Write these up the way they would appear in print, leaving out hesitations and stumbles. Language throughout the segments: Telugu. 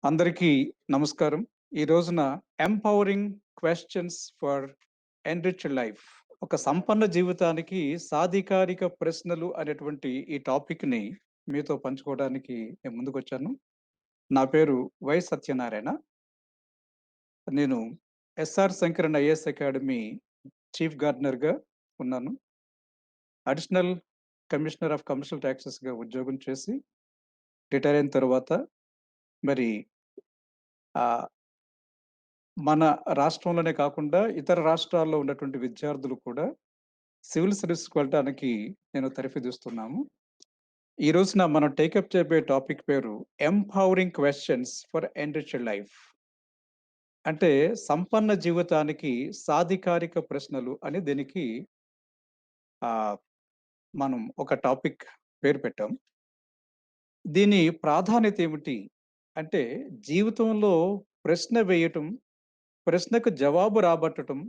అందరికీ నమస్కారం. ఈ రోజున empowering questions for enriched life. ఒక సంపన్న జీవితానికి సాధికారిక ప్రశ్నలు అనేటువంటి ఈ టాపిక్‌ని మీతో పంచుకోవడానికి నేను ముందుకొచ్చాను. నా పేరు వై. సత్యనారాయణ. నేను SR Sankaran IAS academy chief గార్డెనర్‌గా ఉన్నాను. అడిషనల్ కమిషనర్ ఆఫ్ కమర్షియల్ టాక్సెస్‌గా ఉద్యోగం చేసి రిటైర్ అయిన తర్వాత మరి ఆహ్ మన రాష్ట్రంలోనే కాకుండా ఇతర రాష్ట్రాల్లో ఉన్నటువంటి విద్యార్థులు కూడా సివిల్ సర్వీస్‌కి వెళ్ళటానికి నేను తరఫిదిస్తున్నాము. ఈ రోజున మనం టేకప్ చేయబోయే టాపిక్ పేరు empowering questions for enriched life. అంటే సంపన్న జీవితానికి సాధికారిక ప్రశ్నలు అని దీనికి ఆహ్, మనం ఒక టాపిక్ పేరు పెట్టాం. దీని ప్రాధాన్యత ఏమిటి? అంటే జీవితంలో ప్రశ్న వేయటం, ప్రశ్నకు జవాబు రాబట్టటం,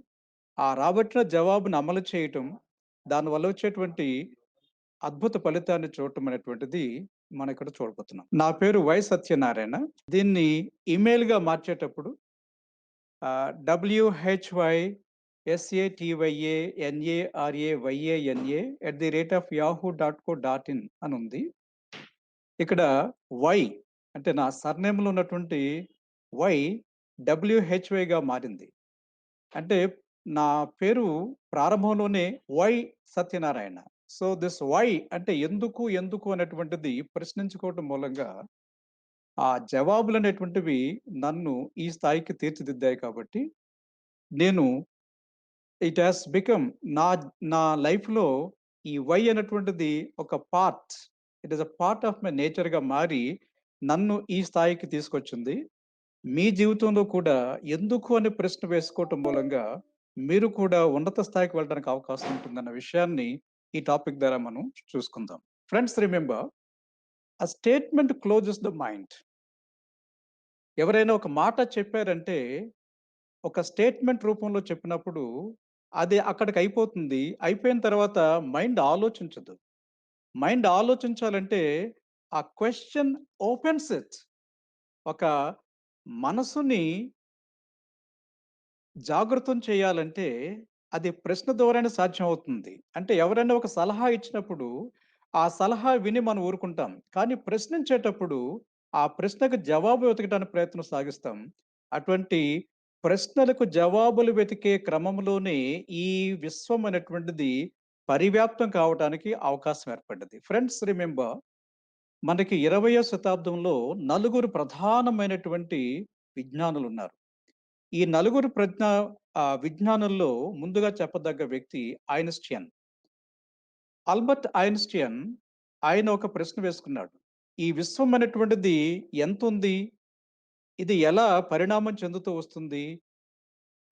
ఆ రాబట్టిన జవాబుని అమలు చేయటం, దానివల్ల వచ్చేటువంటి అద్భుత ఫలితాన్ని చూడటం అనేటువంటిది మనం ఇక్కడ చూడబోతున్నాం. నా పేరు వై. సత్యనారాయణ. దీన్ని ఈమెయిల్‌గా మార్చేటప్పుడు whysatanarayana@yahoo.co.in అని ఉంది. ఇక్కడ వై అంటే నా సర్‌నేమ్‌లో ఉన్నటువంటి వై డబ్ల్యూహెచ్‌వైగా మారింది. అంటే నా పేరు ప్రారంభంలోనే Y Satyanarayana. So this Y అంటే ఎందుకు, ఎందుకు అనేటువంటిది ప్రశ్నించుకోవటం మూలంగా ఆ జవాబులనేటువంటివి నన్ను ఈ స్థాయికి తీర్చిదిద్దాయి కాబట్టి నేను ఇట్ హాస్ బికమ్ నా నా లైఫ్‌లో ఈ వై అనేటువంటిది ఒక part. It is a part of my నేచర్‌గా మారి నన్ను ఈ స్థాయికి తీసుకొచ్చింది. మీ జీవితంలో కూడా ఎందుకు అనే ప్రశ్న వేసుకోవటం మూలంగా మీరు కూడా ఉన్నత స్థాయికి వెళ్ళడానికి అవకాశం ఉంటుందన్న విషయాన్ని ఈ టాపిక్ ద్వారా మనం చూసుకుందాం. Friends remember, a statement closes the mind. ఎవరైనా ఒక మాట చెప్పారంటే ఒక స్టేట్మెంట్ రూపంలో చెప్పినప్పుడు అది అక్కడికి అయిపోతుంది. అయిపోయిన తర్వాత మైండ్ ఆలోచించదు. మైండ్ ఆలోచించాలంటే ఆ క్వెషన్ ఓపెన్స్ ఇట్. ఒక మనసుని జాగృతం చేయాలంటే అది ప్రశ్న ద్వారానే సాధ్యమవుతుంది. అంటే ఎవరైనా ఒక సలహా ఇచ్చినప్పుడు, ఆ సలహా విని మనం ఊరుకుంటాం. కానీ ప్రశ్నించేటప్పుడు ఆ ప్రశ్నకు జవాబు వెతకడానికి ప్రయత్నం సాగిస్తాం. అటువంటి ప్రశ్నలకు జవాబులు వెతికే క్రమంలోనే ఈ విశ్వం అనేటువంటిది పరివ్యాప్తం కావటానికి అవకాశం ఏర్పడ్డది. ఫ్రెండ్స్ రిమెంబర్, మనకి 20వ శతాబ్దంలో నలుగురు ప్రధానమైనటువంటి విజ్ఞానులున్నారు. ఈ నలుగురు విజ్ఞానుల్లో ముందుగా చెప్పదగ్గ వ్యక్తి ఐన్‌స్టీన్. ఆల్బర్ట్ ఐన్‌స్టీన్ ఆయన ఒక ప్రశ్న వేసుకున్నాడు. ఈ విశ్వం అనేటువంటిది ఎంతుంది? ఇది ఎలా పరిణామం చెందుతూ వస్తుంది?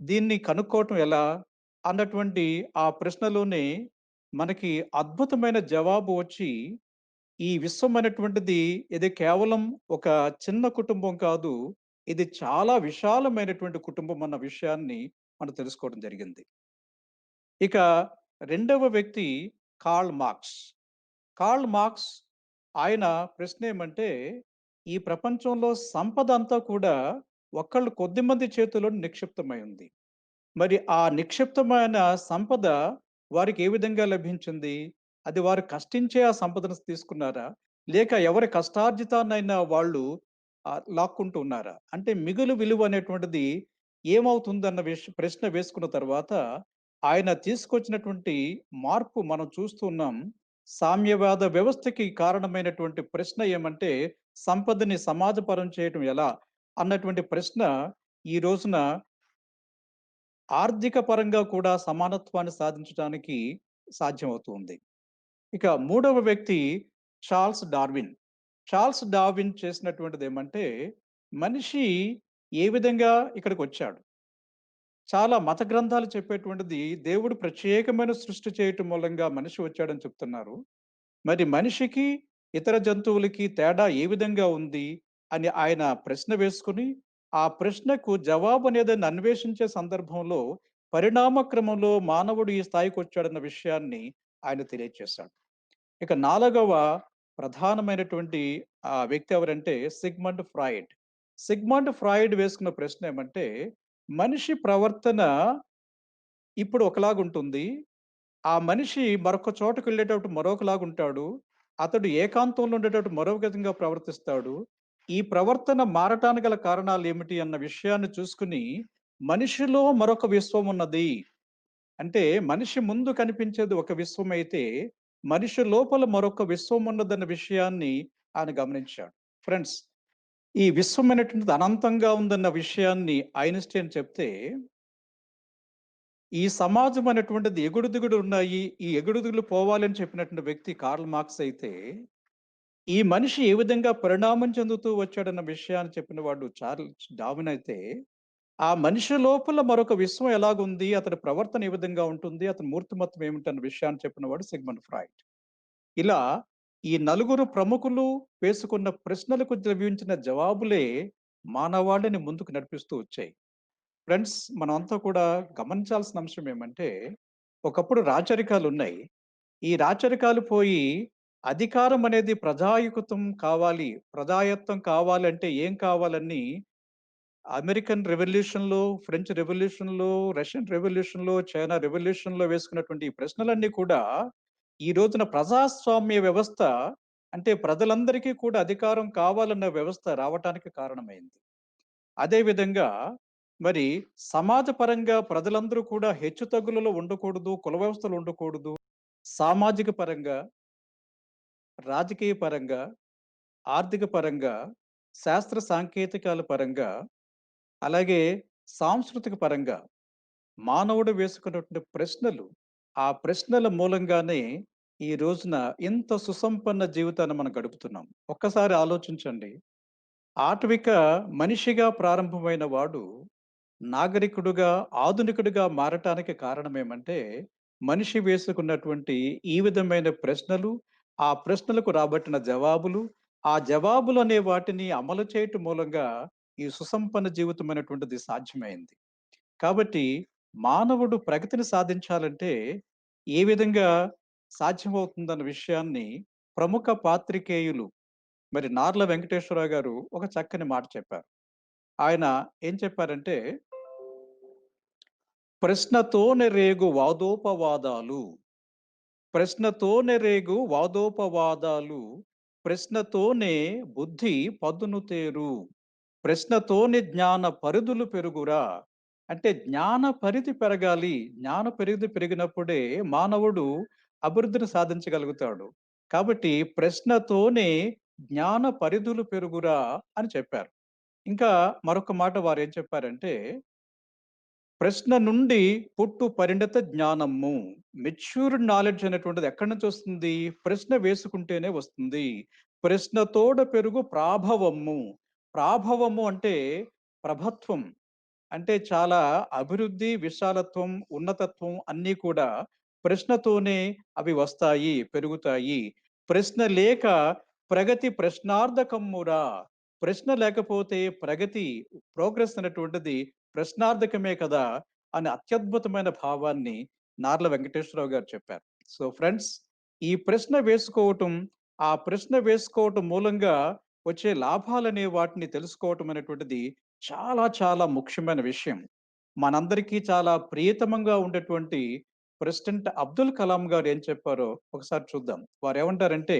దీన్ని కనుక్కోవటం ఎలా? అన్నటువంటి ఆ ప్రశ్నలోనే మనకి అద్భుతమైన జవాబు వచ్చి, ఈ విశ్వం అనేటువంటిది ఇది కేవలం ఒక చిన్న కుటుంబం కాదు. ఇది చాలా విశాలమైనటువంటి కుటుంబం అన్న విషయాన్ని మనం తెలుసుకోవడం జరిగింది. ఇక రెండవ వ్యక్తి కార్ల్ మార్క్స్. కార్ల్ మార్క్స్ ఆయన ప్రశ్న ఏమంటే, ఈ ప్రపంచంలో సంపద అంతా కూడా ఒకళ్ళు కొద్దిమంది చేతుల్లో నిక్షిప్తమై ఉంది. మరి ఆ నిక్షిప్తమైన సంపద వారికి ఏ విధంగా లభించింది? అది వారు కష్టించే ఆ సంపదను తీసుకున్నారా? లేక ఎవరి కష్టార్జితాన్నైనా వాళ్ళు లాక్కుంటూ ఉన్నారా? అంటే మిగులు విలువ అనేటువంటిది ఏమవుతుందన్న ప్రశ్న వేసుకున్న తర్వాత ఆయన తీసుకొచ్చినటువంటి మార్పు మనం చూస్తూ ఉన్నాం. సామ్యవాద వ్యవస్థకి కారణమైనటువంటి ప్రశ్న ఏమంటే, సంపదని సమాజపరం చేయటం ఎలా? అన్నటువంటి ప్రశ్న ఈ రోజున ఆర్థిక పరంగా కూడా సమానత్వాన్ని సాధించడానికి సాధ్యమవుతూ ఉంది. ఇక మూడవ వ్యక్తి చార్ల్స్ డార్విన్. చార్ల్స్ డార్విన్ చేసినటువంటిదేమంటే, మనిషి ఏ విధంగా ఇక్కడికొచ్చాడు? చాలా మత గ్రంథాలు చెప్పేటువంటిది దేవుడు ప్రత్యేకమైన సృష్టి చేయటం మూలంగా మనిషి వచ్చాడని చెప్తున్నారు. మరి మనిషికి, ఇతర జంతువులకి తేడా ఏ విధంగా ఉంది అని ఆయన ప్రశ్న వేసుకొని, ఆ ప్రశ్నకు జవాబనేదాన్ని అన్వేషించే సందర్భంలో, పరిణామ క్రమంలో మానవుడు ఈ స్థాయికొచ్చాడన్న విషయాన్ని ఆయన తెలియజేశాడు. ఇక నాలుగవ ప్రధానమైనటువంటి వ్యక్తి ఎవరంటే సిగ్మండ్ ఫ్రాయిడ్. సిగ్మండ్ ఫ్రాయిడ్ వేసుకున్న ప్రశ్న ఏమంటే, మనిషి ప్రవర్తన ఇప్పుడు ఒకలాగుంటుంది. ఆ మనిషి మరొక చోటకెళ్ళేటప్పుడు మరొకలాగుంటాడు. అతడు ఏకాంతంలో ఉండేటప్పుడు మరో విధంగా ప్రవర్తిస్తాడు. ఈ ప్రవర్తన మారటానికి గల కారణాలేమిటి అన్న విషయాన్ని చూసుకొని, మనిషిలో మరొక విశ్వం ఉన్నది. అంటే మనిషి ముందు కనిపించేది ఒక విశ్వమైతే, మనిషి లోపల మరొక విశ్వం ఉన్నదన్న విషయాన్ని ఆయన గమనించాడు. ఫ్రెండ్స్, ఈ విశ్వం అనేటువంటిది అనంతంగా ఉందన్న విషయాన్ని ఐన్‌స్టీన్ చెప్తే, ఈ సమాజం అనేటువంటిది ఎగుడు-దిగుడు ఉన్నాయి. ఈ ఎగుడు-దిగులు పోవాలని చెప్పినటువంటి వ్యక్తి కార్ల్ మార్క్స్ అయితే, ఈ మనిషి ఏ విధంగా పరిణామం చెందుతూ వచ్చాడన్న విషయాన్ని చెప్పిన వాడు చార్లెస్ డార్విన్ అయితే, ఆ మనిషి లోపల మరొక విశ్వం ఎలాగుంది, అతడి ప్రవర్తన ఏ విధంగా ఉంటుంది, అతని మూర్తిమత్వం ఏమిటన్న విషయాన్ని చెప్పినవాడు సిగ్మండ్ ఫ్రాయిడ్. ఇలా ఈ నలుగురు ప్రముఖులు వేసుకున్న ప్రశ్నలకు లభించిన జవాబులే మానవాళిని ముందుకు నడిపిస్తూ వచ్చాయి. ఫ్రెండ్స్, మనమంతా కూడా గమనించాల్సిన అంశం ఏమంటే, ఒకప్పుడు రాచరికాలున్నాయి. ఈ రాచరికాలు పోయి అధికారం అనేది ప్రజాయుక్తం కావాలి. ప్రజాయత్తం కావాలంటే ఏం కావాలని అమెరికన్ రెవల్యూషన్‌లో, ఫ్రెంచ్ రెవల్యూషన్‌లో, రష్యన్ రెవల్యూషన్‌లో, చైనా రెవల్యూషన్‌లో వేసుకున్నటువంటి ఈ ప్రశ్నలన్నీ కూడా ఈ రోజున ప్రజాస్వామ్య వ్యవస్థ అంటే ప్రజలందరికీ కూడా అధికారం కావాలన్న వ్యవస్థ రావటానికి కారణమైంది. అదే విధంగా మరి సమాజ పరంగా ప్రజలందరూ కూడా హెచ్చుతగ్గులలో ఉండకూడదు, కుల వ్యవస్థలు ఉండకూడదు. సామాజిక పరంగా, రాజకీయ పరంగా, ఆర్థిక పరంగా, శాస్త్ర సాంకేతికాల పరంగా, అలాగే సాంస్కృతిక పరంగా మానవుడు వేసుకున్నటువంటి ప్రశ్నలు, ఆ ప్రశ్నల మూలంగానే ఈ రోజున ఇంత సుసంపన్న జీవితాన్ని మనం గడుపుతున్నాం. ఒక్కసారి ఆలోచించండి. ఆటవిక మనిషిగా ప్రారంభమైన వాడు నాగరికుడుగా, ఆధునికుడిగా మారటానికి కారణమేమంటే, మనిషి వేసుకున్నటువంటి ఈ విధమైన ప్రశ్నలు, ఆ ప్రశ్నలకు రాబట్టిన జవాబులు, ఆ జవాబులనే వాటిని అమలు చేయటం మూలంగా ఈ సుసంపన్న జీవితం అనేటువంటిది సాధ్యమైంది. కాబట్టి మానవుడు ప్రగతిని సాధించాలంటే ఏ విధంగా సాధ్యమవుతుందన్న విషయాన్ని ప్రముఖ పాత్రికేయులు మరి నార్ల వెంకటేశ్వరరావు గారు ఒక చక్కని మాట చెప్పారు. ఆయన ఏం చెప్పారంటే, "ప్రశ్నతోనె రేగు వాదోపవాదాలు, ప్రశ్నతోనె రేగు వాదోపవాదాలు, ప్రశ్నతోనే బుద్ధి పదును తేరు, ప్రశ్నతోనే జ్ఞాన పరిధులు పెరుగురా." అంటే జ్ఞాన పరిధి పెరగాలి. జ్ఞాన పరిధి పెరిగినప్పుడే మానవుడు అభివృద్ధిని సాధించగలుగుతాడు. కాబట్టి ప్రశ్నతోనే జ్ఞాన పరిధులు పెరుగురా అని చెప్పారు. ఇంకా మరొక మాట వారేం చెప్పారంటే, ప్రశ్న నుండి పుట్టు పరిణత జ్ఞానము. మెచ్యూర్డ్ నాలెడ్జ్ అనేటువంటిది ఎక్కడి నుంచి వస్తుంది? ప్రశ్న వేసుకుంటేనే వస్తుంది. ప్రశ్న తోడ పెరుగు ప్రాభవము. ప్రాభవము అంటే ప్రభత్వం. అంటే చాలా అభివృద్ధి, విశాలత్వం, ఉన్నతత్వం అన్నీ కూడా ప్రశ్నతోనే అవి వస్తాయి, పెరుగుతాయి. ప్రశ్న లేక ప్రగతి ప్రశ్నార్థకమ్మురా. ప్రశ్న లేకపోతే ప్రగతి, ప్రోగ్రెస్ అనేటువంటిది ప్రశ్నార్థకమే కదా! అని అత్యద్భుతమైన భావాన్ని నార్ల వెంకటేశ్వరరావు గారు చెప్పారు. సో ఫ్రెండ్స్, ఈ ప్రశ్న వేసుకోవటం, ఆ ప్రశ్న వేసుకోవటం మూలంగా వచ్చే లాభాలనే వాటిని తెలుసుకోవటం అనేటువంటిది చాలా చాలా ముఖ్యమైన విషయం. మనందరికీ చాలా ప్రియతమంగా ఉండేటువంటి ప్రెసిడెంట్ అబ్దుల్ కలాం గారు ఏం చెప్పారో ఒకసారి చూద్దాం. వారేమంటారంటే,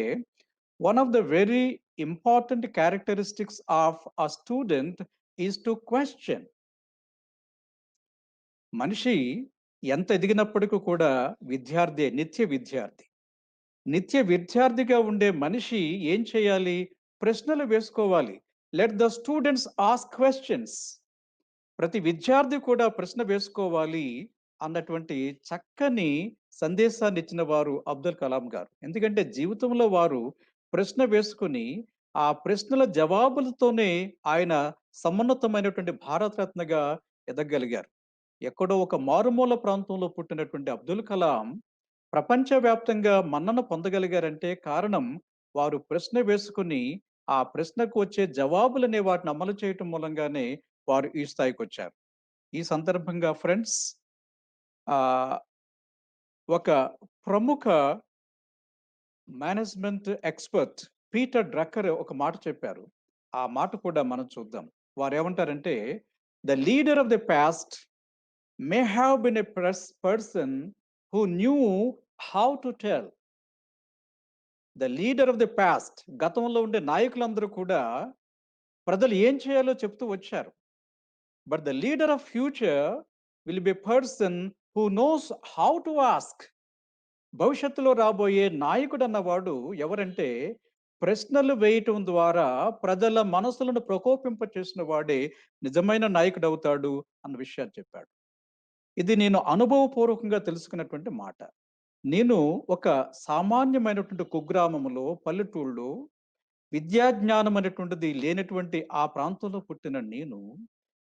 "one of the very important characteristics of a student is to question." మనిషి ఎంత ఎదిగినప్పటికి కూడా విద్యార్థే, నిత్య విద్యార్థి. నిత్య విద్యార్థిగా ఉండే మనిషి ఏం చేయాలి? ప్రశ్నలు వేసుకోవాలి. Let the students ask questions. ప్రతి విద్యార్థి కూడా ప్రశ్న వేసుకోవాలి అన్నటువంటి చక్కని సందేశాన్ని ఇచ్చిన వారు అబ్దుల్ కలాం గారు. ఎందుకంటే జీవితంలో వారు ప్రశ్న వేసుకొని, ఆ ప్రశ్నల జవాబులతోనే ఆయన సమున్నతమైనటువంటి భారతరత్నగా ఎదగగలిగారు. ఎక్కడో ఒక మారుమూల ప్రాంతంలో పుట్టినటువంటి అబ్దుల్ కలాం ప్రపంచవ్యాప్తంగా మన్నన పొందగలిగారంటే కారణం వారు ప్రశ్న వేసుకొని, ఆ ప్రశ్నకు వచ్చే జవాబులనే వాటిని అమలు చేయటం మూలంగానే వారు ఈ స్థాయికొచ్చారు. ఈ సందర్భంగా ఫ్రెండ్స్, ఆహ్, ఒక ప్రముఖ మేనేజ్మెంట్ ఎక్స్‌పర్ట్ పీటర్ డ్రక్కర్ ఒక మాట చెప్పారు. ఆ మాట కూడా మనం చూద్దాం. వారేమంటారంటే, "the leader of the past may have been a person who knew how to tell." The leader of the past, గతంలో ఉండే నాయకులందరూ కూడా ప్రజలు ఏం చేయాలో చెప్తూ వచ్చారు. But the leader of future will be a person who knows how to ask. భవిష్యత్తులో రాబోయే నాయకుడన్నవాడు ఎవరంటే, ప్రశ్నలు వేయటం ద్వారా ప్రజల మనసులను ప్రకోపింప చేసిన వాడే నిజమైన నాయకుడవుతాడు అన్న విషయాన్ని చెప్పాడు. ఇది నేను అనుభవపూర్వకంగా తెలుసుకున్నటువంటి మాట. నేను ఒక సామాన్యమైనటువంటి కుగ్రామములో, పల్లెటూరులో విద్యా జ్ఞానం అనేటువంటిది లేనటువంటి ఆ ప్రాంతంలో పుట్టిన నేను,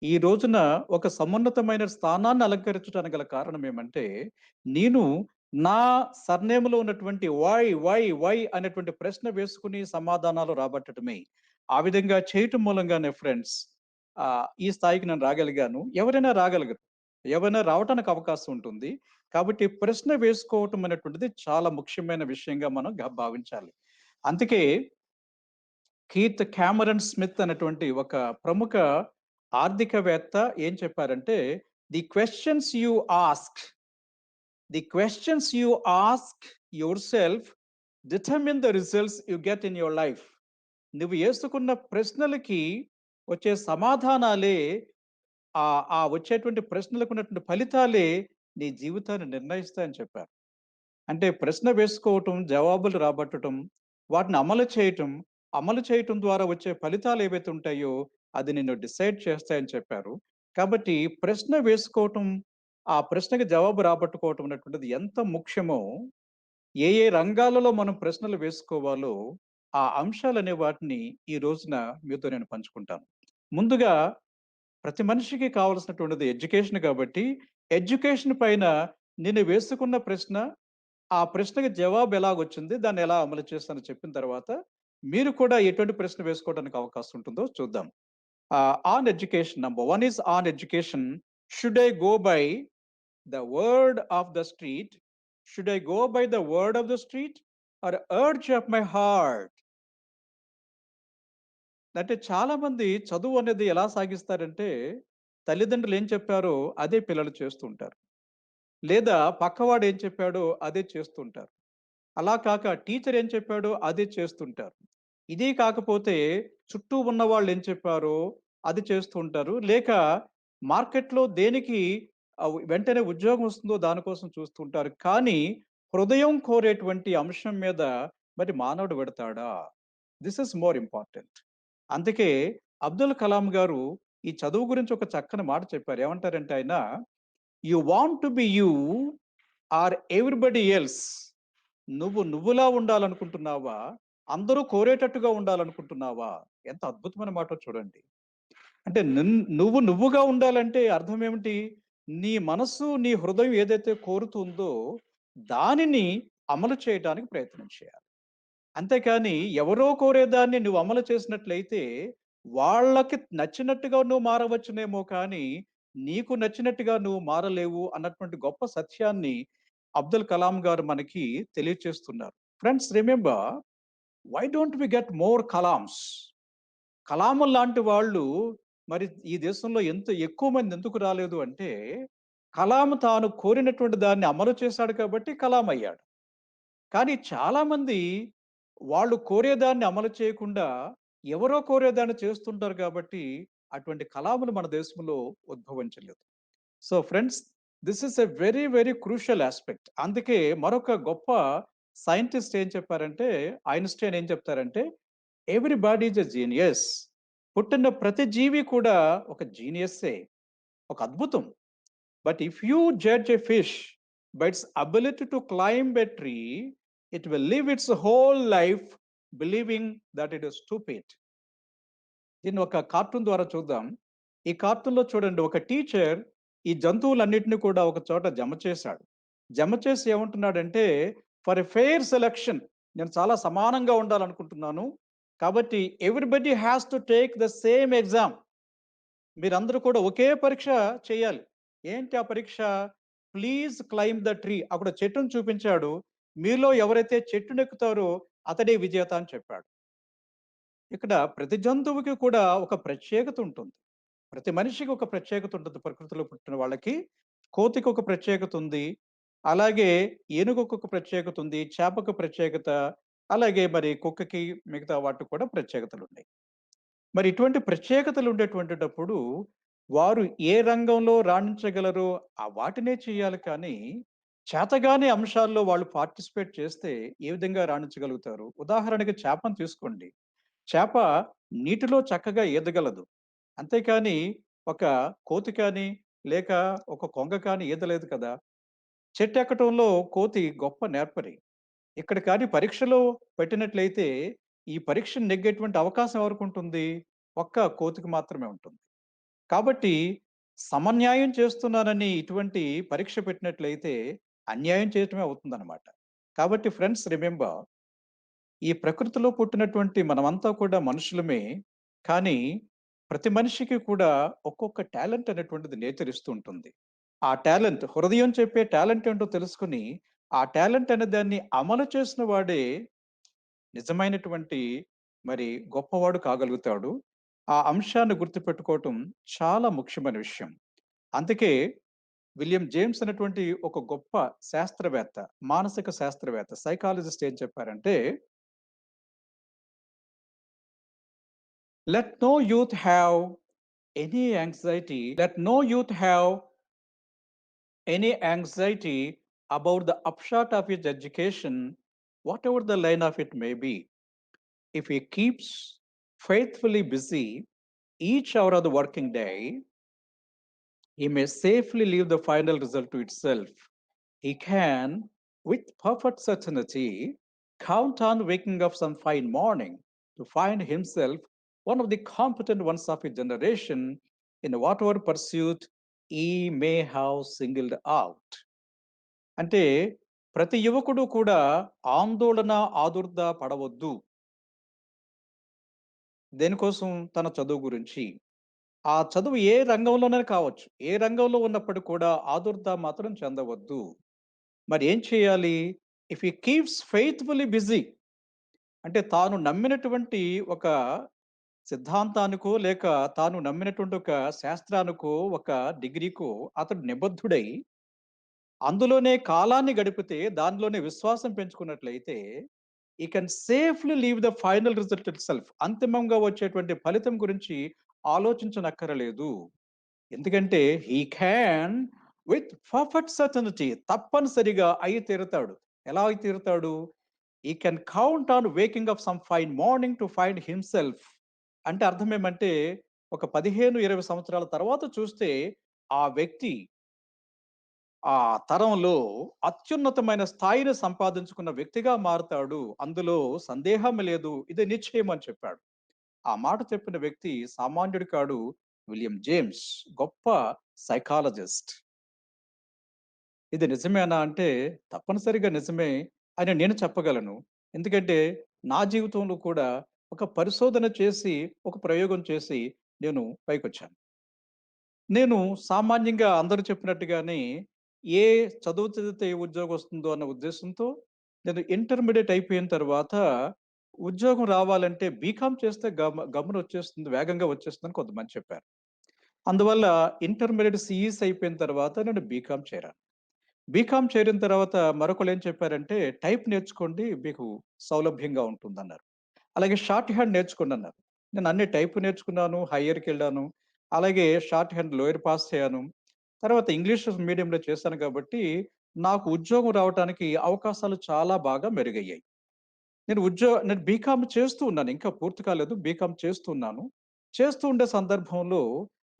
ఈ రోజున ఒక సమున్నతమైన స్థానాన్ని అలంకరించడానికి గల కారణం ఏమంటే, నేను నా సర్‌నేమ్‌లో ఉన్నటువంటి వై అనేటువంటి ప్రశ్న వేసుకొని సమాధానాలు రాబట్టడమే. ఆ విధంగా చేయటం మూలంగానే ఫ్రెండ్స్ ఈ స్థాయికి నేను రాగలిగాను. ఎవరైనా రాగలగరు. ఎవరైనా రావటానికి అవకాశం ఉంటుంది. కాబట్టి ప్రశ్న వేసుకోవటం అనేటువంటిది చాలా ముఖ్యమైన విషయంగా మనం భావించాలి. అందుకే కీత్ క్యామరన్ స్మిత్ అనేటువంటి ఒక ప్రముఖ ఆర్థికవేత్త ఏం చెప్పారంటే, the questions you ask the questions you ask your self determine the results you get in your life. నువ్వు వేసుకున్న ప్రశ్నలకి వచ్చే సమాధానాలే, ఆ వచ్చేటువంటి ప్రశ్నలకు ఉన్నటువంటి ఫలితాలే నీ జీవితాన్ని నిర్ణయిస్తాయని చెప్పారు. అంటే ప్రశ్న వేసుకోవటం, జవాబులు రాబట్టటం, వాటిని అమలు చేయటం ద్వారా వచ్చే ఫలితాలు ఏవైతే ఉంటాయో, అది నిన్ను డిసైడ్ చేస్తాయని చెప్పారు. కాబట్టి ప్రశ్న వేసుకోవటం, ఆ ప్రశ్నకి జవాబు రాబట్టుకోవటం అనేటువంటిది ఎంత ముఖ్యమో, ఏ రంగాలలో మనం ప్రశ్నలు వేసుకోవాలో, ఆ అంశాలనే వాటిని ఈ రోజున మీతో నేను పంచుకుంటాను. ముందుగా ప్రతి మనిషికి కావాల్సినటువంటిది ఎడ్యుకేషన్ కాబట్టి, ఎడ్యుకేషన్ పైన నేను వేసుకున్న ప్రశ్న, ఆ ప్రశ్నకి జవాబు ఎలాగొచ్చింది, దాన్ని ఎలా అమలు చేశానో చెప్పిన తర్వాత, మీరు కూడా ఎటువంటి ప్రశ్న వేసుకోవడానికి అవకాశం ఉంటుందో చూద్దాం. On education, number 1 is on education. Should I go by the word of the street? Should I go by the word of the street are urge of my heart? అంటే చాలామంది చదువు అనేది ఎలా సాగిస్తారంటే, తల్లిదండ్రులు ఏం చెప్పారో అదే పిల్లలు చేస్తూ ఉంటారు. లేదా పక్కవాడు ఏం చెప్పాడో అదే చేస్తుంటారు. అలా కాక టీచర్ ఏం చెప్పాడో అదే చేస్తుంటారు. ఇదే కాకపోతే చుట్టూ ఉన్నవాళ్ళు ఏం చెప్పారో అది చేస్తూ ఉంటారు. లేక మార్కెట్‌లో దేనికి వెంటనే ఉద్యోగం వస్తుందో దానికోసం చూస్తూ ఉంటారు. కానీ హృదయం కోరేటువంటి అంశం మీద మరి మానవుడు వెడతాడా? This is more important. అందుకే అబ్దుల్ కలాం గారు ఈ చదువు గురించి ఒక చక్కని మాట చెప్పారు. ఏమంటారంటే ఆయన, "you want to be you are everybody else." నువ్వు నువ్వులా ఉండాలనుకుంటున్నావా? అందరూ కోరేటట్టుగా ఉండాలనుకుంటున్నావా? ఎంత అద్భుతమైన మాటో చూడండి. అంటే నువ్వు నువ్వుగా ఉండాలంటే అర్థం ఏమిటి? నీ మనస్సు, నీ హృదయం ఏదైతే కోరుతుందో దానిని అమలు చేయటానికి ప్రయత్నం చేయాలి. అంతేకాని ఎవరో కోరేదాన్ని నువ్వు అమలు చేసినట్లయితే, వాళ్ళకి నచ్చినట్టుగా నువ్వు మారవచ్చునేమో కానీ, నీకు నచ్చినట్టుగా నువ్వు మారలేవు అన్నటువంటి గొప్ప సత్యాన్ని అబ్దుల్ కలాం గారు మనకి తెలియచేస్తున్నారు. Friends remember, why don't we get more Kalams? కలాముల్లాంటి వాళ్ళు మరి ఈ దేశంలో ఎంత ఎక్కువ మంది ఎందుకు రాలేదు అంటే, కలాం తాను కోరినటువంటి దాన్ని అమలు చేశాడు కాబట్టి కలాం అయ్యాడు. కానీ చాలామంది వాళ్ళు కోరేదాన్ని అమలు చేయకుండా, ఎవరో కోరేదాన్ని చేస్తుంటారు కాబట్టి, అటువంటి కలాములు మన దేశంలో ఉద్భవించలేదు. So friends, this is a very, very crucial aspect. అందుకే మరొక గొప్ప సైంటిస్ట్ ఏం చెప్పారంటే, ఐన్‌స్టీన్ ఏం చెప్తారంటే, "ఎవ్రీబాడీ ఈస్ ఎ జీనియస్." పుట్టిన ప్రతి జీవి కూడా ఒక జీనియస్సే. ఒక అద్భుతం. But if you judge a fish by its ability to climb a tree, it will live its whole life believing that it is stupid. దీన్ని ఒక కార్టూన్ ద్వారా చూద్దాం. ఈ కార్టూన్‌లో చూడండి, ఒక టీచర్ ఈ జంతువులన్నిటిని కూడా ఒక చోట జమ చేశాడు. జమ చేసి ఏమంటున్నాడంటే, ఫర్ ఎ ఫెయిర్ సెలక్షన్, నేను చాలా సమానంగా ఉండాలనుకుంటున్నాను. కాబట్టి everybody has to take the same exam. మీరందరూ కూడా ఒకే పరీక్ష చేయాలి. ఏంటి ఆ పరీక్ష? Please climb the tree. అక్కడ చెట్టును చూపించాడు. మీలో ఎవరైతే చెట్టునెక్కుతారో అతడే విజేత అని చెప్పాడు. ఇక్కడ ప్రతి జంతువుకి కూడా ఒక ప్రత్యేకత ఉంటుంది. ప్రతి మనిషికి ఒక ప్రత్యేకత ఉంటుంది. ప్రకృతిలో పుట్టిన వాళ్ళకి. కోతికి ఒక ప్రత్యేకత ఉంది. అలాగే ఏనుగుకి ఒక ప్రత్యేకత ఉంది. చేపకు ప్రత్యేకత. అలాగే మరి కుక్కకి మిగతా వాటికి కూడా ప్రత్యేకతలున్నాయి. మరి ఇటువంటి ప్రత్యేకతలు ఉండేటువంటిటప్పుడు వారు ఏ రంగంలో రాణించగలరో ఆ వాటినే చేయాలి కానీ, చేతగాని అంశాల్లో వాళ్ళు పార్టిసిపేట్ చేస్తే ఏ విధంగా రాణించగలుగుతారు? ఉదాహరణకి చేపను తీసుకోండి. చేప నీటిలో చక్కగా ఈదగలదు. అంతేకాని ఒక కోతి కానీ, లేక ఒక కొంగ కానీ ఈదలేదు కదా! చెట్టెక్కటంలో కోతి గొప్ప నేర్పరి. ఇక్కడ కానీ పరీక్షలో పెట్టినట్లయితే, ఈ పరీక్షను నెగ్గేటువంటి అవకాశం ఎవరికుంటుంది? ఒక్క కోతికి మాత్రమే ఉంటుంది. కాబట్టి సమన్యాయం చేస్తున్నానని ఇటువంటి పరీక్ష పెట్టినట్లయితే, అన్యాయం చేయటమే అవుతుందనమాట. కాబట్టి ఫ్రెండ్స్ రిమెంబర్, ఈ ప్రకృతిలో పుట్టినటువంటి మనమంతా కూడా మనుషులమే. కానీ, ప్రతి మనిషికి కూడా ఒక్కొక్క టాలెంట్ అనేటువంటిది నేచర్ ఇస్తూ ఉంటుంది. ఆ టాలెంట్ హృదయం చెప్పే టాలెంట్ ఏంటో తెలుసుకొని, ఆ టాలెంట్ అనే దాన్ని అమలు చేసిన వాడే నిజమైనటువంటి మరి గొప్పవాడు కాగలుగుతాడు. ఆ అంశాన్ని గుర్తుపెట్టుకోవటం చాలా ముఖ్యమైన విషయం. అందుకే విలియం జేమ్స్ అనేటువంటి ఒక గొప్ప శాస్త్రవేత్త, మానసిక శాస్త్రవేత్త, సైకాలజిస్ట్ ఏం చెప్పారంటే, "let no youth have any anxiety let no youth have any anxiety about the upshot of his education, whatever the line of it may be. If he keeps faithfully busy each hour of the working day, he may safely leave the final result to itself. He can, with perfect certainty, count on waking up some fine morning to find himself one of the competent ones of his generation in whatever pursuit he may have singled out." అంటే ప్రతి యువకుడు కూడా ఆందోళన, ఆదుర్ద పడవద్దు. దేనికోసం? తన చదువు గురించి. ఆ చదువు ఏ రంగంలోనైనా కావచ్చు. ఏ రంగంలో ఉన్నప్పటికి కూడా ఆదుర్ద మాత్రం చెందవద్దు. మరి ఏం చేయాలి? If he keeps faithfully busy, అంటే తాను నమ్మినటువంటి ఒక సిద్ధాంతానికో, లేక తాను నమ్మినటువంటి ఒక శాస్త్రానికో, ఒక డిగ్రీకో అతడు నిబద్ధుడై, అందులోనే కాలాన్ని గడిపితే, దానిలోనే విశ్వాసం పెంచుకున్నట్లయితే, he can safely leave the final result itself. అంతిమంగా వచ్చేటువంటి ఫలితం గురించి ఆలోచించనక్కరలేదు. ఎందుకంటే he can with perfect certainty, తప్పనిసరిగా అయి తీరుతాడు. ఎలా అయి తీరుతాడు? He can count on waking up some fine morning to find himself. అంటే అర్థం ఏమంటే, ఒక 15, 20 సంవత్సరాల తర్వాత చూస్తే ఆ వ్యక్తి ఆ తరంలో అత్యున్నతమైన స్థాయిని సంపాదించుకున్న వ్యక్తిగా మారుతాడు. అందులో సందేహం లేదు. ఇది నిశ్చయం అని చెప్పాడు. ఆ మాట చెప్పిన వ్యక్తి సామాన్యుడు కాడు. విలియం జేమ్స్, గొప్ప సైకాలజిస్ట్. ఇది నిజమేనా అంటే తప్పనిసరిగా నిజమే అని నేను చెప్పగలను. ఎందుకంటే నా జీవితంలో కూడా ఒక పరిశోధన చేసి, ఒక ప్రయోగం చేసి నేను పైకొచ్చాను. నేను సామాన్యంగా అందరూ చెప్పినట్టుగానే ఏ చదువు చదివితే ఏ ఉద్యోగం వస్తుందో అన్న ఉద్దేశంతో నేను ఇంటర్మీడియేట్ అయిపోయిన తర్వాత ఉద్యోగం రావాలంటే బీకామ్ చేస్తే గమ్మున వచ్చేస్తుంది, వేగంగా వచ్చేస్తుందని కొంతమంది చెప్పారు. అందువల్ల ఇంటర్మీడియేట్ సీఈస్ అయిపోయిన తర్వాత నేను బీకామ్ చేరాను. బీకామ్ చేరిన తర్వాత మరొకళ్ళు ఏం చెప్పారంటే, టైప్ నేర్చుకోండి మీకు సౌలభ్యంగా ఉంటుందన్నారు. అలాగే షార్ట్ హ్యాండ్ నేర్చుకోండన్నారు. నేను అన్ని టైప్ నేర్చుకున్నాను, హైయర్‌కెళ్ళాను. అలాగే షార్ట్ హ్యాండ్ లోయర్ పాస్ అయ్యాను. తర్వాత ఇంగ్లీష్ మీడియంలో చేశాను కాబట్టి, నాకు ఉద్యోగం రావటానికి అవకాశాలు చాలా బాగా మెరుగయ్యాయి. నేను బీకామ్ చేస్తూ ఉన్నాను. ఇంకా పూర్తి కాలేదు. బీకామ్ చేస్తూ ఉన్నాను. చేస్తూ ఉండే సందర్భంలో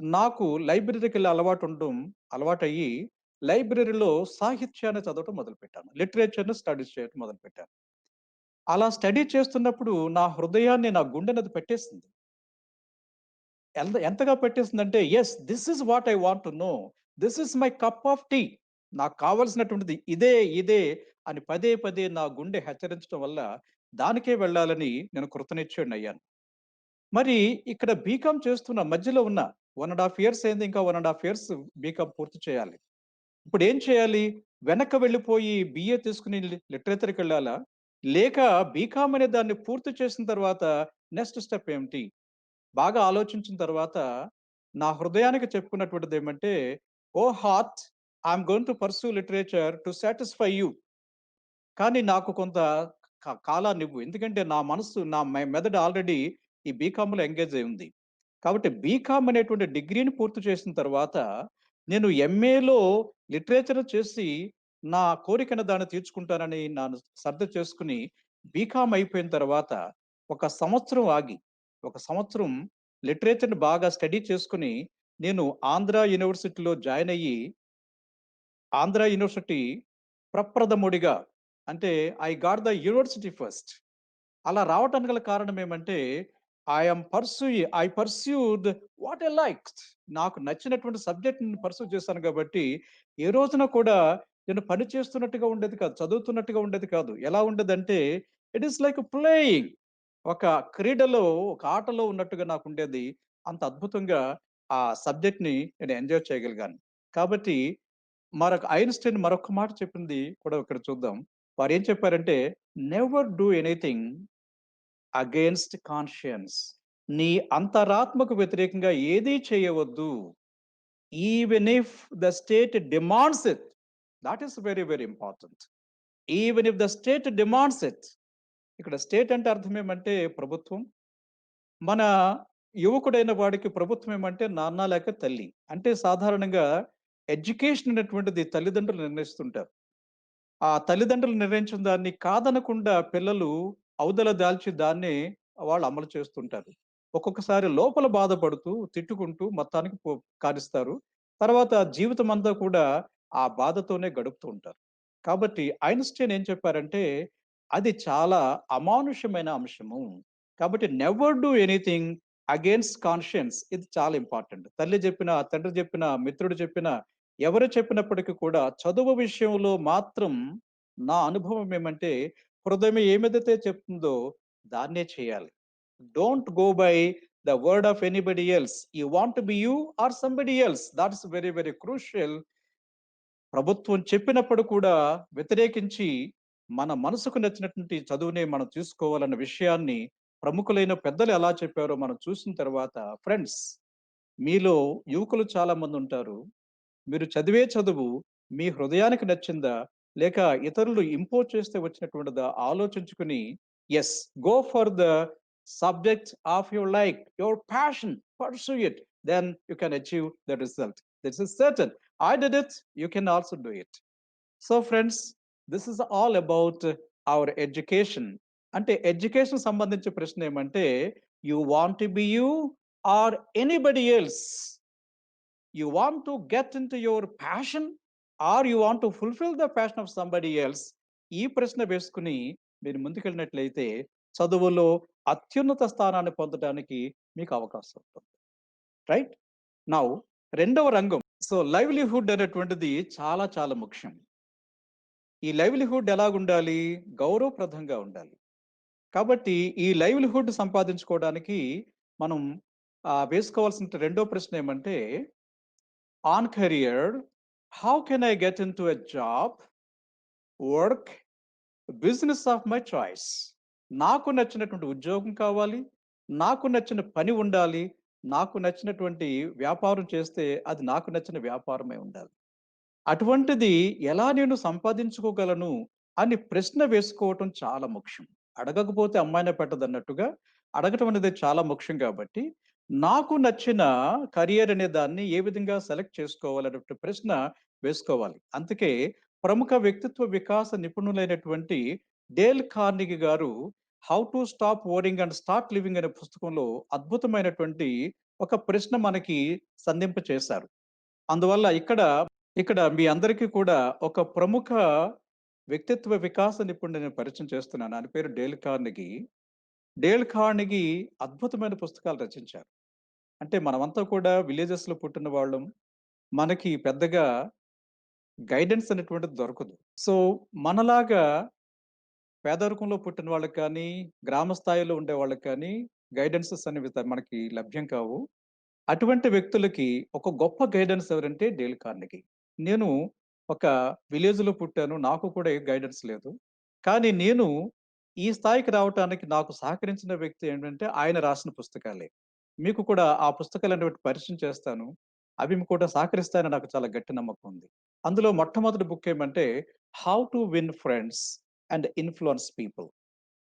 నాకు లైబ్రరీకెళ్ళే అలవాటయ్యి, లైబ్రరీలో సాహిత్యాన్ని చదవటం మొదలుపెట్టాను. లిటరేచర్‌ని స్టడీస్ చేయటం మొదలుపెట్టాను. అలా స్టడీ చేస్తున్నప్పుడు నా హృదయాన్ని, నా గుండెనది పెట్టేసింది. ఎంతగా పెట్టేసిందంటే, yes, this is what I want to know. This is my cup of tea. నాకు కావాల్సినటువంటిది ఇదే, ఇదే అని పదే, పదే నా గుండె హెచ్చరించడం వల్ల దానికే వెళ్ళాలని నేను కృతనిశ్చయుడినయ్యాను. మరి ఇక్కడ బీకామ్ చేస్తున్న మధ్యలో ఉన్న 1 ½ ఇయర్స్ అయింది. ఇంకా 1 ½ ఇయర్స్ బీకామ్ పూర్తి చేయాలి. ఇప్పుడేం చేయాలి? వెనక్కి వెళ్ళిపోయి బీఏ తీసుకొని లిటరేచర్‌కెళ్ళాలా? లేక బీకామ్ అనే దాన్ని పూర్తి చేసిన తర్వాత నెక్స్ట్ స్టెప్ ఏమిటి? బాగా ఆలోచించిన తర్వాత నా హృదయానికి చెప్పుకున్నటువంటిదేమంటే, oh heart! I am going to pursue literature to satisfy you. కానీ నాకు కొంత కాలాన్నివ్వు. ఎందుకంటే నా మనస్సు, నా మెదడు ఆల్రెడీ ఈ బీకామ్‌లో ఎంగేజ్ అయి ఉంది. కాబట్టి బీకామ్ అనేటువంటి డిగ్రీని పూర్తి చేసిన తర్వాత, నేను ఎంఏలో లిటరేచర్ చేసి, నా కోరికను దాన్ని తీర్చుకుంటానని నాను సర్దు చేసుకొని, బీకామ్ అయిపోయిన తర్వాత, ఒక సంవత్సరం ఆగి, ఒక సంవత్సరం లిటరేచర్‌ని బాగా స్టడీ చేసుకొని, నేను ఆంధ్ర యూనివర్సిటీలో జాయిన్ అయ్యి, ఆంధ్ర యూనివర్సిటీ ప్రప్రథముడిగా, అంటే I got the university first. అలా రావటానికి గల కారణం ఏమంటే, I pursued what I liked. నాకు నచ్చినటువంటి సబ్జెక్ట్‌ని పర్స్యూ చేశాను కాబట్టి, ఏ రోజున కూడా నేను పని చేస్తున్నట్టుగా ఉండేది కాదు. చదువుతున్నట్టుగా ఉండేది కాదు. ఎలా ఉండేదంటే, ఇట్ ఈస్ లైక్ ప్లేయింగ్. ఒక క్రీడలో, ఒక ఆటలో ఉన్నట్టుగా నాకుండేది. అంత అద్భుతంగా ఆ సబ్జెక్ట్‌ని నేను ఎంజాయ్ చేయగలిగాను. కాబట్టి ఐన్‌స్టీన్ మరొక మాట చెప్పింది కూడా ఇక్కడ చూద్దాం. వారేం చెప్పారంటే, never do anything against conscience. నీ అంతరాత్మకు వ్యతిరేకంగా ఏదీ చేయవద్దు. Even if the state demands it. That is very, very important. Even if the state demands it. ఇక్కడ స్టేట్ అంటే అర్థం ఏమంటే ప్రభుత్వం. మన యువకుడైన వాడికి ప్రభుత్వం ఏమంటే నాన్న లేక తల్లి. అంటే సాధారణంగా ఎడ్యుకేషన్ అనేటువంటిది తల్లిదండ్రులు నిర్ణయిస్తుంటారు. ఆ తల్లిదండ్రులు నిర్ణయించిన దాన్ని కాదనకుండా పిల్లలు అవతల దాల్చి దాన్నే వాళ్ళు అమలు చేస్తుంటారు. ఒక్కొక్కసారి లోపల బాధపడుతూ, తిట్టుకుంటూ మొత్తానికి కానిస్తారు. తర్వాత జీవితమంతా కూడా ఆ బాధతోనే గడుపుతూ ఉంటారు. కాబట్టి ఐన్‌స్టీన్ ఏం చెప్పారంటే, అది చాలా అమానుషమైన అంశము. కాబట్టి never do anything against conscience. ఇది చాలా ఇంపార్టెంట్. తల్లి చెప్పినా, తండ్రి చెప్పినా, మిత్రుడు చెప్పినా, ఎవరు చెప్పినప్పటికి కూడా చదువు విషయంలో మాత్రం నా అనుభవం ఏమంటే, హృదయం ఏమిదైతే చెప్తుందో దాన్నే చేయాలి. Don't go by the word of anybody else. You want to be you or somebody else. That is very, very crucial. ప్రభుత్వం చెప్పినప్పుడు కూడా వ్యతిరేకించి, మన మనసుకు నచ్చినటువంటి చదువునే మనం తీసుకోవాలన్న విషయాన్ని ప్రముఖులైన పెద్దలు ఎలా చెప్పారో మనం చూసిన తర్వాత, ఫ్రెండ్స్, మీలో యువకులు చాలా మందుంటారు. మీరు చదివే చదువు మీ హృదయానికి నచ్చిందా? లేక ఇతరులు ఇంపోజ్ చేస్తే వచ్చినటువంటిదా? ఆలోచించుకొని, yes, go for the subject of your like, your passion, pursue it. Then you can achieve the result. This is certain. I did it, you can also do it. So friends, this is all about our education. అంటే ఎడ్యుకేషన్ సంబంధించి ప్రశ్న ఏమంటే, you want to be you or anybody else? You want to get into your passion, or you want to fulfill the passion of somebody else? ఈ ప్రశ్న వేసుకుని మీరు ముందుకెళ్ళినట్లయితే చదువులో అత్యున్నత స్థానాన్ని పొందడానికి మీకు అవకాశం ఉంటుంది. రైట్? నౌ రెండవ రంగం. సో లైవ్లీహుడ్ అనేటువంటిది చాలా చాలా ముఖ్యం. ఈ లైవ్లీహుడ్ ఎలాగుండాలి? గౌరవప్రదంగా ఉండాలి. కాబట్టి ఈ లైవ్లీహుడ్ సంపాదించుకోవడానికి మనం వేసుకోవాల్సిన రెండో ప్రశ్న ఏమంటే, on career, how can I get into a job, work, business of my choice? నాకు నచ్చినటువంటి ఉద్యోగం కావాలి. నాకు నచ్చిన పని ఉండాలి. నాకు నచ్చినటువంటి వ్యాపారం చేస్తే అది నాకు నచ్చిన వ్యాపారమే ఉండాలి. అటువంటిది ఎలా నేను సంపాదించుకోగలను అని ప్రశ్న వేసుకోవటం చాలా ముఖ్యం. అడగకపోతే అమ్మాయిన పెట్టదన్నట్టుగా అడగటం అనేది చాలా ముఖ్యం కాబట్టి, నాకు నచ్చిన కరియర్ అనే దాన్ని ఏ విధంగా సెలెక్ట్ చేసుకోవాలనేటువంటి ప్రశ్న వేసుకోవాలి. అందుకే ప్రముఖ వ్యక్తిత్వ వికాస నిపుణులైనటువంటి డేల్ కార్నెగీ గారు 'how to stop worrying and start living' అనే పుస్తకంలో అద్భుతమైనటువంటి ఒక ప్రశ్న మనకి సంధింప చేశారు. అందువల్ల ఇక్కడ ఇక్కడ మీ అందరికీ కూడా ఒక ప్రముఖ వ్యక్తిత్వ వికాస నిపుణుడిని నేను పరిచయం చేస్తున్నాను. ఆయన పేరు డేల్ కార్నెగీ. డేల్ కార్నెగీ అద్భుతమైన పుస్తకాలు రచించారు. అంటే మనమంతా కూడా విలేజెస్‌లో పుట్టిన వాళ్ళం. మనకి పెద్దగా గైడెన్స్ అనేటువంటిది దొరకదు. సో, మనలాగా పేదరికంలో పుట్టిన వాళ్ళకి కానీ, గ్రామ స్థాయిలో ఉండే వాళ్ళకి కానీ గైడెన్సెస్ అనేవి మనకి లభ్యం కావు. అటువంటి వ్యక్తులకి ఒక గొప్ప గైడెన్స్ ఎవరంటే డేల్ కార్నెగీ. నేను ఒక విలేజ్‌లో పుట్టాను. నాకు కూడా ఏ గైడెన్స్ లేదు. కానీ నేను ఈ స్థాయికి రావటానికి నాకు సహకరించిన వ్యక్తి ఏంటంటే, ఆయన రాసిన పుస్తకాలే. మీకు కూడా ఆ పుస్తకాలనేటివి పరిచయం చేస్తాను. అవి మీకు కూడా సహకరిస్తాయని నాకు చాలా గట్టి నమ్మకం ఉంది. అందులో మొట్టమొదటి బుక్ ఏమంటే, 'how to win friends and influence people'.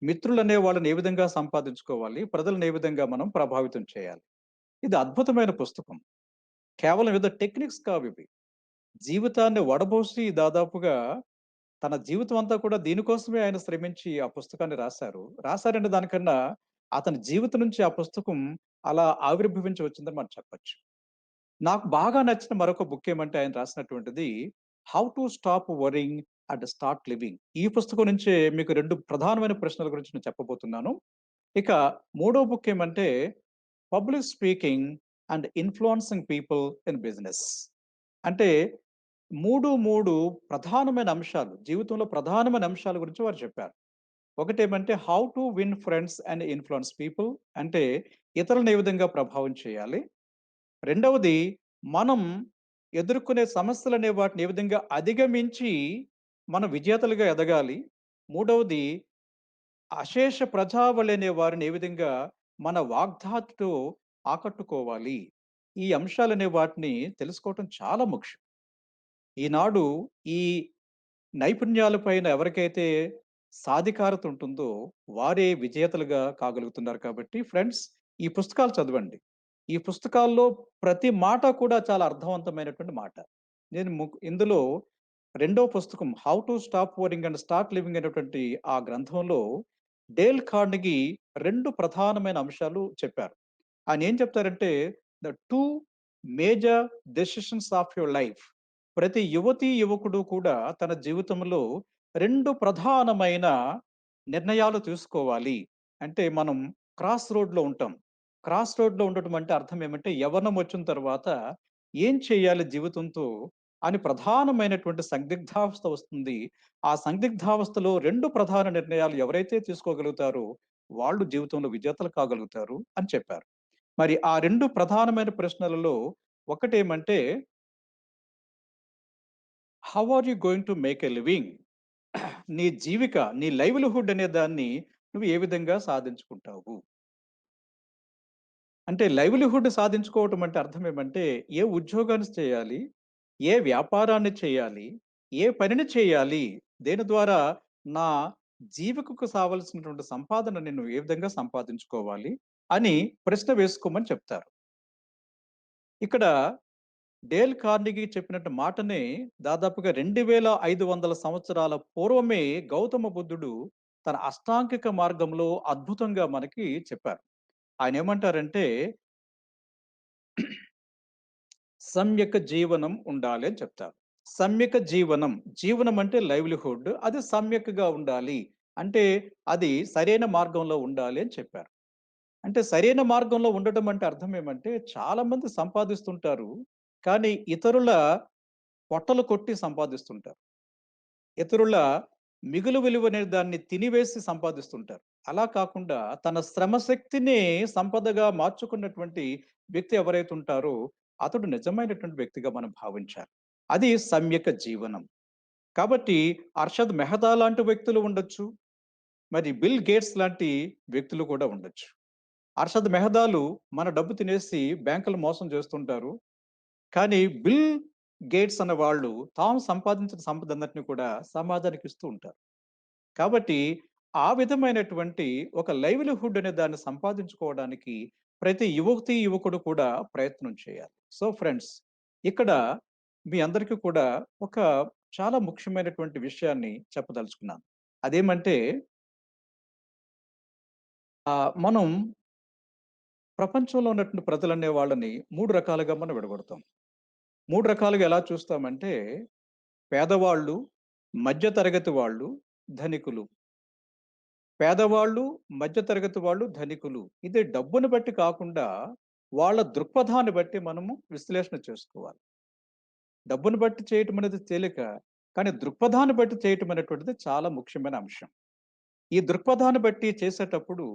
మిత్రులనే వాళ్ళని ఏ విధంగా సంపాదించుకోవాలి, ప్రజలను ఏ విధంగా మనం ప్రభావితం చేయాలి. ఇది అద్భుతమైన పుస్తకం. కేవలం ఏదో టెక్నిక్స్ కావివి. జీవితాన్ని వడబోసి దాదాపుగా తన జీవితం అంతా కూడా దీనికోసమే ఆయన శ్రమించి ఆ పుస్తకాన్ని రాసారు. రాసారంటే దానికన్నా అతని జీవితం నుంచి ఆ పుస్తకం అలా ఆవిర్భవించి వచ్చిందని మనం చెప్పొచ్చు. నాకు బాగా నచ్చిన మరొక బుక్ ఏమంటే ఆయన రాసినటువంటిది 'how to stop worrying and start living'. ఈ పుస్తకం నుంచే మీకు 2 ప్రధానమైన ప్రశ్నల గురించి నేను చెప్పబోతున్నాను. ఇక మూడో బుక్ ఏమంటే 'public speaking and influencing people in business'. అంటే 3 ప్రధానమైన అంశాలు, జీవితంలో ప్రధానమైన అంశాల గురించి వారు చెప్పారు. ఒకటేమంటే how to win friends and influence people, అంటే ఇతరులను ఏ విధంగా ప్రభావం చేయాలి. రెండవది, మనం ఎదుర్కొనే సమస్యలనే వాటిని ఏ విధంగా అధిగమించి మనం విజేతలుగా ఎదగాలి. మూడవది, అశేష ప్రజావళి అనే వారిని ఏ విధంగా మన వాగ్ధాటితో ఆకట్టుకోవాలి. ఈ అంశాలనే వాటిని తెలుసుకోవటం చాలా ముఖ్యం. ఈనాడు ఈ నైపుణ్యాల పైన ఎవరికైతే సాధికారత ఉంటుందో వారే విజేతలుగా కాగలుగుతున్నారు కాబట్టి ఫ్రెండ్స్, ఈ పుస్తకాలు చదవండి. ఈ పుస్తకాల్లో ప్రతి మాట కూడా చాలా అర్థవంతమైనటువంటి మాట. నేను ఇందులో రెండో పుస్తకం 'how to stop worrying and start living' అనేటువంటి ఆ గ్రంథంలో డేల్ కార్నెగీ 2 ప్రధానమైన అంశాలు చెప్పారు. ఆయనేం చెప్తారంటే, the 2 major decisions of your life. ప్రతి యువతీ, యువకుడు కూడా తన జీవితంలో 2 ప్రధానమైన నిర్ణయాలు తీసుకోవాలి. అంటే మనం క్రాస్ రోడ్‌లో ఉంటాం. క్రాస్ రోడ్‌లో ఉండటం అంటే అర్థం ఏమంటే, యవ్వనం వచ్చిన తర్వాత ఏం చేయాలి జీవితంతో అని ప్రధానమైనటువంటి సందిగ్ధావస్థ వస్తుంది. ఆ సందిగ్ధావస్థలో 2 ప్రధాన నిర్ణయాలు ఎవరైతే తీసుకోగలుగుతారో, వాళ్ళు జీవితంలో విజేతలు కాగలుగుతారు అని చెప్పారు. మరి ఆ 2 ప్రధానమైన ప్రశ్నలలో ఒకటేమంటే, how are you going to make a living? నీ లైవ్లీహుడ్ అనే దాన్ని నువ్వు ఏ విధంగా సాధించుకుంటావు? అంటే లైవ్లీహుడ్ సాధించుకోవటం అంటే అర్థం ఏమంటే, ఏ ఉద్యోగాన్ని చేయాలి? ఏ వ్యాపారాన్ని చేయాలి? ఏ పనిని చేయాలి? దేని ద్వారా నా జీవికకు కావాల్సినటువంటి సంపాదన నేను ఏ విధంగా సంపాదించుకోవాలి? అని ప్రశ్న వేసుకోమని చెప్తారు. ఇక్కడ డేల్ కార్నెగీ చెప్పినట్టు మాటనే దాదాపుగా 2500 సంవత్సరాల పూర్వమే గౌతమ బుద్ధుడు తన అష్టాంగిక మార్గంలో అద్భుతంగా మనకి చెప్పారు. ఆయనేమంటారంటే, సమ్యక జీవనం ఉండాలి అని చెప్తారు. సమ్యక జీవనం, జీవనం అంటే లైవ్లీహుడ్. అది సమ్యక్‌గా ఉండాలి. అంటే అది సరైన మార్గంలో ఉండాలి అని చెప్పారు. అంటే సరైన మార్గంలో ఉండటం అంటే అర్థం ఏమంటే, చాలా మంది సంపాదిస్తుంటారు. కానీ ఇతరుల పొట్టలు కొట్టి సంపాదిస్తుంటారు. ఇతరుల మిగులు విలువనే దాన్ని తినివేసి సంపాదిస్తుంటారు. అలా కాకుండా తన శ్రమశక్తిని సంపదగా మార్చుకున్నటువంటి వ్యక్తి ఎవరైతే ఉంటారో, అతడు నిజమైనటువంటి వ్యక్తిగా మనం భావించాలి. అది సమ్యక జీవనం. కాబట్టి అర్షద్ మెహతా లాంటి వ్యక్తులు ఉండొచ్చు. మరి బిల్ గేట్స్ లాంటి వ్యక్తులు కూడా ఉండొచ్చు. అర్షద్ మెహతాలు మన డబ్బు తినేసి బ్యాంకులు మోసం చేస్తుంటారు. కానీ బిల్ గేట్స్ అన్న వాళ్ళు తాము సంపాదించిన సంపదంతటిని కూడా సమాజానికి ఇస్తూ ఉంటారు. కాబట్టి ఆ విధమైనటువంటి ఒక లైవ్లీహుడ్ అనే దాన్ని సంపాదించుకోవడానికి ప్రతి యువతీ, యువకుడు కూడా ప్రయత్నం చేయాలి. సో ఫ్రెండ్స్, ఇక్కడ మీ అందరికీ కూడా ఒక చాలా ముఖ్యమైనటువంటి విషయాన్ని చెప్పదలుచుకున్నాను. అదేమంటే, మనం ప్రపంచంలో ఉన్నటువంటి ప్రజలనే వాళ్ళని 3 రకాలుగా మనం విడగొడతాం. 3 రకాలుగా ఎలా చూస్తామంటే, పేదవాళ్ళు, మధ్య తరగతి వాళ్ళు, ధనికులు. పేదవాళ్ళు, మధ్య తరగతి వాళ్ళు, ధనికులు. ఇది డబ్బును బట్టి కాకుండా, వాళ్ళ దృక్పథాన్ని బట్టి మనము విశ్లేషణ చేసుకోవాలి. డబ్బును బట్టి చేయటం అనేది తేలిక. కానీ దృక్పథాన్ని బట్టి చేయటం అనేటువంటిది చాలా ముఖ్యమైన అంశం. ఈ దృక్పథాన్ని బట్టి చేసేటప్పుడు,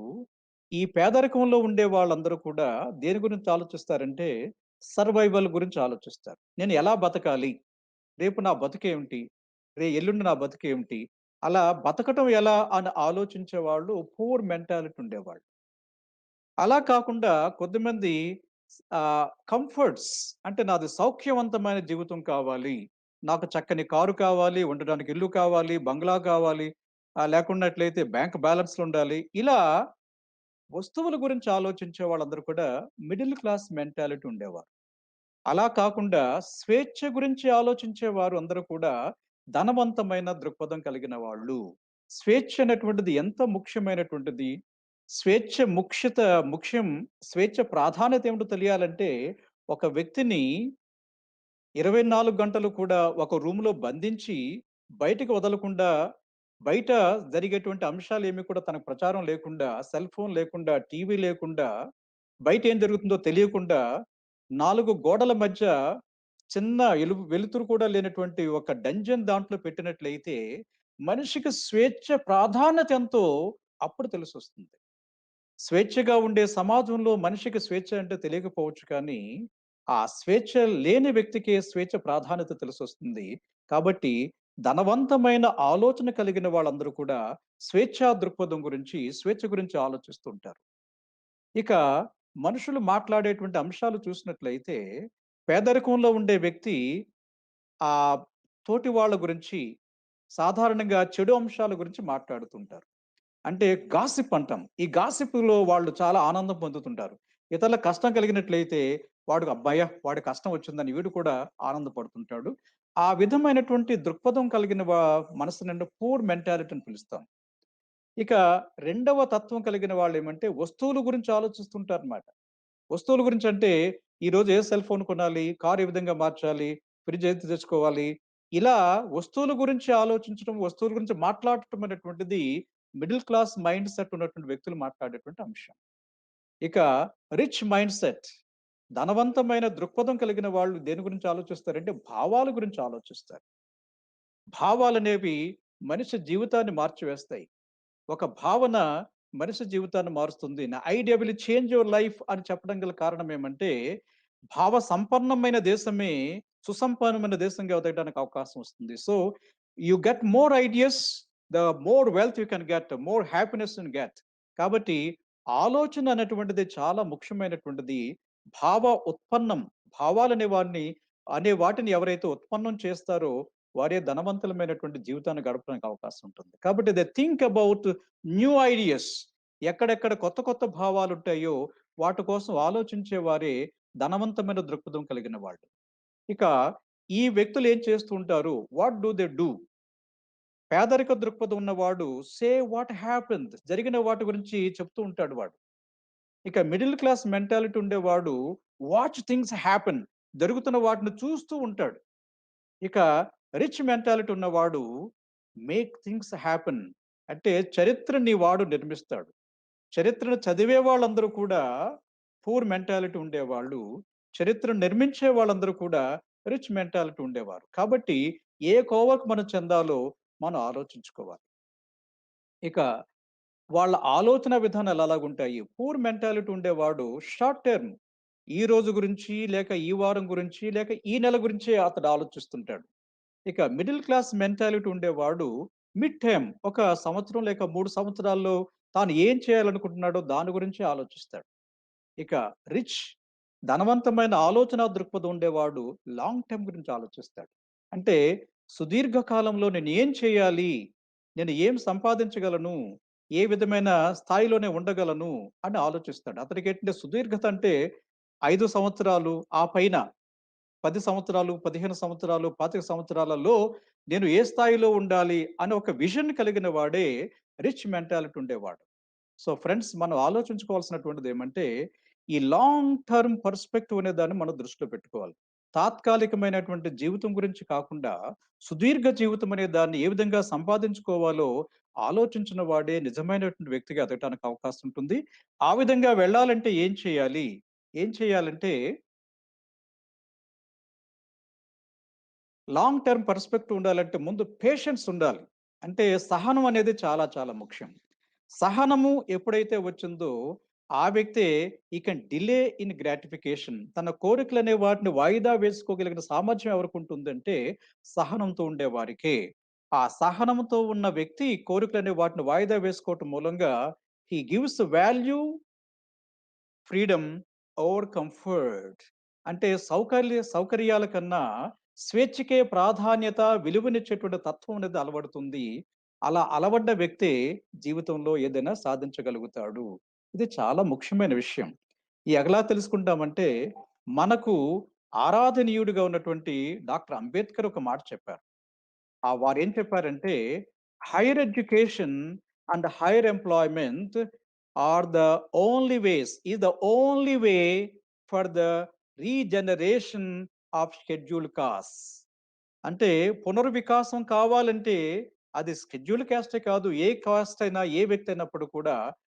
ఈ పేదరికంలో ఉండే వాళ్ళందరూ కూడా దేని గురించి ఆలోచిస్తారంటే, సర్వైవల్ గురించి ఆలోచిస్తారు. నేను ఎలా బతకాలి? రేపు నా బతుకేమిటి? ఎల్లుండి నా బతుకేమిటి? అలా బతకటం ఎలా అని ఆలోచించేవాళ్ళు పూర్ మెంటాలిటీ ఉండేవాళ్ళు. అలా కాకుండా కొద్దిమంది కంఫర్ట్స్ అంటే నాది సౌఖ్యవంతమైన జీవితం కావాలి. నాకు చక్కని కారు కావాలి, ఉండడానికి ఇల్లు కావాలి, బంగ్లా కావాలి, లేకున్నట్లయితే బ్యాంక్ బ్యాలెన్స్‌లుండాలి. ఇలా వస్తువుల గురించి ఆలోచించే వాళ్ళందరూ కూడా మిడిల్ క్లాస్ మెంటాలిటీ ఉండేవారు. అలా కాకుండా స్వేచ్ఛ గురించి ఆలోచించేవారు అందరూ కూడా ధనవంతమైన దృక్పథం కలిగిన వాళ్ళు. స్వేచ్ఛ అనేటువంటిది ఎంత ముఖ్యమైనటువంటిది. స్వేచ్ఛ ముఖ్యం. స్వేచ్ఛ ప్రాధాన్యత ఏమిటో తెలియాలంటే, ఒక వ్యక్తిని 24 గంటలు కూడా ఒక రూమ్‌లో బంధించి, బయటికి వదలకుండా, బయట జరిగేటువంటి అంశాలేమి కూడా తనకు ప్రచారం లేకుండా, సెల్ ఫోన్ లేకుండా, టీవీ లేకుండా, బయటేం జరుగుతుందో తెలియకుండా, 4 గోడల మధ్య చిన్న వెలుతురు కూడా లేనటువంటి ఒక డంజన్ దాంట్లో పెట్టినట్లయితే, మనిషికి స్వేచ్ఛ ప్రాధాన్యత ఎంతో అప్పుడు తెలిసొస్తుంది. స్వేచ్ఛగా ఉండే సమాజంలో మనిషికి స్వేచ్ఛ అంటే తెలియకపోవచ్చు కానీ, ఆ స్వేచ్ఛ లేని వ్యక్తికే స్వేచ్ఛ ప్రాధాన్యత తెలిసొస్తుంది. కాబట్టి ధనవంతమైన ఆలోచన కలిగిన వాళ్ళందరూ కూడా స్వేచ్ఛా దృక్పథం గురించి, స్వేచ్ఛ గురించి ఆలోచిస్తూ ఉంటారు. ఇక మనుషులు మాట్లాడేటువంటి అంశాలు చూసినట్లయితే, పేదరికంలో ఉండే వ్యక్తి తోటి వాళ్ళ గురించి సాధారణంగా చెడు అంశాల గురించి మాట్లాడుతుంటారు. అంటే గాసిప్ అంటాం. ఈ గాసిప్‌లో వాళ్ళు చాలా ఆనందం పొందుతుంటారు. ఇతరుల కష్టం కలిగినట్లయితే అబ్బయ్య! వాడి కష్టం వచ్చిందని వీడు కూడా ఆనందపడుతుంటాడు. ఆ విధమైనటువంటి దృక్పథం కలిగిన మనసునండి పూర్ మెంటాలిటీ అని పిలుస్తాం. ఇక రెండవ తత్వం కలిగిన వాళ్ళేమంటే వస్తువుల గురించి ఆలోచిస్తుంటారన్నమాట. వస్తువుల గురించంటే, ఈరోజు ఏ సెల్ ఫోన్ కొనాలి? కార్ ఏ విధంగా మార్చాలి? ఫ్రిడ్జ్ ఏది తెచ్చుకోవాలి? ఇలా వస్తువుల గురించి ఆలోచించడం, వస్తువుల గురించి మాట్లాడటం అనేటువంటిది మిడిల్ క్లాస్ మైండ్ సెట్ ఉన్నటువంటి వ్యక్తులు మాట్లాడేటువంటి అంశం. ఇక రిచ్ మైండ్ సెట్ ధనవంతమైన దృక్పథం కలిగిన వాళ్ళు దేని గురించి ఆలోచిస్తారంటే, భావాల గురించి ఆలోచిస్తారు. భావాలనేవి మనిషి జీవితాన్ని మార్చివేస్తాయి. ఒక భావన మనిషి జీవితాన్ని మారుస్తుంది. Idea will change your life అని చెప్పడం గల కారణం ఏమంటే, భావ సంపన్నమైన దేశమే సుసంపన్నమైన దేశంగా ఎదగడానికి అవకాశం వస్తుంది. So, you get more ideas, the more wealth you can get, more happiness you get. కాబట్టి ఆలోచన అనేటువంటిది చాలా ముఖ్యమైనటువంటిది. భావ ఉత్పన్నం అనే వాటిని ఎవరైతే ఉత్పన్నం చేస్తారో వారే ధనవంతులమైనటువంటి జీవితాన్ని గడపడానికి అవకాశం ఉంటుంది. కాబట్టి they think about new ideas. ఎక్కడెక్కడ కొత్త కొత్త భావాలుంటాయో వాటి కోసం ఆలోచించే వారే ధనవంతమైన దృక్పథం కలిగిన వాళ్ళు. ఇక ఈ వ్యక్తులు ఏం చేస్తూ ఉంటారు? What do they do? పేదరిక దృక్పథం ఉన్నవాడు సే వాట్ హ్యాపెండ్ జరిగిన వాటి గురించి చెప్తూ ఉంటాడు వాడు. ఇక మిడిల్ క్లాస్ మెంటాలిటీ ఉండేవాడు వాచ్ థింగ్స్ హ్యాపెన్ జరుగుతున్న వాటిని చూస్తూ ఉంటాడు. ఇక రిచ్ మెంటాలిటీ ఉన్నవాడు మేక్ థింగ్స్ హ్యాపెన్ అంటే చరిత్రని వాడు నిర్మిస్తాడు. చరిత్రను చదివే వాళ్ళందరూ కూడా పూర్ మెంటాలిటీ ఉండేవాళ్ళు. చరిత్రను నిర్మించే వాళ్ళందరూ కూడా రిచ్ మెంటాలిటీ ఉండేవారు. కాబట్టి ఏ కోవకు మనం చెందాలో మనం ఆలోచించుకోవాలి. ఇక వాళ్ళ ఆలోచన విధానాలు అలాగుంటాయి. పూర్ మెంటాలిటీ ఉండేవాడు షార్ట్ టర్మ్ ఈ రోజు గురించి, లేక ఈ వారం గురించి, లేక ఈ నెల గురించే అతడు ఆలోచిస్తుంటాడు. ఇక మిడిల్ క్లాస్ మెంటాలిటీ ఉండేవాడు మిడ్ టర్మ్ ఒక సంవత్సరం లేక 3 సంవత్సరాల్లో తాను ఏం చేయాలనుకుంటున్నాడో దాని గురించి ఆలోచిస్తాడు. ఇక రిచ్ ధనవంతమైన ఆలోచనా దృక్పథం ఉండేవాడు లాంగ్ టర్మ్ గురించి ఆలోచిస్తాడు. అంటే సుదీర్ఘ కాలంలో నేను ఏం చేయాలి? నేను ఏం సంపాదించగలను? ఏ విధమైన స్థాయిలోనే ఉండగలను? అని ఆలోచిస్తాడు. అతనికేంటంటే సుదీర్ఘత అంటే 5 సంవత్సరాలు, ఆ పైన 10 సంవత్సరాలు, 15 సంవత్సరాలు, 25 సంవత్సరాలలో నేను ఏ స్థాయిలో ఉండాలి అని ఒక విజన్ కలిగిన వాడే రిచ్ మెంటాలిటీ ఉండేవాడు. సో ఫ్రెండ్స్ మనం ఆలోచించుకోవాల్సినటువంటిదేమంటే, ఈ లాంగ్ టర్మ్ పర్స్పెక్టివ్ అనే దాన్ని మనం దృష్టిలో పెట్టుకోవాలి. తాత్కాలికమైనటువంటి జీవితం గురించి కాకుండా, సుదీర్ఘ జీవితం అనే దాన్ని ఏ విధంగా సంపాదించుకోవాలో ఆలోచించిన వాడే నిజమైనటువంటి వ్యక్తిగా ఎదగటానికి అవకాశం ఉంటుంది. ఆ విధంగా వెళ్ళాలంటే ఏం చేయాలి? ఏం చేయాలంటే లాంగ్ టర్మ్ పర్స్పెక్టివ్ ఉండాలంటే ముందు పేషెన్స్ ఉండాలి. అంటే సహనం అనేది చాలా చాలా ముఖ్యం. సహనము ఎప్పుడైతే వచ్చిందో ఆ వ్యక్తే ఈ కెన్ డిలే ఇన్ గ్రాటిఫికేషన్. తన కోరికలనే వాటిని వాయిదా వేసుకోగలిగిన సామర్థ్యం ఎవరికుంటుందంటే సహనంతో ఉండేవారికే. ఆ సహనంతో ఉన్న వ్యక్తి కోరికలనే వాటిని వాయిదా వేసుకోవటం మూలంగా హి gives value freedom over comfort. అంటే సౌకర్యాల కన్నా స్వేచ్ఛకే ప్రాధాన్యత, విలువనిచ్చేటువంటి తత్వం అనేది అలవడుతుంది. అలా అలవడ్డ వ్యక్తే జీవితంలో ఏదైనా సాధించగలుగుతాడు. ఇది చాలా ముఖ్యమైన విషయం. ఎలా తెలుసుకుంటామంటే, మనకు ఆరాధనీయుడిగా ఉన్నటువంటి డాక్టర్ అంబేద్కర్ ఒక మాట చెప్పారు. వారేం చెప్పారంటే, higher education and higher employment are the only way for the regeneration of scheduled caste. అంటే పునర్వికాసం కావాలంటే అది షెడ్యూల్ కాస్టే కాదు. ఏ కాస్ట్ అయినా, ఏ వ్యక్తి అయినప్పుడు కూడా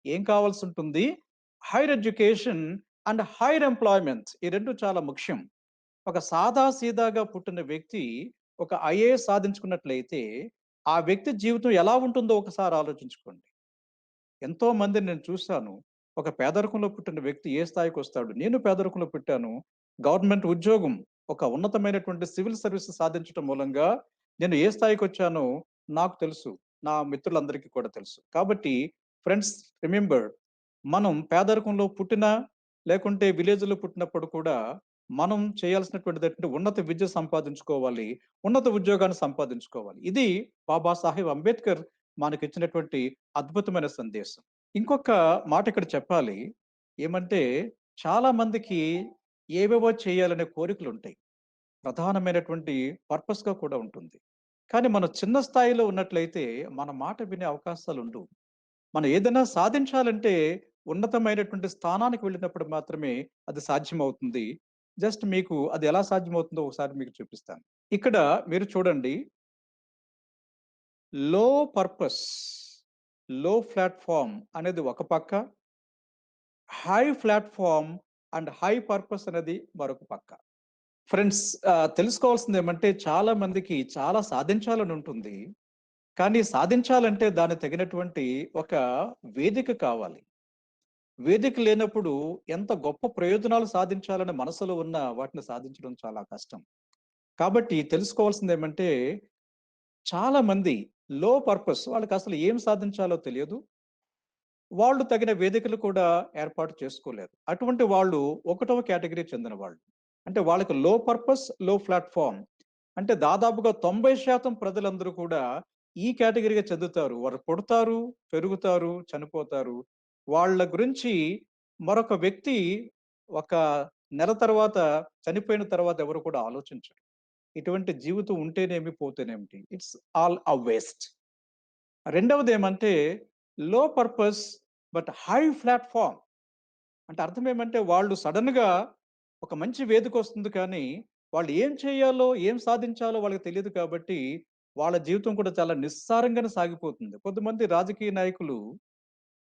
ఏం కావాల్సుంటుంది? Higher education and higher employment ఈ 2 చాలా ముఖ్యం. ఒక సాదా సీదాగా పుట్టిన వ్యక్తి ఒక ఐఏఎస్ సాధించుకున్నట్లయితే, ఆ వ్యక్తి జీవితం ఎలా ఉంటుందో ఒకసారి ఆలోచించుకోండి. ఎంతో మందిని నేను చూసాను. ఒక పేదరికంలో పుట్టిన వ్యక్తి ఏ స్థాయికొస్తాడు. నేను పేదరికంలో పుట్టాను. గవర్నమెంట్ ఉద్యోగం, ఒక ఉన్నతమైనటువంటి సివిల్ సర్వీస్ సాధించటం మూలంగా నేను ఏ స్థాయికొచ్చానో నాకు తెలుసు. నా మిత్రులందరికీ కూడా తెలుసు. కాబట్టి ఫ్రెండ్స్, రిమెంబర్, మనం పేదరికంలో పుట్టినా, లేకుంటే విలేజ్‌లో పుట్టినప్పుడు కూడా మనం చేయాల్సినటువంటిదేంటంటే ఉన్నత విద్య సంపాదించుకోవాలి. ఉన్నత ఉద్యోగాన్ని సంపాదించుకోవాలి. ఇది బాబాసాహెబ్ అంబేద్కర్ మనకిచ్చినటువంటి అద్భుతమైన సందేశం. ఇంకొక మాట ఇక్కడ చెప్పాలి. ఏమంటే, చాలా మందికి ఏవేవో చేయాలనే కోరికలుంటాయి. ప్రధానమైనటువంటి పర్పస్‌గా కూడా ఉంటుంది. కానీ మనం చిన్న స్థాయిలో ఉన్నట్లయితే మన మాట వినే అవకాశాలుండవు. మనం ఏదైనా సాధించాలంటే ఉన్నతమైనటువంటి స్థానానికి వెళ్ళినప్పుడు మాత్రమే అది సాధ్యమవుతుంది. జస్ట్ మీకు అది ఎలా సాధ్యమవుతుందో ఒకసారి మీకు చూపిస్తాను. ఇక్కడ మీరు చూడండి, లో పర్పస్, లో ప్లాట్‌ఫార్మ్ అనేది ఒక పక్క, high platform and high purpose అనేది మరొక పక్క. ఫ్రెండ్స్, తెలుసుకోవాల్సిందేమంటే చాలా మందికి చాలా సాధించాలని ఉంటుంది. కానీ సాధించాలంటే దానికి తగినటువంటి ఒక వేదిక కావాలి. వేదిక లేనప్పుడు ఎంత గొప్ప ప్రయోజనాలు సాధించాలని మనసులో ఉన్నా వాటిని సాధించడం చాలా కష్టం. కాబట్టి తెలుసుకోవాల్సిందేమంటే, చాలా మంది లో పర్పస్, వాళ్ళకసలు ఏం సాధించాలో తెలియదు. వాళ్ళు తగిన వేదికలు కూడా ఏర్పాటు చేసుకోలేరు. అటువంటి వాళ్ళు ఒకటవ కేటగరీ చెందిన వాళ్ళు. అంటే వాళ్ళకి లో పర్పస్, లో ప్లాట్‌ఫార్మ్. అంటే దాదాపుగా 90% ప్రజలందరూ కూడా ఈ కేటగరీ‌గా చెందుతారు. వారు పుడతారు, పెరుగుతారు, చనిపోతారు. వాళ్ళ గురించి మరొక వ్యక్తి ఒక నెల తర్వాత, చనిపోయిన తర్వాత ఎవరు కూడా ఆలోచించరు. ఇటువంటి జీవితం ఉంటేనేమి, పోతేనేమిటి. It's all a waste. రెండవదేమంటే, low purpose but high platform. అంటే అర్థమేమంటే, వాళ్ళు సడెన్‌గా ఒక మంచి వేదికొస్తుంది కానీ, వాళ్ళు ఏం చేయాలో, ఏం సాధించాలో వాళ్ళకి తెలీదు కాబట్టి, వాళ్ళ జీవితం కూడా చాలా నిస్సారంగానే సాగిపోతుంది. కొంతమంది రాజకీయ నాయకులు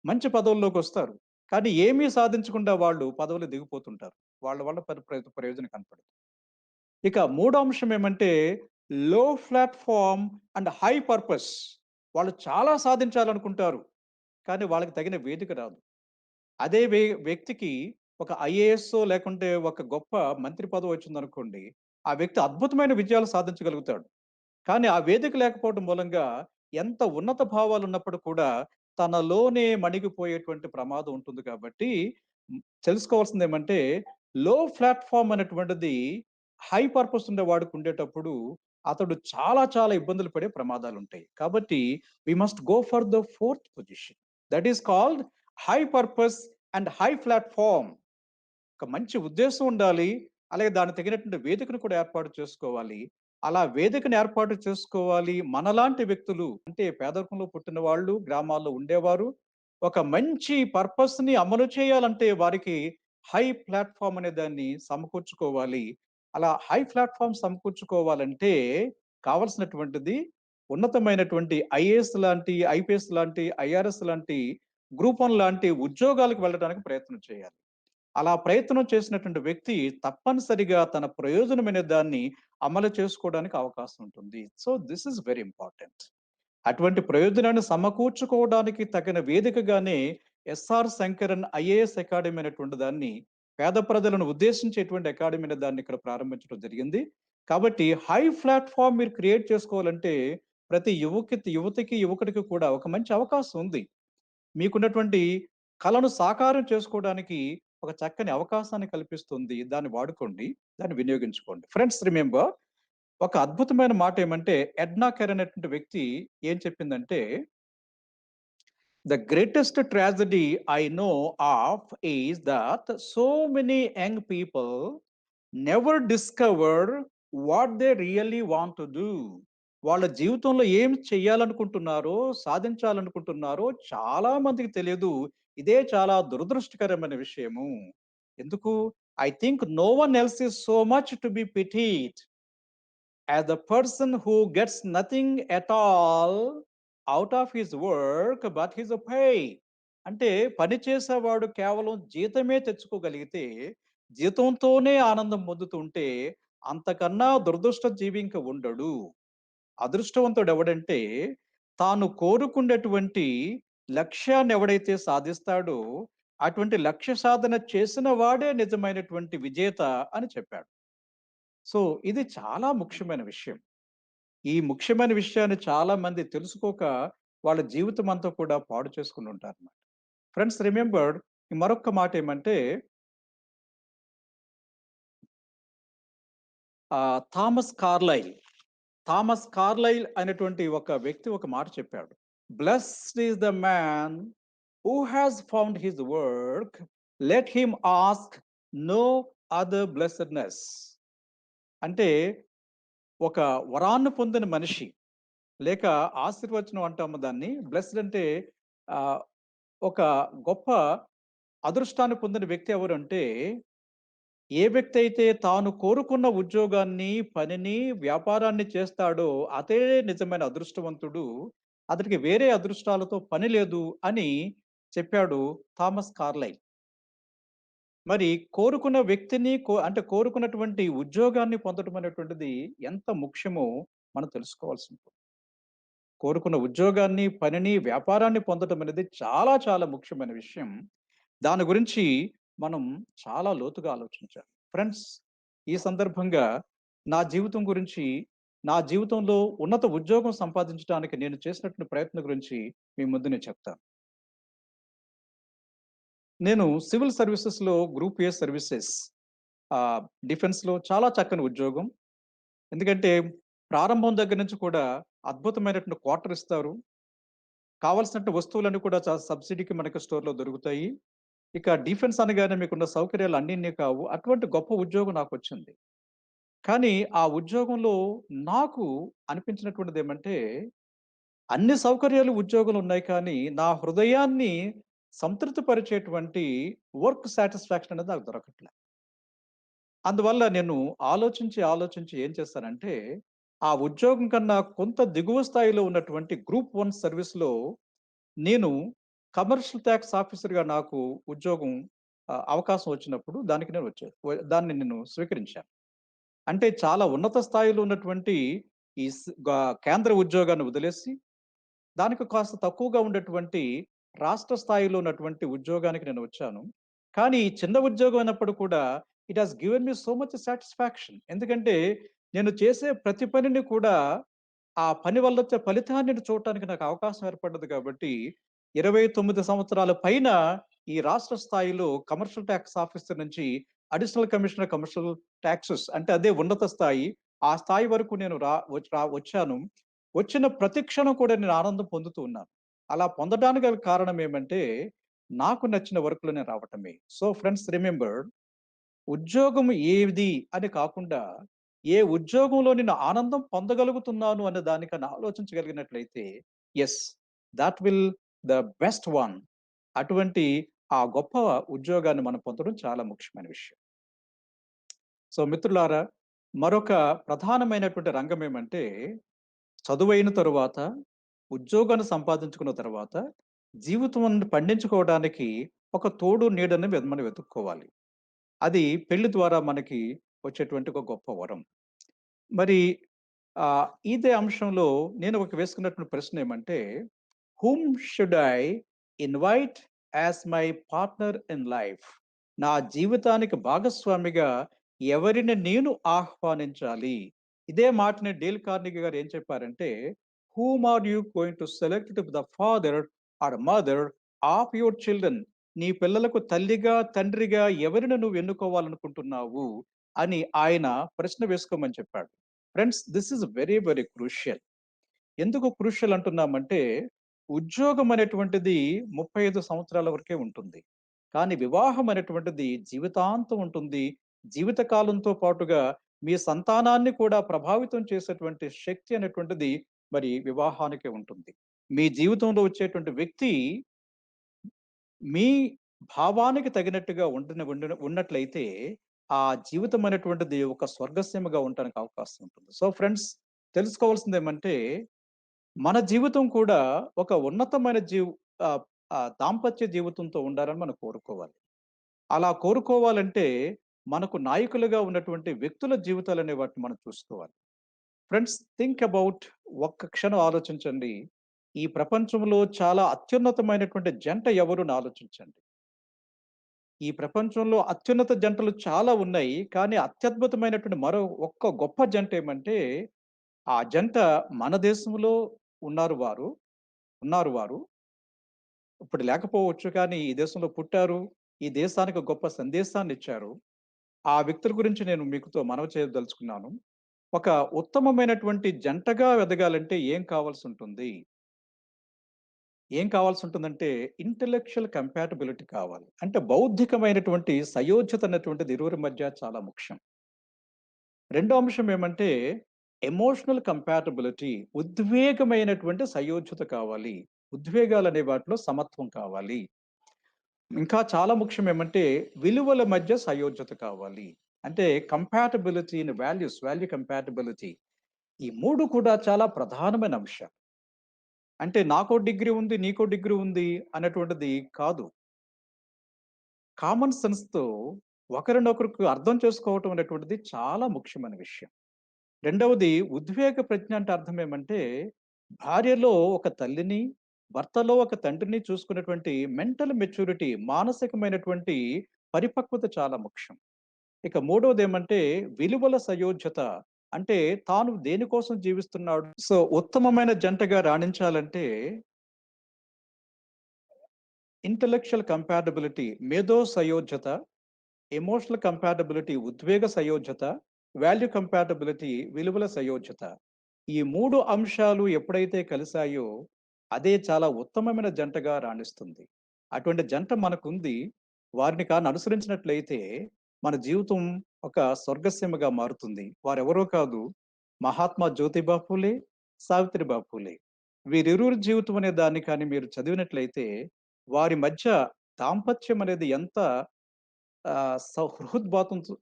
మంచి పదవుల్లోకొస్తారు. కానీ ఏమీ సాధించకుండా వాళ్ళు పదవులు దిగిపోతుంటారు. వాళ్ళ వల్ల ప్రయోజనం కనపడదు. ఇక మూడో అంశం ఏమంటే, లో ప్లాట్‌ఫార్మ్ అండ్ హై పర్పస్. వాళ్ళు చాలా సాధించాలనుకుంటారు. కానీ వాళ్ళకి తగిన వేదిక రాదు. అదే వ్యక్తికి ఒక ఐఏఎస్సో లేకుంటే ఒక గొప్ప మంత్రి పదవొచ్చిందనుకోండి. ఆ వ్యక్తి అద్భుతమైన విజయాలు సాధించగలుగుతాడు. కానీ ఆ వేదిక లేకపోవడం మూలంగా ఎంత ఉన్నత భావాలున్నప్పుడు కూడా తనలోనే మణిగిపోయేటువంటి ప్రమాదం ఉంటుంది కాబట్టి తెలుసుకోవాల్సిందేమంటే, లో ప్లాట్‌ఫార్మ్ అనేటువంటిది హై పర్పస్ ఉండేవాడికి ఉండేటప్పుడు అతడు చాలా చాలా ఇబ్బందులు పడే ప్రమాదాలుంటాయి. కాబట్టి we must go for the fourth position. That is called high purpose and high platform. ఒక మంచి ఉద్దేశం ఉండాలి. అలాగే దానికి తగినటువంటి వేదికను కూడా ఏర్పాటు చేసుకోవాలి. అలా వేదికను ఏర్పాటు చేసుకోవాలి. మనలాంటి వ్యక్తులు అంటే పేదరికంలో పుట్టిన వాళ్ళు, గ్రామాల్లో ఉండేవారు. ఒక మంచి పర్పస్‌ని అమలు చేయాలంటే వారికి హై ప్లాట్‌ఫార్మ్ అనే దాన్ని సమకూర్చుకోవాలి. అలా హై ప్లాట్‌ఫార్మ్ సమకూర్చుకోవాలంటే కావాల్సినటువంటిది ఉన్నతమైనటువంటి ఐఏఎస్ లాంటి, ఐపీఎస్ లాంటి, ఐఆర్ఎస్ లాంటి, గ్రూప్ వన్ లాంటి ఉద్యోగాలకు వెళ్ళడానికి ప్రయత్నం చేయాలి. అలా ప్రయత్నం చేసినటువంటి వ్యక్తి తప్పనిసరిగా తన ప్రయోజనమైన దాన్ని అమలు చేసుకోవడానికి అవకాశం ఉంటుంది. So, this is very important. అటువంటి ప్రయోజనాన్ని సమకూర్చుకోవడానికి తగిన వేదికగానే ఎస్ఆర్ శంకరన్ ఐఏఎస్ అకాడమీ అనేటువంటి దాన్ని, పేద ప్రజలను ఉద్దేశించేటువంటి అకాడమీ అనే దాన్ని ఇక్కడ ప్రారంభించడం జరిగింది. కాబట్టి హై ప్లాట్‌ఫార్మ్ మీరు క్రియేట్ చేసుకోవాలంటే ప్రతి యువతికి, యువకుడికి కూడా ఒక మంచి అవకాశం ఉంది. మీకున్నటువంటి కలను సాకారం చేసుకోవడానికి ఒక చక్కని అవకాశాన్ని కల్పిస్తుంది. దాన్ని వాడుకోండి. దాన్ని వినియోగించుకోండి. ఫ్రెండ్స్ రిమెంబర్ ఒక అద్భుతమైన మాట ఏమంటే ఎడ్నా కెర్ అనేటువంటి వ్యక్తి ఏం చెప్పిందంటే, "the greatest tragedy I know of is that so many young people never discover what they really want to do." వాళ్ళ జీవితంలో ఏం చేయాలనుకుంటున్నారో, సాధించాలనుకుంటున్నారో చాలా మందికి తెలియదు. ఇదే చాలా దురదృష్టకరమైన విషయము. ఎందుకు? I think no one else is so much to be pitied as the person who gets nothing at all out of his work but his pay. అంటే పని చేసేవాడు కేవలం జీతమే తెచ్చుకోగలిగితే, జీతంతోనే ఆనందం పొందుతుంటే, అంతకన్నా దురదృష్ట జీవి ఇంక ఉండడు. అదృష్టవంతుడెవడంటే, తాను కోరుకున్నటువంటి లక్ష్యాన్ని ఎవడైతే సాధిస్తాడో, అటువంటి లక్ష్య సాధన చేసిన వాడే నిజమైనటువంటి విజేత అని చెప్పాడు. సో, ఇది చాలా ముఖ్యమైన విషయం. ఈ ముఖ్యమైన విషయాన్ని చాలా మంది తెలుసుకోక, వాళ్ళ జీవితమంతా కూడా పాడు చేసుకుంటుంటారన్నమాట. ఫ్రెండ్స్ రిమెంబర్డ్ మరొక్క మాటేమంటే, థామస్ కార్లైల్. థామస్ కార్లైల్ అనేటువంటి ఒక వ్యక్తి ఒక మాట చెప్పాడు. Blessed is the man who has found his work, let him ask no other blessedness. అంటే ఒక వరాన్ని పొందిన మనిషి లేక ఆశీర్వచనం అంటాము దాన్ని. బ్లెస్డ్ అంటే ఆహ్, ఒక గొప్ప అదృష్టాన్ని పొందిన వ్యక్తి ఎవరంటే, ఏ వ్యక్తి అయితే తాను కోరుకున్న ఉద్యోగాన్ని, పనిని, వ్యాపారాన్ని చేస్తాడో అదే నిజమైన అదృష్టవంతుడు. అతనికి వేరే అదృష్టాలతో పని లేదు అని చెప్పాడు థామస్ కార్లైల్. మరి కోరుకున్న వ్యక్తిని అంటే కోరుకున్నటువంటి ఉద్యోగాన్ని పొందడం అనేటువంటిది ఎంత ముఖ్యమో మనం తెలుసుకోవాల్సి ఉంటుంది. కోరుకున్న ఉద్యోగాన్ని, పనిని, వ్యాపారాన్ని పొందడం అనేది చాలా చాలా ముఖ్యమైన విషయం. దాని గురించి మనం చాలా లోతుగా ఆలోచించాలి. ఫ్రెండ్స్, ఈ సందర్భంగా నా జీవితం గురించి, నా జీవితంలో ఉన్నత ఉద్యోగం సంపాదించడానికి నేను చేసినటువంటి ప్రయత్నం గురించి మీ ముందు నేను చెప్తాను. నేను సివిల్ సర్వీసెస్‌లో గ్రూప్ ఏ సర్వీసెస్ ఆహ్, డిఫెన్స్‌లో చాలా చక్కని ఉద్యోగం. ఎందుకంటే ప్రారంభం దగ్గర నుంచి కూడా అద్భుతమైనటువంటి క్వార్టర్ ఇస్తారు. కావాల్సినటువంటి వస్తువులన్నీ కూడా సబ్సిడీకి మనకు స్టోర్‌లో దొరుకుతాయి. ఇక డిఫెన్స్ అనగానే మీకున్న సౌకర్యాలు అన్నిన్ని కావు. అటువంటి గొప్ప ఉద్యోగం నాకొచ్చింది. కానీ ఆ ఉద్యోగంలో నాకు అనిపించినటువంటిదేమంటే, అన్ని సౌకర్యాలు ఉద్యోగంలో ఉన్నాయి కానీ, నా హృదయాన్ని సంతృప్తి పరిచేటువంటి వర్క్ సాటిస్ఫాక్షన్ అనేది నాకు దొరకట్లే. అందువల్ల నేను ఆలోచించి ఏం చేశానంటే, ఆ ఉద్యోగం కన్నా కొంత దిగువ స్థాయిలో ఉన్నటువంటి గ్రూప్ 1 సర్వీస్‌లో నేను కమర్షియల్ టాక్స్ ఆఫీసర్‌గా నాకు ఉద్యోగం అవకాశం వచ్చినప్పుడు దానికి నేను దాన్ని నేను స్వీకరించాను. అంటే చాలా ఉన్నత స్థాయిలో ఉన్నటువంటి ఈ స్ గా కేంద్ర ఉద్యోగాన్ని వదిలేసి, దానికి కాస్త తక్కువగా ఉండేటువంటి రాష్ట్ర స్థాయిలో ఉన్నటువంటి ఉద్యోగానికి నేను వచ్చాను. కానీ ఈ చిన్న ఉద్యోగం అయినప్పుడు కూడా it has given me so much satisfaction. ఎందుకంటే నేను చేసే ప్రతి పనిని కూడా ఆ పని వల్ల వచ్చే ఫలితాన్ని చూడటానికి నాకు అవకాశం ఏర్పడ్డది కాబట్టి 29 సంవత్సరాల పైన ఈ రాష్ట్ర స్థాయిలో కమర్షియల్ టాక్స్ ఆఫీసర్ నుంచి అడిషనల్ కమిషనర్ కమర్షియల్ టాక్సెస్ అంటే అదే ఉన్నత స్థాయి. ఆ స్థాయి వరకు నేను వచ్చాను. వచ్చిన ప్రతి క్షణం కూడా నేను ఆనందం పొందుతూ ఉన్నాను. అలా పొందడానికి గల కారణం ఏమంటే, నాకు నచ్చిన వర్క్‌లో నేను రావటమే. సో ఫ్రెండ్స్ రిమెంబర్ ఉద్యోగం ఏది అని కాకుండా, ఏ ఉద్యోగంలో నేను ఆనందం పొందగలుగుతున్నాను అనే దానికన్నా ఆలోచించగలిగినట్లయితే, yes, that will the best one. అటువంటి ఆ గొప్ప ఉద్యోగాన్ని మనం పొందడం చాలా ముఖ్యమైన విషయం. సో మిత్రులారా, మరొక ప్రధానమైనటువంటి రంగం ఏమంటే, చదువైన తరువాత, ఉద్యోగాన్ని సంపాదించుకున్న తర్వాత, జీవితాన్ని పండించుకోవడానికి ఒక తోడు నీడని మనం వెతుక్కోవాలి. అది పెళ్లి ద్వారా మనకి వచ్చేటువంటి ఒక గొప్ప వరం. మరి ఇదే అంశంలో నేను ఒక వేసుకున్నటువంటి ప్రశ్న ఏమంటే, whom should I invite as my partner in life? నా జీవితానికి భాగస్వామిగా ఎవరిని నేను ఆహ్వానించాలి? ఇదే మాటని డేల్ కార్నెగీ గారు ఏం చెప్పారంటే, whom are you going to select to the father or mother of your children? నీ పిల్లలకు తల్లిగా, తండ్రిగా ఎవరిని నువ్వు ఎన్నుకోవాలనుకుంటున్నావు అని ఆయన ప్రశ్న వేసుకోమని చెప్పాడు. Friends, this is very, very crucial. ఎందుకు క్రూషియల్ అంటున్నామంటే, ఉద్యోగం అనేటువంటిది 35 సంవత్సరాల వరకే ఉంటుంది. కానీ వివాహం అనేటువంటిది జీవితాంతం ఉంటుంది. జీవితకాలంతో పాటుగా మీ సంతానాన్ని కూడా ప్రభావితం చేసేటువంటి శక్తి అనేటువంటిది మరి వివాహానికే ఉంటుంది. మీ జీవితంలో వచ్చేటువంటి వ్యక్తి మీ భావానికి తగినట్టుగా ఉన్నట్లయితే, ఆ జీవితం అనేటువంటిది ఒక స్వర్గసీమగా ఉండటానికి అవకాశం ఉంటుంది. సో ఫ్రెండ్స్, తెలుసుకోవాల్సిందేమంటే, మన జీవితం కూడా ఒక ఉన్నతమైన ఆహ్, దాంపత్య జీవితంతో ఉండాలని మనం కోరుకోవాలి. అలా కోరుకోవాలంటే, మనకు నాయకులుగా ఉన్నటువంటి వ్యక్తుల జీవితాలనే వాటిని మనం చూసుకోవాలి. ఫ్రెండ్స్, థింక్ అబౌట్, ఒక్క క్షణం ఆలోచించండి. ఈ ప్రపంచంలో చాలా అత్యున్నతమైనటువంటి జంట ఎవరు అని ఆలోచించండి. ఈ ప్రపంచంలో అత్యున్నత జంటలు చాలా ఉన్నాయి. కానీ అత్యద్భుతమైనటువంటి మరో ఒక్క గొప్ప జంట ఏమంటే, ఆ జంట మన దేశంలో ఉన్నారు వారు. ఉన్నారు వారు. ఇప్పుడు లేకపోవచ్చు, కానీ ఈ దేశంలో పుట్టారు. ఈ దేశానికి గొప్ప సందేశాన్నిచ్చారు. ఆ వ్యక్తుల గురించి నేను మీకుతో మనవి చేయదలుచుకున్నాను. ఒక ఉత్తమమైనటువంటి జంటగా ఎదగాలంటే ఏం కావాల్సుంటుంది? ఏం కావాల్సుంటుందంటే, ఇంటలెక్చువల్ కంపాటిబిలిటీ కావాలి. అంటే బౌద్ధికమైనటువంటి సయోధ్యత అన్నటువంటిది ఇరువురి మధ్య చాలా ముఖ్యం. రెండో అంశం ఏమంటే, ఎమోషనల్ కంపాటిబిలిటీ, ఉద్వేగమైనటువంటి సయోధ్యత కావాలి. ఉద్వేగాలనే వాటిలో సమత్వం కావాలి. ఇంకా చాలా ముఖ్యం ఏమంటే, విలువల మధ్య సయోధ్యత కావాలి. అంటే compatibility in values, value compatibility. ఈ 3 కూడా చాలా ప్రధానమైన అంశాలు. అంటే నాకో డిగ్రీ ఉంది, నీకో డిగ్రీ ఉంది అనేటువంటిది కాదు. కామన్ సెన్స్‌తో ఒకరినొకరికి అర్థం చేసుకోవటం అనేటువంటిది చాలా ముఖ్యమైన విషయం. రెండవది ఉద్వేగ ప్రజ్ఞ అంటే అర్థం ఏమంటే, భార్యలో ఒక తల్లిని, భర్తలో ఒక తండ్రిని చూసుకునేటువంటి మెంటల్ మెచ్యూరిటీ, మానసికమైనటువంటి పరిపక్వత చాలా ముఖ్యం. ఇక మూడవదేమంటే విలువల సయోధ్యత. అంటే తాను దేనికోసం జీవిస్తున్నాడు. సో, ఉత్తమమైన జంటగా రాణించాలంటే ఇంటలెక్చువల్ కంపాటిబిలిటీ, మేధో సయోధ్యత, ఎమోషనల్ కంపాటిబిలిటీ, ఉద్వేగ సయోధ్యత, వాల్యూ కంపాటిబిలిటీ, విలువల సయోధ్యత. ఈ 3 అంశాలు ఎప్పుడైతే కలిసాయో, అదే చాలా ఉత్తమమైన జంటగా రాణిస్తుంది. అటువంటి జంట మనకుంది. వారిని అనుసరించినట్లయితే మన జీవితం ఒక స్వర్గసీమగా మారుతుంది. వారెవరో కాదు, మహాత్మా జ్యోతిబా ఫూలే, సావిత్రిబా ఫూలే. వీరిరువురి జీవితం అనే దాన్ని మీరు చదివినట్లయితే, వారి మధ్య దాంపత్యం అనేది ఎంత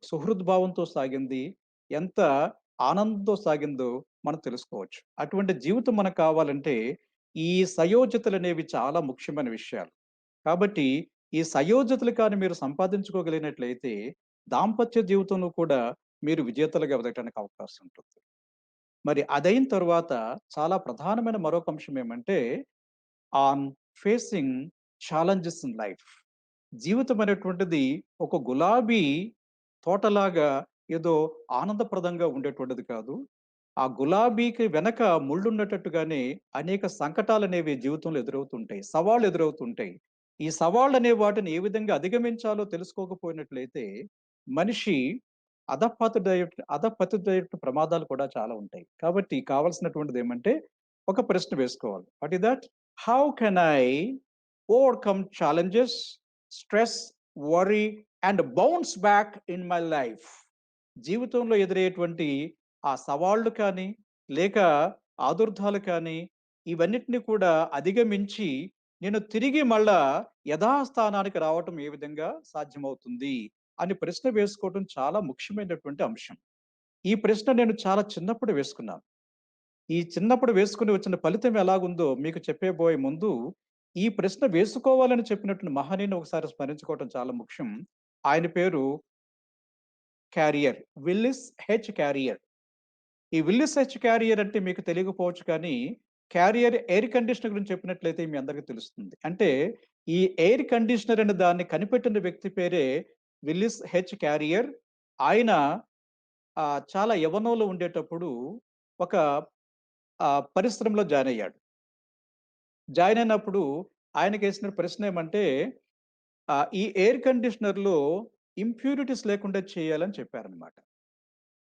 సుహృద్భావంతో సాగింది. ఎంత ఆనందంతో సాగిందో మనం తెలుసుకోవచ్చు. అటువంటి జీవితం మనకు కావాలంటే, ఈ సయోజతలనేవి చాలా ముఖ్యమైన విషయాలు. కాబట్టి, ఈ సయోజతలు మీరు సంపాదించుకోగలిగినట్లయితే, దాంపత్య జీవితంలో కూడా మీరు విజేతలుగా ఎదగటానికి అవకాశం ఉంటుంది. మరి అదైన తరువాత చాలా ప్రధానమైన మరొక అంశం ఏమంటే, on facing challenges in life. జీవితం అనేటువంటిది ఒక గులాబీ తోటలాగా ఏదో ఆనందప్రదంగా ఉండేటువంటిది కాదు. ఆ గులాబీకి వెనక ముళ్ళున్నట్టుగానే అనేక సంకటాలనేవి జీవితంలో ఎదురవుతుంటాయి. సవాళ్లు ఎదురవుతుంటాయి. ఈ సవాళ్ళనే వాటిని ఏ విధంగా అధిగమించాలో తెలుసుకోకపోయినట్లయితే, మనిషి అధపతుడయ్యే ప్రమాదాలు కూడా చాలా ఉంటాయి. కాబట్టి కావాల్సినటువంటిదేమంటే, ఒక ప్రశ్న వేసుకోవాలి. What is that? How can I overcome challenges, stress, worry and bounce back in my life? జీవితంలో ఎదురయ్యేటువంటి ఆ సవాళ్ళు కానీ, లేక ఆదుర్దాలు కానీ, ఇవన్నిటిని కూడా అధిగమించి నేను తిరిగి మళ్ళా యథాస్థానానికి రావటం ఏ విధంగా సాధ్యమవుతుంది అని ప్రశ్న వేసుకోవటం చాలా ముఖ్యమైనటువంటి అంశం. ఈ ప్రశ్న నేను చాలా చిన్నప్పుడు వేసుకున్నాను. ఈ చిన్నప్పుడు వేసుకొని వచ్చిన ఫలితం ఎలాగుందో మీకు చెప్పబోయే ముందు, ఈ ప్రశ్న వేసుకోవాలని చెప్పినటువంటి మహనీయుని ఒకసారి స్మరించుకోవటం చాలా ముఖ్యం. ఆయన పేరు క్యారియర్. Willis H. క్యారియర్. ఈ విల్లిస్ హెచ్. క్యారియర్ అంటే మీకు తెలియకపోవచ్చు కానీ, క్యారియర్ ఎయిర్ కండిషనర్ గురించి చెప్పినట్లయితే మీ అందరికి తెలుస్తుంది. అంటే ఈ ఎయిర్ కండిషనర్ అనే దాన్ని కనిపెట్టిన వ్యక్తి పేరే విల్లిస్ హెచ్. క్యారియర్. ఆయన చాలా యవ్వనంలో ఉండేటప్పుడు ఒక పరిశ్రమలో జాయినయ్యాడు. జాయినయినప్పుడు ఆయనకేసిన ప్రశ్నేమంటే ఈ ఎయిర్ కండిషనర్‌లో ఇంప్యూరిటీస్ లేకుండా చేయాలని చెప్పారనమాట.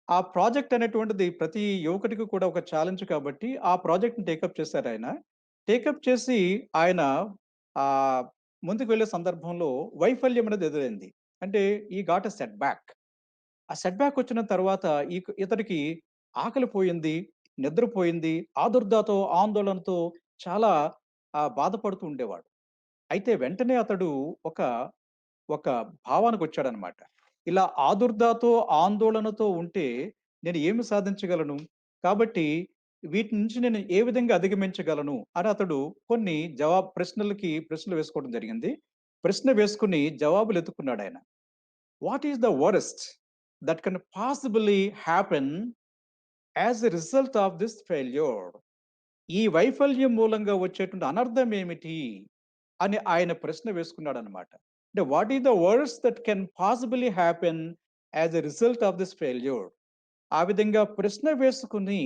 ఆ ప్రాజెక్ట్ అనేటువంటిది ప్రతి యువకుడికి కూడా ఒక ఛాలెంజ్ కాబట్టి, ఆ ప్రాజెక్ట్‌ని టేకప్ చేశారాయన. టేకప్ చేసి ఆయన ఆహ్, ముందుకు వెళ్ళే సందర్భంలో వైఫల్యం అనేది ఎదురైంది. అంటే ఈ గాట్ ఎ సెట్ బ్యాక్. ఆ సెట్ బ్యాక్ వచ్చిన తర్వాత ఇతడికి ఆకలి పోయింది, నిద్రపోయింది, ఆదుర్దాతో, ఆందోళనతో చాలా బాధపడుతూ ఉండేవాడు. అయితే వెంటనే అతడు ఒక ఒక భావానికొచ్చాడనమాట. ఇలా ఆదుర్దాతో, ఆందోళనతో ఉంటే నేను ఏమి సాధించగలను? కాబట్టి వీటి నుంచి నేను ఏ విధంగా అధిగమించగలను? అని అతడు కొన్ని ప్రశ్నలు వేసుకోవడం జరిగింది. ప్రశ్న వేసుకొని జవాబులు ఎతుక్కున్నాడాయన. What is the worst that can possibly happen as a result of this failure? ఈ వైఫల్యం మూలంగా వచ్చేటువంటి అనర్థం ఏమిటి? అని ఆయన ప్రశ్న వేసుకున్నాడనమాట. అంటే what is the worst that can possibly happen as a result of this failure? ఆ విధంగా ప్రశ్న వేసుకొని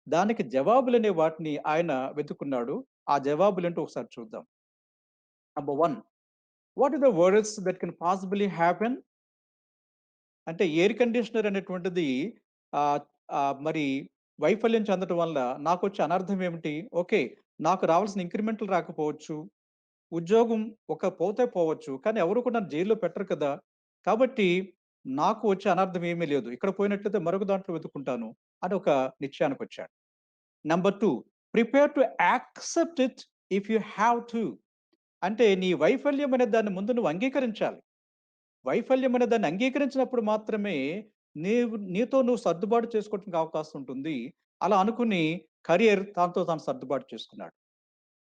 దానికి జవాబులనే వాటిని ఆయన వెతుకున్నాడు. ఆ జవాబులేంటో ఒకసారి చూద్దాం. Number 1, what is the worst that can possibly happen? అంటే ఎయిర్ కండిషనర్ అనేటువంటిది ఆహ్, మరి వైఫల్యం చెందటం వల్ల నాకొచ్చే అనర్థం ఏమిటి? ఓకే. నాకు రావాల్సిన ఇంక్రిమెంట్లు రాకపోవచ్చు. ఉద్యోగం పోతే పోవచ్చు. కానీ ఎవరు కూడా నన్ను జైల్‌లో పెట్టరు కదా! కాబట్టి నాకు వచ్చే అనర్థం ఏమీ లేదు. ఇక్కడ పోయినట్లయితే మరొక దాంట్లో వెతుక్కుంటాను అని ఒక నిశ్చయానికొచ్చాడు. Number 2, prepare to accept it if you have to. అంటే నీ వైఫల్యం అనే దాన్ని ముందు నువ్వు అంగీకరించాలి. వైఫల్యం అనే దాన్ని అంగీకరించినప్పుడు మాత్రమే నీతో నువ్వు సర్దుబాటు చేసుకోవడానికి అవకాశం ఉంటుంది. అలా అనుకుని కరియర్ తనతో తాను సర్దుబాటు చేసుకున్నాడు.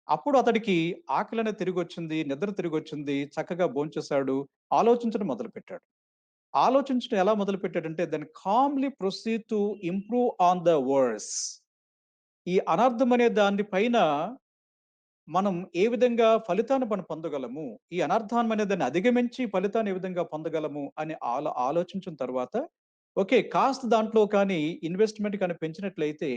అప్పుడు అతడికి ఆకలనేది తిరిగొచ్చింది, నిద్ర తిరిగొచ్చింది, చక్కగా భోంచేశాడు, ఆలోచించడం మొదలుపెట్టాడు. ఆలోచించడం ఎలా మొదలుపెట్టాడంటే then calmly proceed to improve on the worse. ఈ అనర్థం అనే దాని పైన మనం ఏ విధంగా ఫలితాన్ని మనం పొందగలము? ఈ అనర్థం అనే దాన్ని అధిగమించి ఫలితాన్ని ఏ విధంగా పొందగలము అని ఆలోచించిన తర్వాత, ఓకే. కాస్త దాంట్లో కానీ ఇన్వెస్ట్‌మెంట్ కానీ పెంచినట్లయితే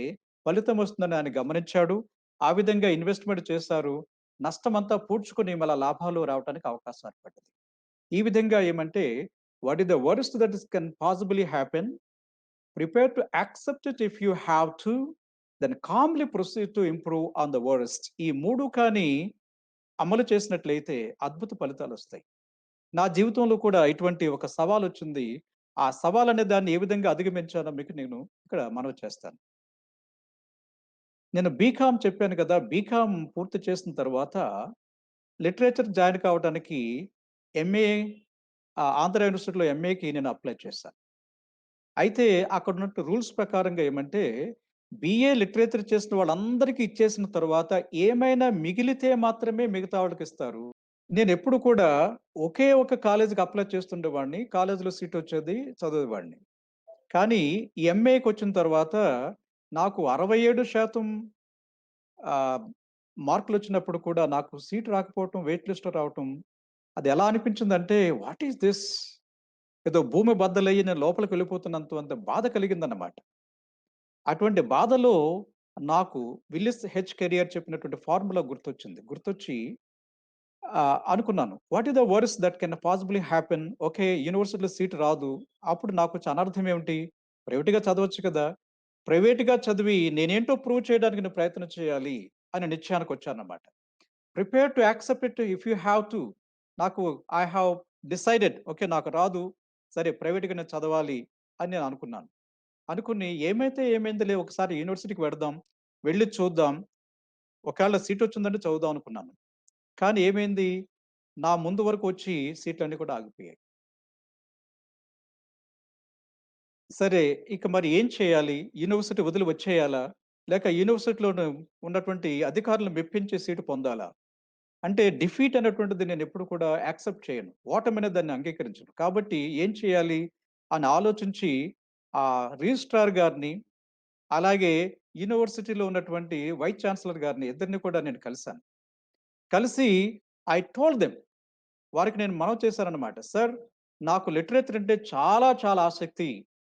ఫలితం వస్తుందని ఆయన గమనించాడు. ఆ విధంగా ఇన్వెస్ట్‌మెంట్ చేశారు. నష్టమంతా పూడ్చుకొని మళ్ళా లాభాలు రావటానికి అవకాశం ఏర్పడ్డది. ఈ విధంగా ఏమంటే what is the worst that can possibly happen? Prepare to accept it if you have to. Then calmly proceed to improve on the worst. ఈ 3 కానీ అమలు చేసినట్లయితే అద్భుత ఫలితాలొస్తాయి. నా జీవితంలో కూడా ఇటువంటి ఒక సవాలొచ్చింది. ఆ సవాలనే దాన్ని ఏ విధంగా అధిగమించానో మీకు నేను ఇక్కడ మనవి చేస్తాను. నేను బీకామ్ చెప్పాను కదా! బీకామ్ పూర్తి చేసిన తర్వాత లిటరేచర్ జాయిన్ కావడానికి ఎంఏ ఆంధ్ర యూనివర్సిటీలో ఎంఏకి నేను అప్లై చేశాను. అయితే అక్కడున్నట్టు రూల్స్ ప్రకారంగా ఏమంటే, బీఏ లిటరేచర్ చేసిన వాళ్ళందరికీ ఇచ్చేసిన తర్వాత ఏమైనా మిగిలితే మాత్రమే మిగతా వాళ్ళకిస్తారు. నేనెప్పుడు కూడా ఒకే ఒక కాలేజీకి అప్లై చేస్తుండేవాడిని. కాలేజీలో సీటొచ్చేది, చదివేవాడిని. కానీ ఎంఏకొచ్చిన తర్వాత నాకు 67% ఆహ్, మార్కులొచ్చినప్పుడు కూడా నాకు సీట్ రాకపోవటం, వెయిట్ లిస్ట్‌లో రావటం అది ఎలా అనిపించిందంటే వాట్ ఈస్ థిస్? ఏదో భూమి బద్దలయ్యి నేను లోపలికి వెళ్ళిపోతున్నంత బాధ కలిగిందన్నమాట. అటువంటి బాధలో నాకు విల్లిస్ హెచ్ కెరియర్ చెప్పినటువంటి ఫార్ములా గుర్తొచ్చింది. గుర్తొచ్చి అనుకున్నాను. What is the worst that can possibly happen? Okay. యూనివర్సిటీలో సీట్ రాదు. అప్పుడు నాకొచ్చే అనర్థం ఏమిటి? ప్రైవేట్‌గా చదవచ్చు కదా! ప్రైవేట్‌గా చదివి నేనేంటో ప్రూవ్ చేయడానికి నేను ప్రయత్నం చేయాలి అనే నిశ్చయానికొచ్చానన్నమాట. Prepare to accept it if you have to. నాకు ఐ హావ్ డిసైడెడ్ ఓకే. నాకు రాదు. సరే ప్రైవేట్‌గా నేను చదవాలి అని నేను అనుకున్నాను. అనుకుని ఏమైతే ఏమైందిలే ఒకసారి యూనివర్సిటీకి వెడదాం. వెళ్లి చూద్దాం. ఒకవేళ సీటొచ్చిందంటే చదువుదాం అనుకున్నాను. కానీ ఏమైంది? నా ముందు వరకు వచ్చి సీట్లన్నీ కూడా ఆగిపోయాయి. సరే ఇక మరి ఏం చేయాలి? యూనివర్సిటీ వదిలి వచ్చేయాలా? లేక యూనివర్సిటీలోను ఉన్నటువంటి అధికారులను మెప్పించి సీటు పొందాలా? అంటే డిఫీట్ అనేటువంటిది నేనెప్పుడు కూడా యాక్సెప్ట్ చేయను. ఓటమనే దాన్ని అంగీకరించను. కాబట్టి ఏం చేయాలి అని ఆలోచించి రిజిస్ట్రార్ గారిని, అలాగే యూనివర్సిటీలో ఉన్నటువంటి వైస్ ఛాన్సలర్ గారిని ఇద్దరిని కూడా నేను కలిసాను. కలిసి ఐ టోల్డ్ దెమ్ వారికి నేను మనవి చేశానన్నమాట. సార్ నాకు లిటరేచర్ అంటే చాలా చాలా ఆసక్తి.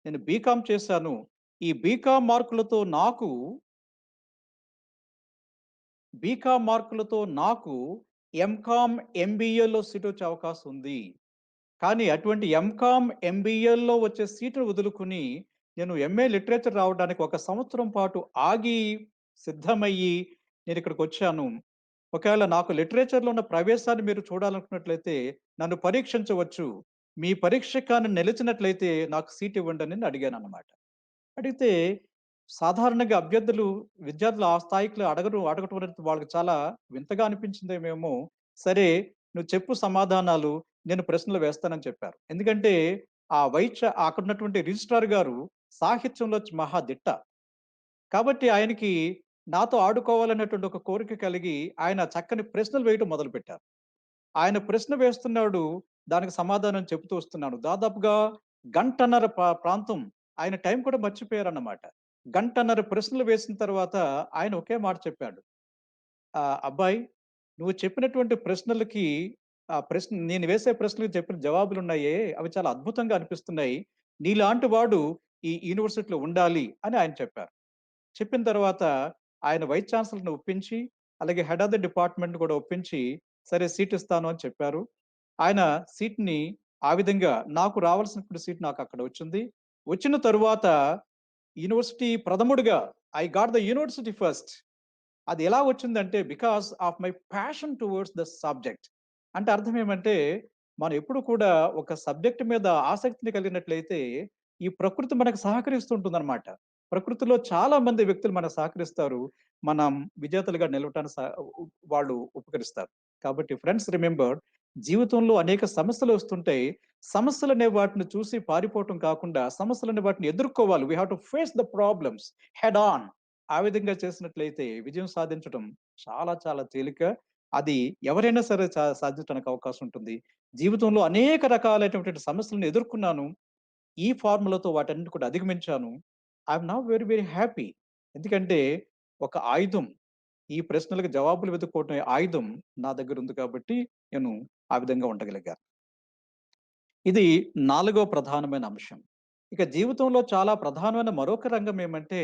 నేను బీకామ్ చేశాను. ఈ బీకామ్ మార్కులతో నాకు బీకామ్ మార్కులతో నాకు ఎంకామ్, ఎంబీఏలో సీటొచ్చే అవకాశం ఉంది. కానీ అటువంటి ఎంకామ్, ఎంబీఏల్లో వచ్చే సీటును వదులుకొని, నేను ఎంఏ లిటరేచర్ రావడానికి ఒక సంవత్సరం పాటు ఆగి, సిద్ధమయ్యి నేనిక్కడికొచ్చాను. ఒకవేళ నాకు లిటరేచర్‌లో ఉన్న ప్రవేశాన్ని మీరు చూడాలనుకున్నట్లయితే, నన్ను పరీక్షించవచ్చు. మీ పరీక్ష కానీ నిలిచినట్లయితే నాకు సీట్ ఇవ్వండని అడిగానన్నమాట. అడిగితే సాధారణంగా విద్యార్థులు ఆ స్థాయికి అడగటం అనేది వాళ్ళకి చాలా వింతగా అనిపించిందేమో. సరే, నువ్వు చెప్పు సమాధానాలు, నేను ప్రశ్నలు వేస్తానని చెప్పారు. ఎందుకంటే అక్కడున్నటువంటి రిజిస్ట్రార్ గారు సాహిత్యంలో మహా దిట్ట. కాబట్టి ఆయనకి నాతో ఆడుకోవాలనేటువంటి ఒక కోరిక కలిగి ఆయన చక్కని ప్రశ్నలు వేయటం మొదలుపెట్టారు. ఆయన ప్రశ్న వేస్తున్నాడు. దానికి సమాధానం చెబుతూ వస్తున్నాను. దాదాపుగా గంటన్నర ప్రాంతం ఆయన టైం కూడా మర్చిపోయారన్నమాట. గంటన్నర ప్రశ్నలు వేసిన తర్వాత ఆయన ఒకే మాట చెప్పాడు. "అబ్బాయి, నువ్వు చెప్పినటువంటి ప్రశ్నలకి నేను వేసే ప్రశ్నలకు చెప్పిన జవాబులున్నాయే, అవి చాలా అద్భుతంగా అనిపిస్తున్నాయి. నీలాంటి వాడు ఈ యూనివర్సిటీలో ఉండాలి" అని ఆయన చెప్పారు. చెప్పిన తర్వాత ఆయన వైస్ ఛాన్సలర్‌ని ఒప్పించి, అలాగే హెడ్ ఆఫ్ ది డిపార్ట్మెంట్‌ని కూడా ఒప్పించి, సరే సీట్ ఇస్తాను అని చెప్పారు. ఆయన సీట్‌ని ఆ విధంగా నాకు రావాల్సినటువంటి సీట్ నాకక్కడ వచ్చింది. వచ్చిన తరువాత యూనివర్సిటీ ప్రథముడిగా I got the university first. అది ఎలా వచ్చిందంటే because of my passion towards the subject. అంటే అర్థం ఏమంటే, మనం ఎప్పుడు కూడా ఒక సబ్జెక్ట్ మీద ఆసక్తిని కలిగినట్లయితే, ఈ ప్రకృతి మనకు సహకరిస్తూ ఉంటుందన్నమాట. ప్రకృతిలో చాలా మంది వ్యక్తులు మనకు సహకరిస్తారు. మనం విజేతలుగా నిలవటానికి వాళ్ళు ఉపకరిస్తారు. కాబట్టి ఫ్రెండ్స్ రిమెంబర్, జీవితంలో అనేక సమస్యలు వస్తుంటాయి. సమస్యలనే వాటిని చూసి పారిపోవటం కాకుండా, సమస్యలనే వాటిని ఎదుర్కోవాలి. We have to face the problems head on. ఆ విధంగా చేసినట్లయితే విజయం సాధించటం చాలా చాలా తేలిక. అది ఎవరైనా సరే సాధించడానికి అవకాశం ఉంటుంది. జీవితంలో అనేక రకాలైనటువంటి సమస్యలను ఎదుర్కొన్నాను. ఈ ఫార్ములాతో వాటన్నిటిని కూడా అధిగమించాను. I am now very very happy. ఎందుకంటే ఒక ఆయుధం, ఈ ప్రశ్నలకు జవాబులు వెతుక్కోవటం ఆయుధం నా దగ్గరుంది కాబట్టి నేను ఆ విధంగా ఉండగలిగాను. ఇది నాలుగో ప్రధానమైన అంశం. ఇక జీవితంలో చాలా ప్రధానమైన మరొక రంగం ఏమంటే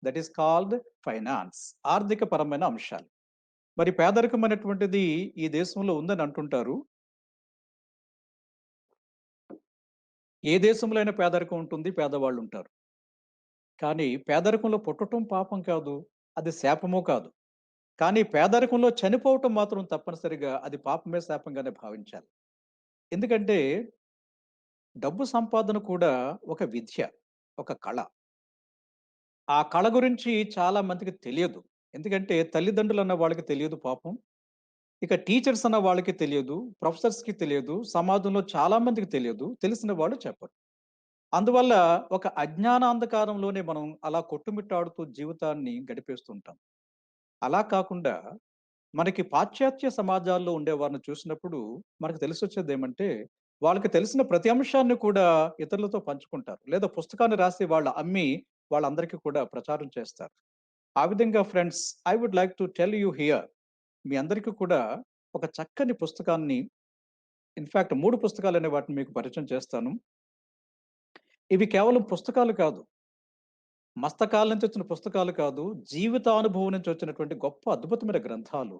దట్ ఈస్ కాల్డ్ ఫైనాన్స్. ఆర్థిక పరమైన అంశాలు. మరి పేదరికం అనేటువంటిది ఈ దేశంలో ఉందని అంటుంటారు. ఏ దేశంలో అయినా పేదరికం ఉంటుంది. పేదవాళ్ళుంటారు. కానీ పేదరికంలో పుట్టటం పాపం కాదు. అది శాపము కాదు. కానీ పేదరికంలో చనిపోవటం మాత్రం తప్పనిసరిగా అది పాపమే, శాపంగానే భావించాలి. ఎందుకంటే డబ్బు సంపాదన కూడా ఒక విద్య, ఒక కళ. ఆ కళ గురించి చాలా మందికి తెలియదు. ఎందుకంటే తల్లిదండ్రులన్న వాళ్ళకి తెలియదు పాపం. ఇక టీచర్స్ అన్న వాళ్ళకి తెలియదు. ప్రొఫెసర్స్‌కి తెలియదు. సమాజంలో చాలా మందికి తెలియదు. తెలిసిన వాళ్ళు చెప్పరు. అందువల్ల ఒక అజ్ఞానాంధకారంలోనే మనం అలా కొట్టుమిట్టాడుతూ జీవితాన్ని గడిపేస్తుంటాం. అలా కాకుండా మనకి పాశ్చాత్య సమాజాల్లో ఉండేవారిని చూసినప్పుడు మనకు తెలిసొచ్చేదేమంటే, వాళ్ళకి తెలిసిన ప్రతి అంశాన్ని కూడా ఇతరులతో పంచుకుంటారు. లేదా పుస్తకాన్ని రాసి అమ్మి వాళ్ళందరికీ కూడా ప్రచారం చేస్తారు. ఆ విధంగా friends, I would like to tell you here, మీ అందరికీ కూడా ఒక చక్కని పుస్తకాన్ని, ఇన్‌ఫాక్ట్ 3 పుస్తకాలనే వాటిని మీకు పరిచయం చేస్తాను. ఇవి కేవలం పుస్తకాలు కాదు. మస్తకాల నుంచి వచ్చిన పుస్తకాలు కాదు. జీవితానుభవం నుంచి వచ్చినటువంటి గొప్ప అద్భుతమైన గ్రంథాలు.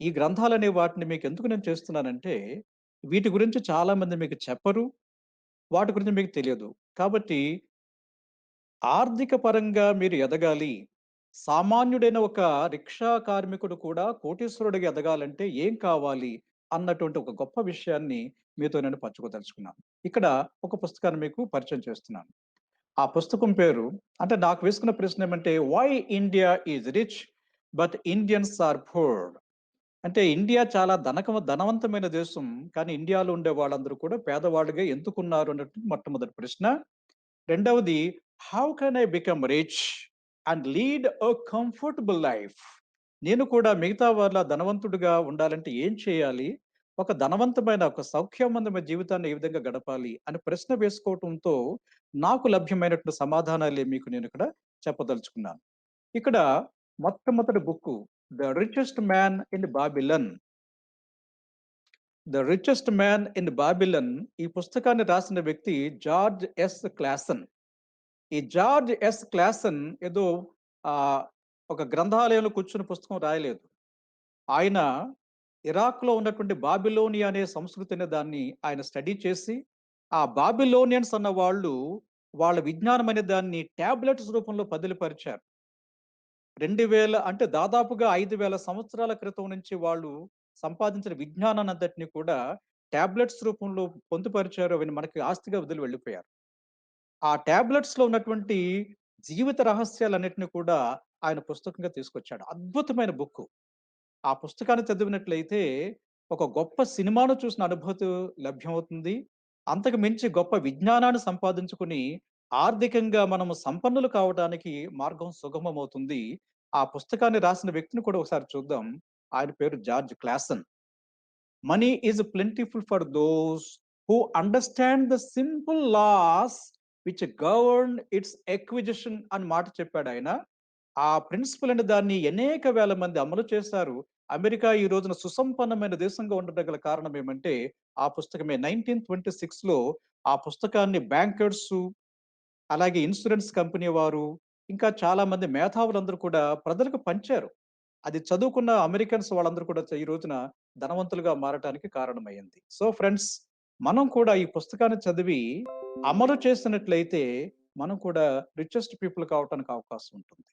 ఈ గ్రంథాలనే వాటిని మీకెందుకు నేను చేస్తున్నానంటే, వీటి గురించి చాలా మంది మీకు చెప్పరు. వాటి గురించి మీకు తెలియదు. కాబట్టి ఆర్థిక పరంగా మీరు ఎదగాలి. సామాన్యుడైన ఒక రిక్షా కార్మికుడు కూడా కోటీశ్వరుడిగా ఎదగాలంటే ఏం కావాలి? అన్నటువంటి ఒక గొప్ప విషయాన్ని మీతో నేను పంచుకోదలుచుకున్నాను. ఇక్కడ ఒక పుస్తకాన్ని మీకు పరిచయం చేస్తున్నాను. ఆ పుస్తకం పేరు, అంటే నాకు వేసుకున్న ప్రశ్న ఏమంటే, why India is rich but Indians are poor. అంటే ఇండియా చాలా ధనవంతమైన దేశం. కానీ ఇండియాలో ఉండే వాళ్ళందరూ కూడా పేదవాళ్ళుగా ఎందుకున్నారు అన్నట్టు మొట్టమొదటి ప్రశ్న. రెండవది, how can I become rich and lead a comfortable life. నేను కూడా మిగతా వాళ్ళ ధనవంతుడిగా ఉండాలంటే ఏం చేయాలి? ఒక ధనవంతమైన, ఒక సౌఖ్యవంతమైన జీవితాన్ని ఏ విధంగా గడపాలి అని ప్రశ్న వేసుకోవటంతో నాకు లభ్యమైనటువంటి సమాధానాలే మీకు నేనిక్కడ చెప్పదలుచుకున్నాను. ఇక్కడ మొట్టమొదటి book 'the richest man in బాబిలన్'. 'The richest man in బాబిలన్' ఈ పుస్తకాన్ని రాసిన వ్యక్తి జార్జ్ ఎస్. క్లాసన్. ఈ జార్జ్ ఎస్. క్లాసన్ ఏదో ఆహ్, ఒక గ్రంథాలయంలో కూర్చొని పుస్తకం రాయలేదు. ఆయన ఇరాక్‌లో ఉన్నటువంటి బాబిలోనియా అనే సంస్కృతి అనే దాన్ని ఆయన స్టడీ చేసి, ఆ బాబిలోనియన్స్ అన్న వాళ్ళు వాళ్ళ విజ్ఞానం అనే దాన్ని టాబ్లెట్స్ రూపంలో పదిలపరిచారు. 2000 అంటే దాదాపుగా 5000 సంవత్సరాల క్రితం నుంచి వాళ్ళు సంపాదించిన విజ్ఞానాన్నంతటిని కూడా టాబ్లెట్స్ రూపంలో పొందుపరిచారు. అవి మనకి ఆస్తిగా వదిలి వెళ్ళిపోయారు. ఆ టాబ్లెట్స్‌లో ఉన్నటువంటి జీవిత రహస్యాలన్నిటిని కూడా ఆయన పుస్తకంగా తీసుకొచ్చాడు. అద్భుతమైన బుక్కు. ఆ పుస్తకాన్ని చదివినట్లయితే ఒక గొప్ప సినిమాను చూసిన అనుభూతి లభ్యమవుతుంది. అంతకు మించి గొప్ప విజ్ఞానాన్ని సంపాదించుకొని ఆర్థికంగా మనము సంపన్నులు కావడానికి మార్గం సుగమమవుతుంది. ఆ పుస్తకాన్ని రాసిన వ్యక్తిని కూడా ఒకసారి చూద్దాం. ఆయన పేరు George Clason. Money is plentiful for those who understand the simple laws which govern its acquisition అని మాట చెప్పాడాయన. ఆ ప్రిన్సిపల్ అనే దాన్ని అనేక వేల మంది అమలు చేశారు. అమెరికా ఈ రోజున సుసంపన్నమైన దేశంగా ఉండడం గల కారణం ఏమంటే, ఆ పుస్తకమే. 1926లో ఆ పుస్తకాన్ని బ్యాంకర్సు, అలాగే ఇన్స్యూరెన్స్ కంపెనీ వారు, ఇంకా చాలా మంది మేధావులందరూ కూడా ప్రజలకు పంచారు. అది చదువుకున్న అమెరికన్స్ వాళ్ళందరూ కూడా ఈ రోజున ధనవంతులుగా మారటానికి కారణమయ్యింది. సో ఫ్రెండ్స్, మనం కూడా ఈ పుస్తకాన్ని చదివి అమలు చేసినట్లయితే మనం కూడా రిచెస్ట్ పీపుల్ కావటానికి అవకాశం ఉంటుంది.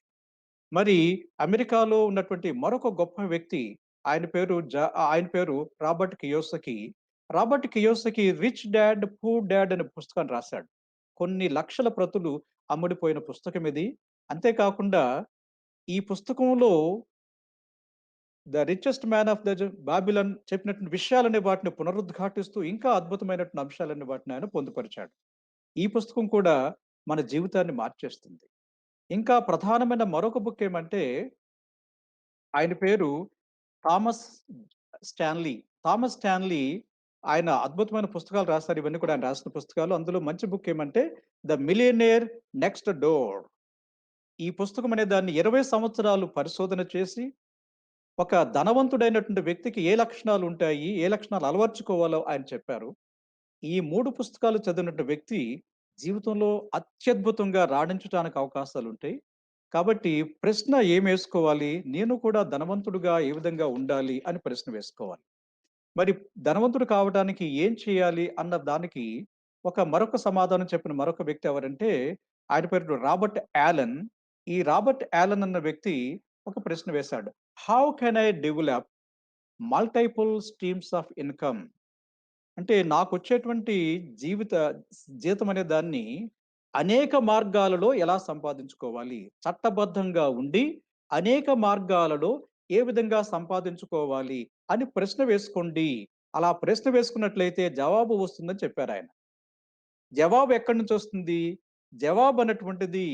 మరి అమెరికాలో ఉన్నటువంటి మరొక గొప్ప వ్యక్తి ఆయన పేరు Robert Kiyosaki. Robert Kiyosaki 'rich dad poor dad' అనే పుస్తకాన్ని రాశాడు. కొన్ని లక్షల ప్రతులు అమ్ముడుపోయిన పుస్తకం ఇది. అంతే కాకుండా ఈ పుస్తకంలో 'ద రిచెస్ట్ మ్యాన్ ఆఫ్ బాబిలన్' చెప్పినటువంటి విషయాలనే వాటిని పునరుద్ఘాటిస్తూ ఇంకా అద్భుతమైనటువంటి అంశాలన్నీ వాటిని ఆయన పొందుపరిచాడు. ఈ పుస్తకం కూడా మన జీవితాన్ని మార్చేస్తుంది. ఇంకా ప్రధానమైన మరొక బుక్ ఏమంటే ఆయన పేరు థామస్ స్టాన్లీ. థామస్ స్టాన్లీ ఆయన అద్భుతమైన పుస్తకాలు రాసారు. ఇవన్నీ కూడా ఆయన రాసిన పుస్తకాలు. అందులో మంచి బుక్ ఏమంటే 'ద మిలియనేర్ నెక్స్ట్ డోర్'. ఈ పుస్తకం అనే దాన్ని 20 సంవత్సరాలు పరిశోధన చేసి, ఒక ధనవంతుడైనటువంటి వ్యక్తికి ఏ లక్షణాలు ఉంటాయి, ఏ లక్షణాలు అలవర్చుకోవాలో ఆయన చెప్పారు. ఈ 3 పుస్తకాలు చదివినటువంటి వ్యక్తి జీవితంలో అత్యద్భుతంగా రాణించటానికి అవకాశాలుంటాయి. కాబట్టి ప్రశ్న ఏమేసుకోవాలి? నేను కూడా ధనవంతుడుగా ఏ విధంగా ఉండాలి అని ప్రశ్న వేసుకోవాలి. మరి ధనవంతుడు కావడానికి ఏం చేయాలి అన్న దానికి మరొక సమాధానం చెప్పిన మరొక వ్యక్తి ఎవరంటే ఆయన పేరు రాబర్ట్ యాలన్. ఈ రాబర్ట్ యాలన్ అన్న వ్యక్తి ఒక ప్రశ్న వేశాడు. How can I develop multiple streams of income? అంటే నాకొచ్చేటువంటి జీవిత జీతం అనే దాన్ని అనేక మార్గాలలో ఎలా సంపాదించుకోవాలి? చట్టబద్ధంగా ఉండి అనేక మార్గాలలో ఏ విధంగా సంపాదించుకోవాలి అని ప్రశ్న వేసుకోండి. అలా ప్రశ్న వేసుకున్నట్లయితే జవాబు వస్తుందని చెప్పారాయన. జవాబు ఎక్కడి నుంచొస్తుంది? జవాబు అన్నటువంటిది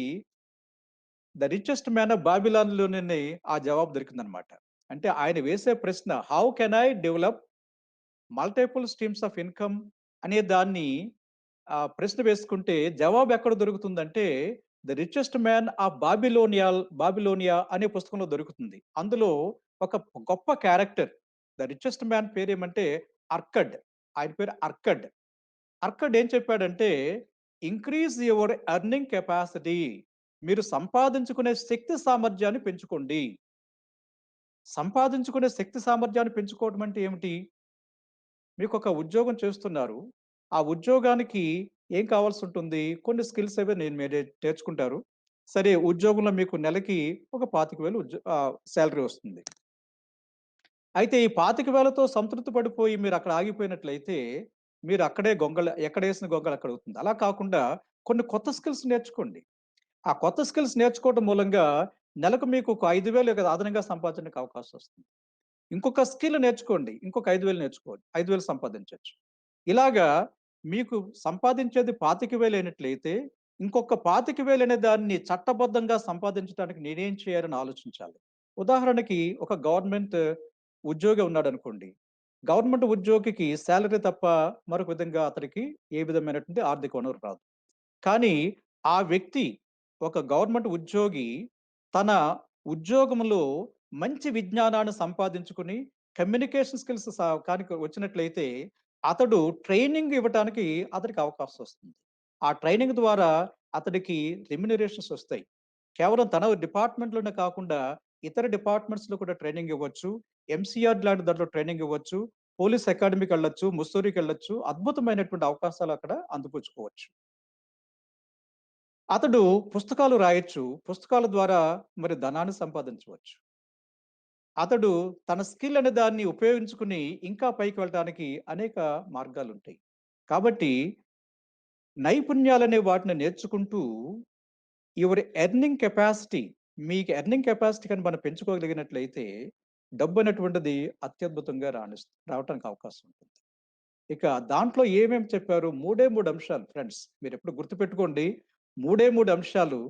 'ద రిచెస్ట్ మ్యాన్ ఆఫ్ బాబిలాన్‌లోనే' ఆ జవాబు దొరికిందనమాట. అంటే ఆయన వేసే ప్రశ్న how can I develop multiple streams of income అనే దాన్ని ప్రశ్న వేసుకుంటే జవాబు ఎక్కడ దొరుకుతుందంటే 'the richest man of Babylonia' అనే పుస్తకంలో దొరుకుతుంది. అందులో ఒక గొప్ప క్యారెక్టర్ 'ద రిచెస్ట్ మ్యాన్' పేరేమంటే అర్కడ్. ఆయన పేరు అర్కడ్. అర్కడ్ ఏం చెప్పాడంటే, "ఇంక్రీజ్ యువర్ ఎర్నింగ్ కెపాసిటీ." మీరు సంపాదించుకునే శక్తి సామర్థ్యాన్ని పెంచుకోండి. సంపాదించుకునే శక్తి సామర్థ్యాన్ని పెంచుకోవడం అంటే ఏమిటి? మీకొక ఉద్యోగం చేస్తున్నారు. ఆ ఉద్యోగానికి ఏం కావాల్సుంటుంది? కొన్ని స్కిల్స్ అవి మీరు నేర్చుకుంటారు. సరే ఉద్యోగంలో మీకు నెలకి ఒక 25,000 సాలరీ వస్తుంది. అయితే ఈ 25,000తో సంతృప్తి పడిపోయి మీరక్కడ ఆగిపోయినట్లయితే, మీరక్కడే ఎక్కడేసిన గొంగళి అక్కడవుతుంది. అలా కాకుండా కొన్ని కొత్త స్కిల్స్ నేర్చుకోండి. ఆ కొత్త స్కిల్స్ నేర్చుకోవడం మూలంగా నెలకు మీకు ఒక 5,000 అదనంగా సంపాదించడానికి అవకాశం వస్తుంది. ఇంకొక స్కిల్ నేర్చుకోండి. ఇంకొక 5,000 నేర్చుకోండి. 5,000 సంపాదించొచ్చు. ఇలాగా మీకు సంపాదించేది 25,000 అయినట్లయితే, ఇంకొక 25,000 అనే దాన్ని చట్టబద్ధంగా సంపాదించడానికి నేనేం చేయాలని ఆలోచించాలి. ఉదాహరణకి ఒక గవర్నమెంట్ ఉద్యోగి ఉన్నాడనుకోండి. గవర్నమెంట్ ఉద్యోగికి సాలరీ తప్ప మరొక విధంగా అతనికి ఏ విధమైనటువంటి ఆర్థిక వనరు రాదు. కానీ ఆ వ్యక్తి ఒక గవర్నమెంట్ ఉద్యోగి తన ఉద్యోగంలో మంచి విజ్ఞానాన్ని సంపాదించుకొని కమ్యూనికేషన్ స్కిల్స్ కానికి వచ్చినట్లయితే అతడు ట్రైనింగ్ ఇవ్వటానికి అతనికి అవకాశం వస్తుంది. ఆ ట్రైనింగ్ ద్వారా అతడికి రెమ్యునరేషన్స్ వస్తాయి. కేవలం తన డిపార్ట్మెంట్‌లోనే కాకుండా ఇతర డిపార్ట్మెంట్స్‌లో కూడా ట్రైనింగ్ ఇవ్వచ్చు. ఎంసీఆర్ లాంటి దాంట్లో ట్రైనింగ్ ఇవ్వచ్చు. పోలీస్ అకాడమీకెళ్ళొచ్చు, ముస్సోరీకెళ్ళొచ్చు. అద్భుతమైనటువంటి అవకాశాలు అక్కడ అందిపుచ్చుకోవచ్చు. అతడు పుస్తకాలు రాయొచ్చు. పుస్తకాల ద్వారా మరి ధనాన్ని సంపాదించవచ్చు. అతడు తన స్కిల్ అనే దాన్ని ఉపయోగించుకుని ఇంకా పైకి వెళ్ళటానికి అనేక మార్గాలుంటాయి. కాబట్టి నైపుణ్యాలనే వాటిని నేర్చుకుంటూ యువర్ ఎర్నింగ్ కెపాసిటీ మీకు ఎర్నింగ్ కెపాసిటీ గాని మనం పెంచుకోగలిగినట్లయితే డబ్బనేటువంటిది అత్యద్భుతంగా రావటానికి అవకాశం ఉంటుంది. ఇక దాంట్లో ఏమేమి చెప్పారు? 3 అంశాలు ఫ్రెండ్స్. మీరెప్పుడు గుర్తుపెట్టుకోండి. 3 అంశాలు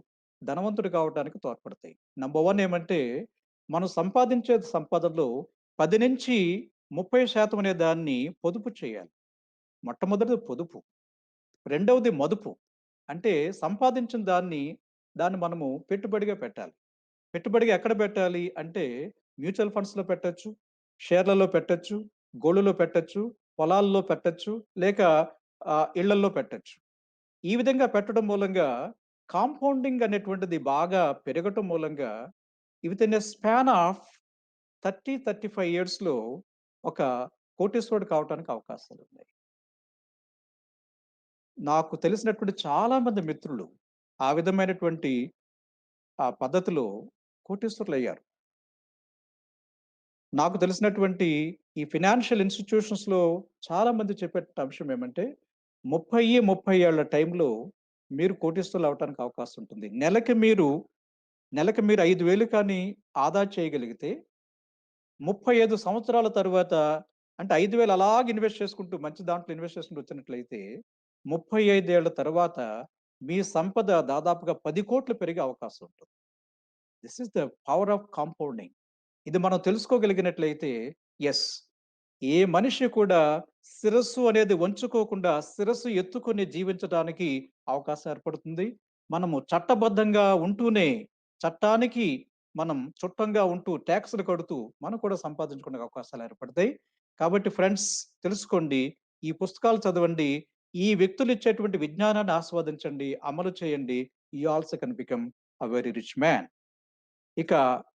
ధనవంతుడు కావటానికి తోడ్పడతాయి. నంబర్ 1 ఏమంటే, మనం సంపాదించే సంపాదనలో 10-30% అనే దాన్ని పొదుపు చేయాలి. మొట్టమొదటిది పొదుపు. రెండవది మదుపు. అంటే సంపాదించిన దాన్ని మనము పెట్టుబడిగా పెట్టాలి. పెట్టుబడిగా ఎక్కడ పెట్టాలి అంటే, మ్యూచువల్ ఫండ్స్‌లో పెట్టొచ్చు, షేర్లలో పెట్టొచ్చు, గోల్డ్‌లో పెట్టొచ్చు, పొలాల్లో పెట్టొచ్చు, లేక ఇళ్లల్లో పెట్టొచ్చు. ఈ విధంగా పెట్టడం మూలంగా కాంపౌండింగ్ అనేటువంటిది బాగా పెరగటం మూలంగా వితిన్ ఎ స్పాన్ ఆఫ్ 30, 35 ఇయర్స్‌లో ఒక కోటీశ్వరుడు కావటానికి అవకాశాలున్నాయి. నాకు తెలిసినటువంటి చాలా మంది మిత్రులు ఆ విధమైనటువంటి ఆ పద్ధతిలో కోటీశ్వరులయ్యారు. నాకు తెలిసినటువంటి ఈ ఫైనాన్షియల్ ఇన్‌స్టిట్యూషన్స్‌లో చాలా మంది చెప్పే అంశం ఏమంటే 30 ఏళ్ల టైంలో మీరు కోటీశ్వరులు అవ్వటానికి అవకాశం ఉంటుంది. నెలకి మీరు 5,000 కానీ ఆదా చేయగలిగితే 35 సంవత్సరాల తరువాత అంటే 5,000 అలాగే ఇన్వెస్ట్ చేసుకుంటూ మంచి దాంట్లో ఇన్వెస్ట్ చేసుకుంటూ వచ్చినట్లయితే 35 ఏళ్ల తరువాత మీ సంపద దాదాపుగా 10,00,00,000 పెరిగే అవకాశం ఉంటుంది. This is the power of compounding. ఇది మనం తెలుసుకోగలిగినట్లయితే యెస్. ఏ మనిషి కూడా శిరస్సు అనేది వంచుకోకుండా శిరస్సు ఎత్తుకొని జీవించటానికి అవకాశం ఏర్పడుతుంది. మనము చట్టబద్ధంగా ఉంటూనే చట్టానికి మనం చుట్టంగా ఉంటూ టాక్స్‌లు కడుతూ మనం కూడా సంపాదించుకునే అవకాశాలు ఏర్పడతాయి. కాబట్టి ఫ్రెండ్స్ తెలుసుకోండి. ఈ పుస్తకాలు చదవండి. ఈ వ్యక్తులు ఇచ్చేటువంటి విజ్ఞానాన్ని ఆస్వాదించండి. అమలు చేయండి. You also can become a very rich man. ఇక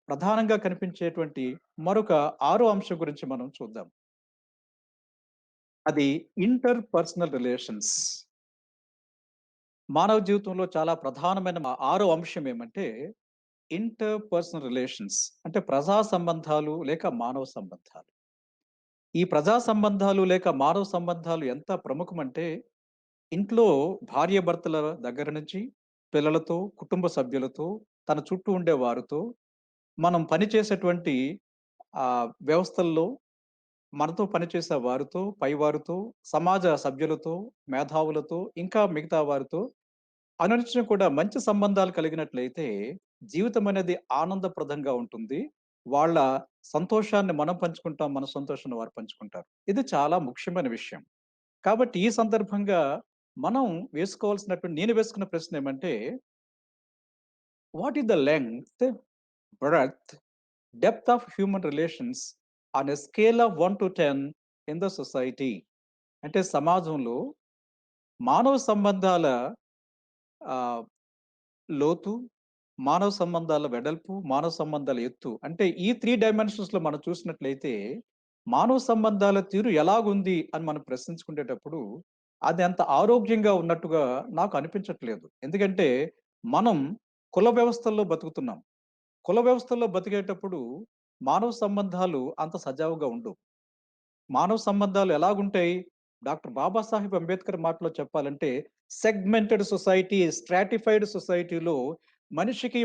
ప్రధానంగా కనిపించేటువంటి మరొక ఆరో అంశం గురించి మనం చూద్దాం. అది ఇంటర్ పర్సనల్ రిలేషన్స్. మానవ జీవితంలో చాలా ప్రధానమైన ఆరో అంశం ఏమంటే ఇంటర్ పర్సనల్ రిలేషన్స్. అంటే ప్రజా సంబంధాలు లేక మానవ సంబంధాలు. ఈ ప్రజా సంబంధాలు లేక మానవ సంబంధాలు ఎంత ప్రముఖమంటే ఇంట్లో భార్యాభర్తల దగ్గర నుంచి పిల్లలతో, కుటుంబ సభ్యులతో, తన చుట్టూ ఉండే వారితో, మనం పనిచేసేటువంటి వ్యవస్థల్లో మనతో పనిచేసే వారితో, పైవారితో, సమాజ సభ్యులతో, మేధావులతో, ఇంకా మిగతా వారితో అనునిత్యం కూడా మంచి సంబంధాలు కలిగినట్లయితే జీవితం అనేది ఆనందప్రదంగా ఉంటుంది. వాళ్ళ సంతోషాన్ని మనం పంచుకుంటాం. మన సంతోషాన్ని వారు పంచుకుంటారు. ఇది చాలా ముఖ్యమైన విషయం. కాబట్టి ఈ సందర్భంగా మనం నేను వేసుకున్న ప్రశ్న ఏమంటే, what is the length, breadth, depth of human relations on a scale of 1-10 in the society? అంటే సమాజంలో మానవ సంబంధాల ఆహ్, లోతు, మానవ సంబంధాల వెడల్పు, మానవ సంబంధాల ఎత్తు. అంటే ఈ 3 డైమెన్షన్స్‌లో మనం చూసినట్లయితే, మానవ సంబంధాల తీరు ఎలాగుంది అని మనం ప్రశ్నించుకునేటప్పుడు, అది అంత ఆరోగ్యంగా ఉన్నట్టుగా నాకు అనిపించట్లేదు. ఎందుకంటే, మనం కుల వ్యవస్థల్లో బతుకుతున్నాం. కుల వ్యవస్థల్లో బతికేటప్పుడు మానవ సంబంధాలు అంత సజావుగా ఉండవు. మానవ సంబంధాలు ఎలాగుంటాయి? డాక్టర్ బాబాసాహెబ్ అంబేద్కర్ మాటలో చెప్పాలంటే, సెగ్మెంటెడ్ సొసైటీ, స్ట్రాటిఫైడ్ సొసైటీలో మనిషికి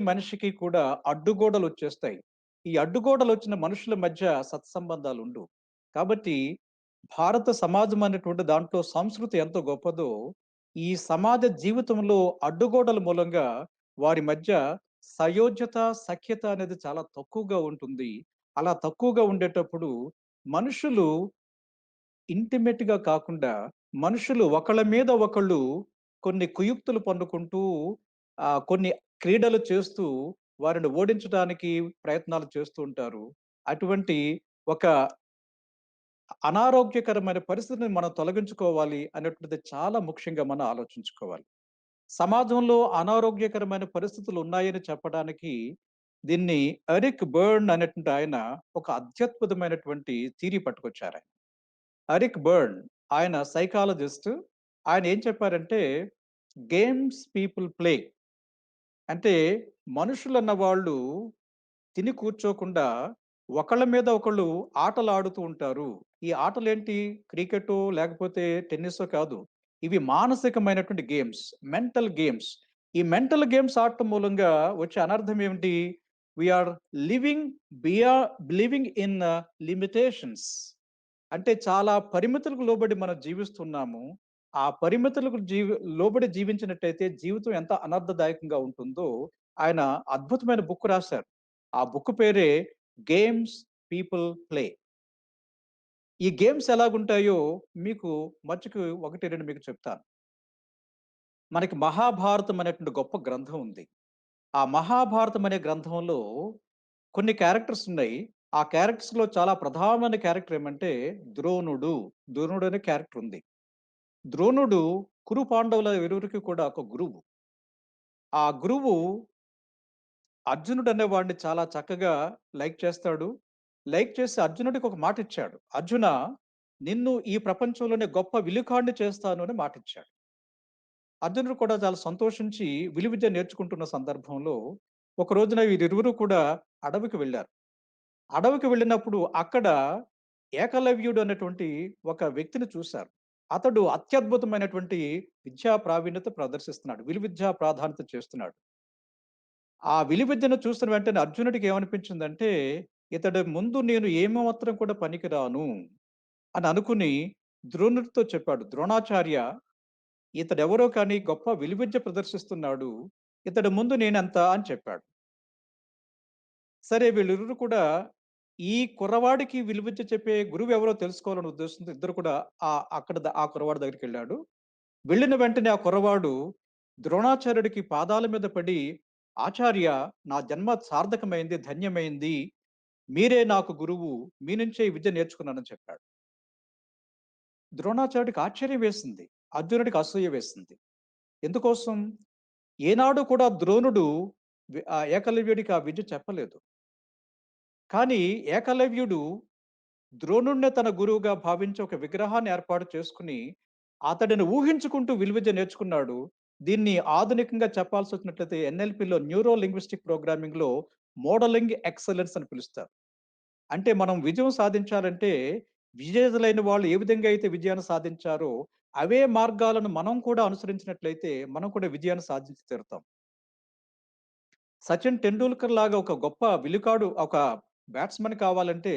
కూడా అడ్డుగోడలొచ్చేస్తాయి. ఈ అడ్డుగోడలొచ్చిన మనుషుల మధ్య సత్సంబంధాలుండవు. కాబట్టి భారత సమాజం అనేటువంటి దాంట్లో సంస్కృతి ఎంత గొప్పదో, ఈ సమాజ జీవితంలో అడ్డుగోడల మూలంగా వారి మధ్య సయోధ్యత, సఖ్యత అనేది చాలా తక్కువగా ఉంటుంది. అలా తక్కువగా ఉండేటప్పుడు మనుషులు ఇంటిమేట్‌గా కాకుండా, మనుషులు ఒకళ్ళ మీద ఒకళ్ళు కొన్ని కుయుక్తులు పన్నుకుంటూ, కొన్ని క్రీడలు చేస్తూ, వారిని ఓడించడానికి ప్రయత్నాలు చేస్తూ ఉంటారు. అటువంటి ఒక అనారోగ్యకరమైన పరిస్థితిని మనం తొలగించుకోవాలి అనేటువంటిది చాలా ముఖ్యంగా మనం ఆలోచించుకోవాలి. సమాజంలో అనారోగ్యకరమైన పరిస్థితులు ఉన్నాయని చెప్పడానికి దీన్ని ఎరిక్ బర్న్ అనేటువంటి ఆయన ఒక అత్యద్భుతమైనటువంటి థియరీ పట్టుకొచ్చారాయన. ఎరిక్ బర్న్ ఆయన సైకాలజిస్ట్. ఆయన ఏం చెప్పారంటే, గేమ్స్ పీపుల్ ప్లే అంటే మనుషులన్న వాళ్ళు తిని కూర్చోకుండా ఒకళ్ళ మీద ఒకళ్ళు ఆటలాడుతూ ఉంటారు. ఈ ఆటలేంటి క్రికెట్టో లేకపోతే టెన్నిసో కాదు. ఇవి మానసికమైనటువంటి గేమ్స్. Mental games. ఈ మెంటల్ గేమ్స్ ఆడటం మూలంగా వచ్చే అనర్థం ఏమిటి? వి ఆర్ లివింగ్ బియా లివింగ్ ఇన్ లిమిటేషన్స్. అంటే చాలా పరిమితులకు లోబడి మనం జీవిస్తున్నాము. ఆ పరిమితులకు లోబడి జీవించినట్టయితే జీవితం ఎంత అనర్థదాయకంగా ఉంటుందో ఆయన అద్భుతమైన బుక్ రాశారు. ఆ బుక్ పేరే 'గేమ్స్ పీపుల్ ప్లే'. ఈ గేమ్స్ ఎలాగుంటాయో మీకు మచ్చుకు 1, 2 మీకు చెప్తాను. మనకి 'మహాభారతం' అనేటువంటి గొప్ప గ్రంథం ఉంది. ఆ 'మహాభారతం' అనే గ్రంథంలో కొన్ని క్యారెక్టర్స్ ఉన్నాయి. ఆ క్యారెక్టర్స్‌లో చాలా ప్రధానమైన క్యారెక్టర్ ఏమంటే ద్రోణుడు. ద్రోణుడు అనే క్యారెక్టర్ ఉంది. ద్రోణుడు కురు పాండవుల ఇరువురికి కూడా ఒక గురువు. ఆ గురువు అర్జునుడు అనేవాడిని చాలా చక్కగా లైక్ చేస్తాడు. లైక్ చేసి అర్జునుడికి ఒక మాటిచ్చాడు. "అర్జునా! నిన్ను ఈ ప్రపంచంలోనే గొప్ప విలుకాడిని చేస్తాను" అని మాటిచ్చాడు. అర్జునుడు కూడా చాలా సంతోషించి విలువిద్య నేర్చుకుంటున్న సందర్భంలో ఒక రోజున వీరిరువురు కూడా అడవికి వెళ్లారు. అడవికి వెళ్ళినప్పుడు అక్కడ ఏకలవ్యుడు అనేటువంటి ఒక వ్యక్తిని చూశారు. అతడు అత్యద్భుతమైనటువంటి విద్యా ప్రావీణ్యత ప్రదర్శిస్తున్నాడు. విలువిద్యా ప్రాధాన్యత చేస్తున్నాడు. ఆ విలువిద్యను చూసిన వెంటనే అర్జునుడికి ఏమనిపించిందంటే, ఇతడి ముందు నేను ఏమాత్రం కూడా పనికిరాను అని అనుకుని ద్రోణుడితో చెప్పాడు. ద్రోణాచార్య, ఇతడెవరో కానీ గొప్ప విలువిద్య ప్రదర్శిస్తున్నాడు. ఇతడి ముందు నేనెంత అని చెప్పాడు. సరే వీళ్ళిరువురు కూడా ఈ కుర్రవాడికి విలువిద్య చెప్పే గురువెవరో తెలుసుకోవాలనే ఉద్దేశంతో ఇద్దరు కూడా ఆ కుర్రవాడి దగ్గరికెళ్ళాడు. వెళ్ళిన వెంటనే ఆ కుర్రవాడు ద్రోణాచార్యుడికి పాదాల మీద పడి, "ఆచార్య, నా జన్మ సార్థకమైంది, ధన్యమైంది. మీరే నాకు గురువు. మీ నుంచే ఈ విద్య నేర్చుకున్నానని" చెప్పాడు. ద్రోణాచార్యుడికి ఆశ్చర్యం వేసింది. అర్జునుడికి అసూయ వేసింది. ఎందుకోసం? ఏనాడు కూడా ద్రోణుడు ఏకలవ్యుడికి ఆ విద్య చెప్పలేదు. కానీ ఏకలవ్యుడు ద్రోణుడినే తన గురువుగా భావించి ఒక విగ్రహాన్ని ఏర్పాటు చేసుకొని, అతడిని ఊహించుకుంటూ విలువిద్య నేర్చుకున్నాడు. దీన్ని ఆధునికంగా చెప్పాల్సొచ్చినట్లయితే ఎన్ఎల్‌పిలో న్యూరో లింగ్విస్టిక్ ప్రోగ్రామింగ్‌లో మోడలింగ్ ఎక్సలెన్స్ అని పిలుస్తారు. అంటే మనం విజయం సాధించాలంటే, విజేతలైన వాళ్ళు ఏ విధంగా అయితే విజయాన్ని సాధించారో, అవే మార్గాలను మనం కూడా అనుసరించినట్లయితే, మనం కూడా విజయాన్ని సాధించి తీరుతాం. 'సచిన్ టెండూల్కర్' లాగా ఒక గొప్ప ఒక బ్యాట్స్‌మన్ కావాలంటే,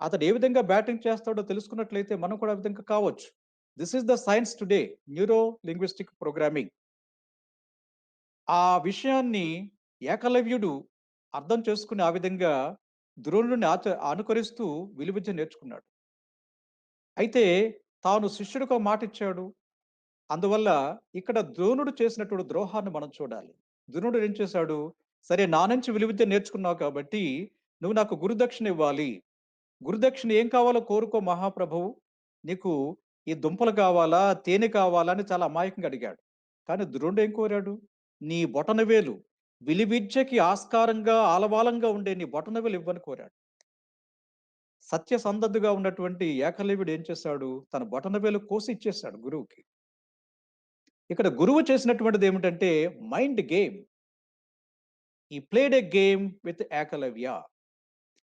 అతడు ఏ విధంగా బ్యాటింగ్ చేస్తాడో తెలుసుకున్నట్లయితే మనం కూడా ఆ విధంగా కావచ్చు. This is the science today. Neuro linguistic programming. ఆ విషయాన్ని ఏకలవ్యుడు అర్థం చేసుకొని ఆ విధంగా ద్రోణుడిని అనుకరిస్తూ విలువిద్య నేర్చుకున్నాడు. అయితే తాను శిష్యుడికి ఒక మాటిచ్చాడు. అందువల్ల ఇక్కడ ద్రోణుడు చేసినటువంటి ద్రోహాన్ని మనం చూడాలి. ద్రోణుడు ఏం చేశాడు? సరే నా నుంచి విలువిద్య నేర్చుకున్నావు కాబట్టి, నువ్వు నాకు గురుదక్షిణ ఇవ్వాలి. గురుదక్షిణ ఏం కావాలో కోరుకో మహాప్రభువు. నీకు ఈ దుంపలు కావాలా? తేనె కావాలా? అని చాలా అమాయకంగా అడిగాడు. కానీ ద్రోణుడు ఏం కోరాడు? నీ బొటనవేలు విలువిద్యకి ఆస్కారంగా, ఆలవాలంగా ఉండే నీ బొటనవేలు ఇవ్వని కోరాడు. సత్యసంధుడుగా ఉన్నటువంటి ఏకలవ్యుడు ఏం చేశాడు? తన బొటనవేలు కోసి ఇచ్చేసాడు గురువుకి. ఇక్కడ గురువు చేసినటువంటిదేమిటంటే mind game. He played a game with Ekalavya.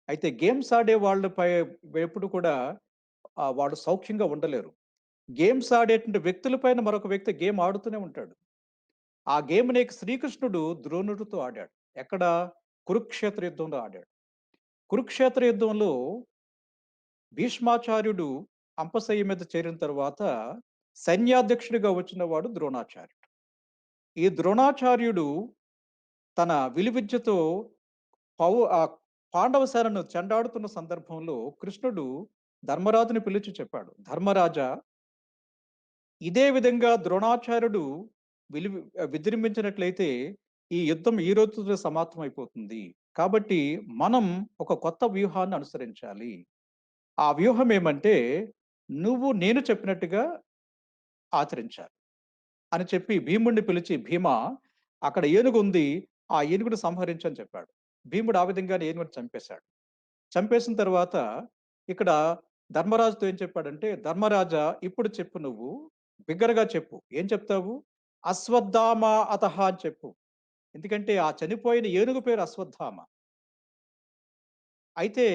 అయితే గేమ్స్ ఆడే వాళ్ళపై ఎప్పుడు కూడా వాళ్ళు సౌఖ్యంగా ఉండలేరు. గేమ్స్ ఆడేటువంటి వ్యక్తుల పైన మరొక వ్యక్తి గేమ్ ఆడుతూనే ఉంటాడు. ఆ గేమ్‌ని శ్రీకృష్ణుడు ద్రోణుడితో ఆడాడు. ఎక్కడ? కురుక్షేత్ర యుద్ధంలో ఆడాడు. కురుక్షేత్ర యుద్ధంలో భీష్మాచార్యుడు అంపశయ్య మీద చేరిన తర్వాత సైన్యాధ్యక్షుడిగా వచ్చినవాడు ద్రోణాచార్యుడు. ఈ ద్రోణాచార్యుడు తన విలువిద్యతో పౌ ఆహ్, పాండవ సేనను చెండాడుతున్న సందర్భంలో కృష్ణుడు ధర్మరాజుని పిలిచి చెప్పాడు. "ధర్మరాజా, ఇదే విధంగా ద్రోణాచార్యుడు విజృంభించినట్లయితే ఈ యుద్ధం ఈ రోజుతో సమాప్తమైపోతుంది. కాబట్టి మనం ఒక కొత్త వ్యూహాన్ని అనుసరించాలి. ఆ వ్యూహం ఏమంటే నువ్వు నేను చెప్పినట్టుగా ఆచరించాలి" అని చెప్పి భీముడిని పిలిచి, "భీమా, అక్కడ ఏనుగుంది. ఆ ఏనుగును సంహరించు" అని చెప్పాడు. భీముడు ఆ విధంగానే ఏనుగుని చంపేశాడు. చంపేసిన తర్వాత ఇక్కడ ధర్మరాజుతో ఏం చెప్పాడంటే, "ధర్మరాజా ఇప్పుడు చెప్పు నువ్వు. బిగ్గరగా చెప్పు. ఏం చెప్తావు? అశ్వత్థామ అతహ అని చెప్పు." ఎందుకంటే ఆ చనిపోయిన ఏనుగు పేరు అశ్వత్థామ. అయితే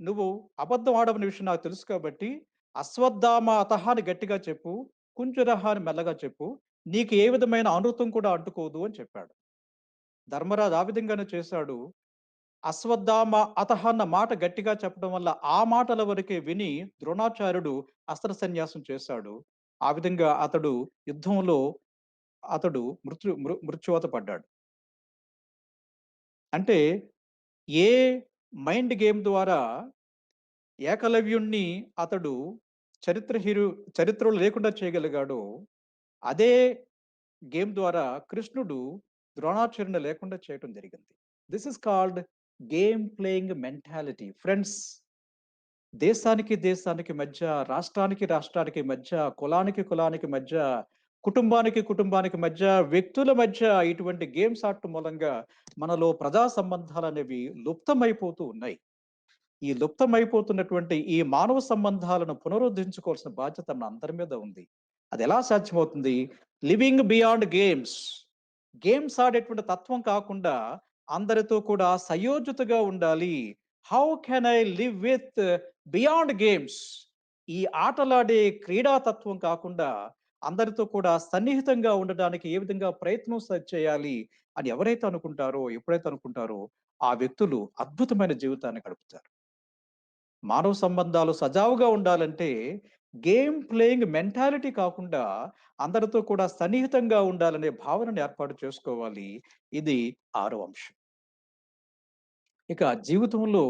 నువ్వు అబద్ధం ఆడవని విషయం నాకు తెలుసు కాబట్టి, అశ్వత్థామ అతహ అని గట్టిగా చెప్పు. కుంజరహ అని మెల్లగా చెప్పు. నీకు ఏ విధమైన అనృతం కూడా అంటుకోదు అని చెప్పాడు. ధర్మరాజు ఆ విధంగానే చేశాడు. అశ్వత్థామ అతహ అన్న మాట గట్టిగా చెప్పడం వల్ల, ఆ మాటల వరకే విని ద్రోణాచార్యుడు అస్త్ర సన్యాసం చేశాడు. ఆ విధంగా అతడు యుద్ధంలో అతడు మృత్యువాత పడ్డాడు. అంటే ఏ మైండ్ గేమ్ ద్వారా ఏకలవ్యుణ్ణి అతడు చరిత్ర హీరో చరిత్రలో లేకుండా చేయగలిగాడో, అదే గేమ్ ద్వారా కృష్ణుడు ద్రోణాచార్యుడిని లేకుండా చేయటం జరిగింది. This is called game playing mentality. Friends, దేశానికి మధ్య, రాష్ట్రానికి మధ్య, కులానికి మధ్య, కుటుంబానికి మధ్య, వ్యక్తుల మధ్య ఇటువంటి గేమ్స్ ఆడటం మూలంగా మనలో ప్రజా సంబంధాలనేవి లుప్తమైపోతూ ఉన్నాయి. ఈ లుప్తమైపోతున్నటువంటి ఈ మానవ సంబంధాలను పునరుద్ధరించుకోవాల్సిన బాధ్యత మనందరి మీద ఉంది. అదెలా సాధ్యమవుతుంది? Living beyond games. గేమ్స్ ఆడేటువంటి తత్వం కాకుండా అందరితో కూడా సయోజితగా ఉండాలి. How can I live with beyond games? ఈ ఆటలాడే క్రీడా తత్వం కాకుండా అందరితో కూడా సన్నిహితంగా ఉండడానికి ఏ విధంగా ప్రయత్నం చేయాలి అని ఎవరైతే అనుకుంటారో, ఎప్పుడైతే అనుకుంటారో ఆ వ్యక్తులు అద్భుతమైన జీవితాన్ని గడుపుతారు. మానవ సంబంధాలు సజావుగా ఉండాలంటే గేమ్ ప్లేయింగ్ మెంటాలిటీ కాకుండా అందరితో కూడా సన్నిహితంగా ఉండాలనే భావనను ఏర్పాటు చేసుకోవాలి. ఇది ఆరో అంశం. ఇక జీవితంలో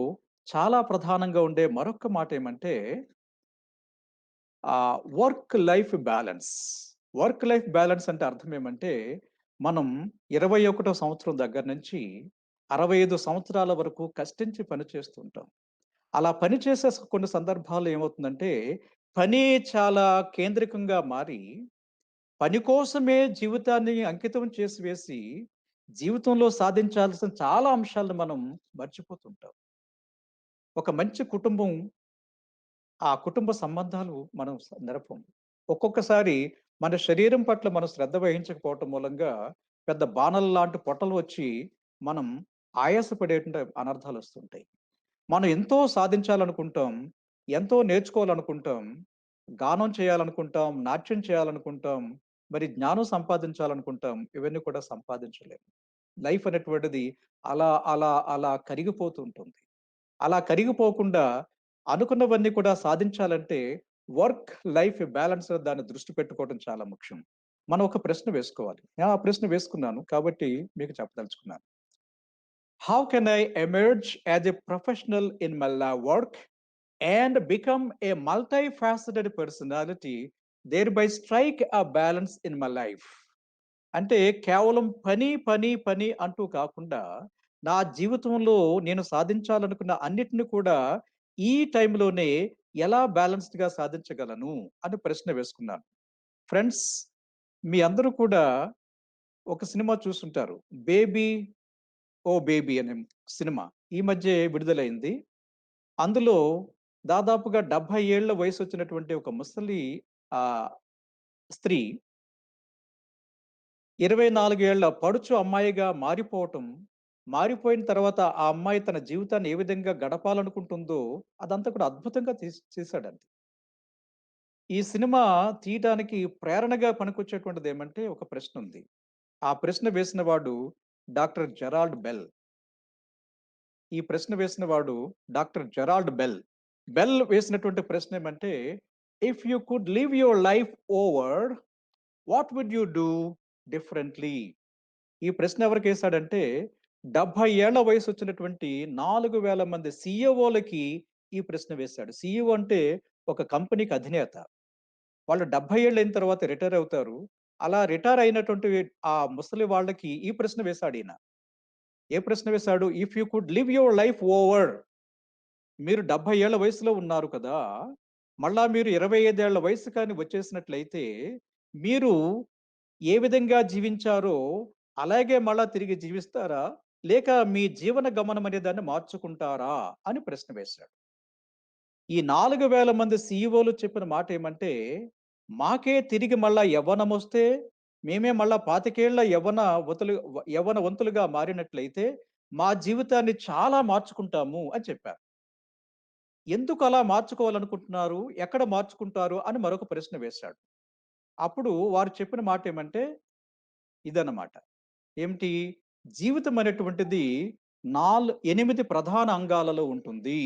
చాలా ప్రధానంగా ఉండే మరొక్క మాట ఏమంటే work life balance. Work life balance అంటే అర్థం ఏమంటే, మనం 21వ సంవత్సరం దగ్గర నుంచి 65 సంవత్సరాల వరకు కష్టించి పని చేస్తుంటాం. అలా పని చేసే కొన్ని సందర్భాల్లో ఏమవుతుందంటే, పని చాలా కేంద్రికంగా మారి, పని కోసమే జీవితాన్ని అంకితం చేసి వేసి, జీవితంలో సాధించాల్సిన చాలా అంశాలను మనం మర్చిపోతుంటాం. ఒక మంచి కుటుంబం, ఆ కుటుంబ సంబంధాలు మనం నెరపం. ఒక్కొక్కసారి మన శరీరం పట్ల మనం శ్రద్ధ వహించకపోవటం మూలంగా పెద్ద బాణల్లాంటి పొట్టలు వచ్చి, మనం ఆయాసపడేటువంటి అనర్థాలొస్తుంటాయి. మనం ఎంతో సాధించాలనుకుంటాం. ఎంతో నేర్చుకోవాలనుకుంటాం. గానం చేయాలనుకుంటాం. నాట్యం చేయాలనుకుంటాం. మరి జ్ఞానం సంపాదించాలనుకుంటాం. ఇవన్నీ కూడా సంపాదించలేం. లైఫ్ అనేటువంటిది అలా కరిగిపోతూ ఉంటుంది. అలా కరిగిపోకుండా అనుకున్నవన్నీ కూడా సాధించాలంటే వర్క్ లైఫ్ బ్యాలెన్స్ దాన్ని దృష్టి పెట్టుకోవడం చాలా ముఖ్యం. మనం ఒక ప్రశ్న వేసుకోవాలి. నేను ఆ ప్రశ్న వేసుకున్నాను కాబట్టి మీకు చెప్పదలుచుకున్నాను. How can I emerge as a professional in my work and become a multifaceted personality thereby strike a balance in my life? అంటే కేవలం పని అంటూ కాకుండా, నా జీవితంలో నేను సాధించాలనుకున్న అన్నిటిని కూడా ఈ టైంలోనే ఎలా బ్యాలెన్స్‌డ్‌గా సాధించగలను అని ప్రశ్న వేసుకున్నాను. ఫ్రెండ్స్, మీ అందరూ కూడా ఒక సినిమా చూసుంటారు. 'బేబీ ఓ బేబీ' అనే సినిమా. ఈ మధ్యే విడుదలైంది. అందులో దాదాపుగా 70 ఏళ్ల వయసొచ్చినటువంటి ఒక ముసలి ఆహ్, స్త్రీ 24 ఏళ్ల పడుచు అమ్మాయిగా మారిపోవటం, మారిపోయిన తర్వాత ఆ అమ్మాయి తన జీవితాన్ని ఏ విధంగా గడపాలనుకుంటుందో అదంతా కూడా అద్భుతంగా చేశాడండి. ఈ సినిమా తీయటానికి ప్రేరణగా పనికొచ్చేటువంటిదేమంటే ఒక ప్రశ్నుంది. ఆ ప్రశ్న వేసిన వాడు డాక్టర్ జెరాల్డ్ బెల్. ఈ ప్రశ్న వేసిన వాడు డాక్టర్ జెరాల్డ్ బెల్. బెల్ వేసినటువంటి ప్రశ్న ఏమంటే, "if you could live your life over, what would you do differently?" ఈ ప్రశ్న ఎవరికేసాడంటే 70 ఏళ్ల వయసొచ్చినటువంటి 4000 మంది సీఈఓలకి ఈ ప్రశ్న వేశాడు. సీఈఓ అంటే ఒక కంపెనీకి అధినేత. వాళ్ళు 70 ఏళ్ళయిన తర్వాత రిటైర్ అవుతారు. అలా రిటైర్ అయినటువంటి ఆ ముసలి వాళ్ళకి ఈ ప్రశ్న వేశాడీయన. ఏ ప్రశ్న వేశాడు? If you could live your life over, మీరు 70 ఏళ్ల వయసులో ఉన్నారు కదా! మళ్ళా మీరు 25 ఏళ్ల వయసు కానీ వచ్చేసినట్లయితే, మీరు ఏ విధంగా జీవించారో అలాగే మళ్ళా తిరిగి జీవిస్తారా? లేక మీ జీవన గమనం అనే దాన్ని మార్చుకుంటారా? అని ప్రశ్న వేశాడు. ఈ 4000 మంది సీఈఓలు చెప్పిన మాట ఏమంటే, మాకే తిరిగి మళ్ళా యవ్వనమొస్తే, మేమే మళ్ళా 25 యవ్వనవంతులుగా మారినట్లయితే, మా జీవితాన్ని చాలా మార్చుకుంటాము అని చెప్పారు. ఎందుకు అలా మార్చుకోవాలనుకుంటున్నారు? ఎక్కడ మార్చుకుంటారు? అని మరొక ప్రశ్న వేశాడు. అప్పుడు వారు చెప్పిన మాటేమంటే ఇదన్నమాట. ఏమిటి? జీవితం అనేటువంటిది 8 ప్రధాన అంగాలలో ఉంటుంది.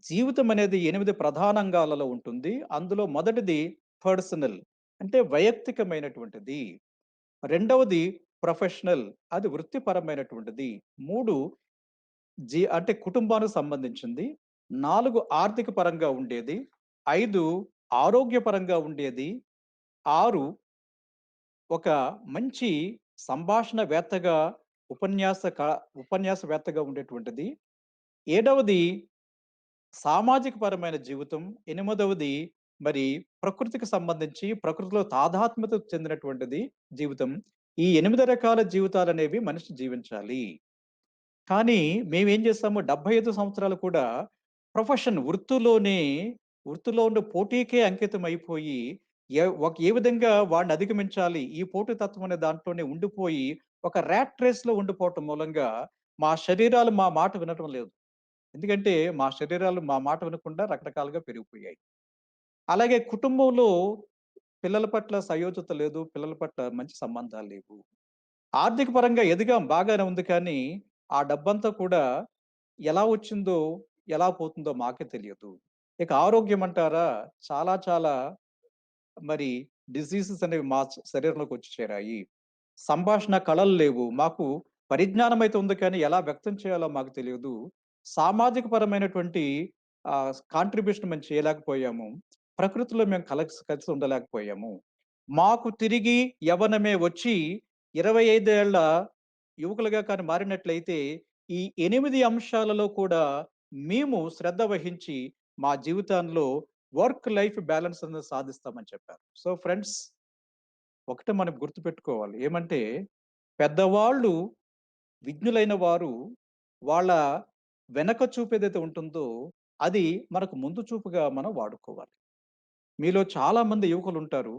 జీవితం అనేది 8 ప్రధాన అంగాలలో ఉంటుంది. అందులో మొదటిది పర్సనల్ అంటే వైయక్తికమైనటువంటిది. రెండవది ప్రొఫెషనల్ అది వృత్తిపరమైనటువంటిది. 3 అంటే కుటుంబానికి సంబంధించింది. 4 ఆర్థిక పరంగా ఉండేది. 5 ఆరోగ్యపరంగా ఉండేది. 6 ఒక మంచి సంభాషణవేత్తగా, ఉపన్యాసక ఉపన్యాసవేత్తగా ఉండేటువంటిది. ఏడవది సామాజిక పరమైన జీవితం. ఎనిమిదవది మరి ప్రకృతికి సంబంధించి ప్రకృతిలో తాదాత్మ్యత చెందినటువంటిది జీవితం. ఈ 8 రకాల జీవితాలనేవి మనిషి జీవించాలి. కానీ మేమేం చేసాము 75 సంవత్సరాలు కూడా వృత్తిలో ఉండే పోటీకే అంకితమైపోయి ఏ విధంగా వాడిని అధిగమించాలి. ఈ పోటీతత్వం అనే దాంట్లోనే ఉండిపోయి ఒక ర్యాట్ రేస్‌లో ఉండిపోవటం మూలంగా మా శరీరాలు మా మాట వినటం లేదు. ఎందుకంటే మా శరీరాలు మా మాట వినకుండా రకరకాలుగా పెరిగిపోయాయి. అలాగే కుటుంబంలో పిల్లల పట్ల సయోజత లేదు. పిల్లల పట్ల మంచి సంబంధాలు లేవు. ఆర్థిక పరంగా ఎదిగాం బాగానే ఉంది కానీ, ఆ డబ్బంతా కూడా ఎలా వచ్చిందో, ఎలా పోతుందో మాకే తెలియదు. ఇక ఆరోగ్యం అంటారా? చాలా చాలా మరి డిసీజెస్ అనేవి మా శరీరంలోకి వచ్చి చేరాయి. సంభాషణ కళలు లేవు. మాకు పరిజ్ఞానం అయితే ఉంది కానీ ఎలా వ్యక్తం చేయాలో మాకు తెలియదు. సామాజిక పరమైనటువంటి కాంట్రిబ్యూషన్ మేము చేయలేకపోయాము. ప్రకృతిలో మేము కలిసి ఉండలేకపోయాము. మాకు తిరిగి యవ్వనమే వచ్చి 25 ఏళ్ల యువకులుగా కానీ మారినట్లయితే, ఈ 8 అంశాలలో కూడా మేము శ్రద్ధ వహించి మా జీవితంలో వర్క్ లైఫ్ బాలన్స్ అనేది సాధిస్తామని చెప్పారు. సో ఫ్రెండ్స్ ఒకటే మనం గుర్తుపెట్టుకోవాలి. ఏమంటే పెద్దవాళ్ళు, విజ్ఞులైన వారు వాళ్ళ వెనక చూపేదైతే ఉంటుందో, అది మనకు ముందు చూపుగా మనం వాడుకోవాలి. మీలో చాలామంది యువకులుంటారు.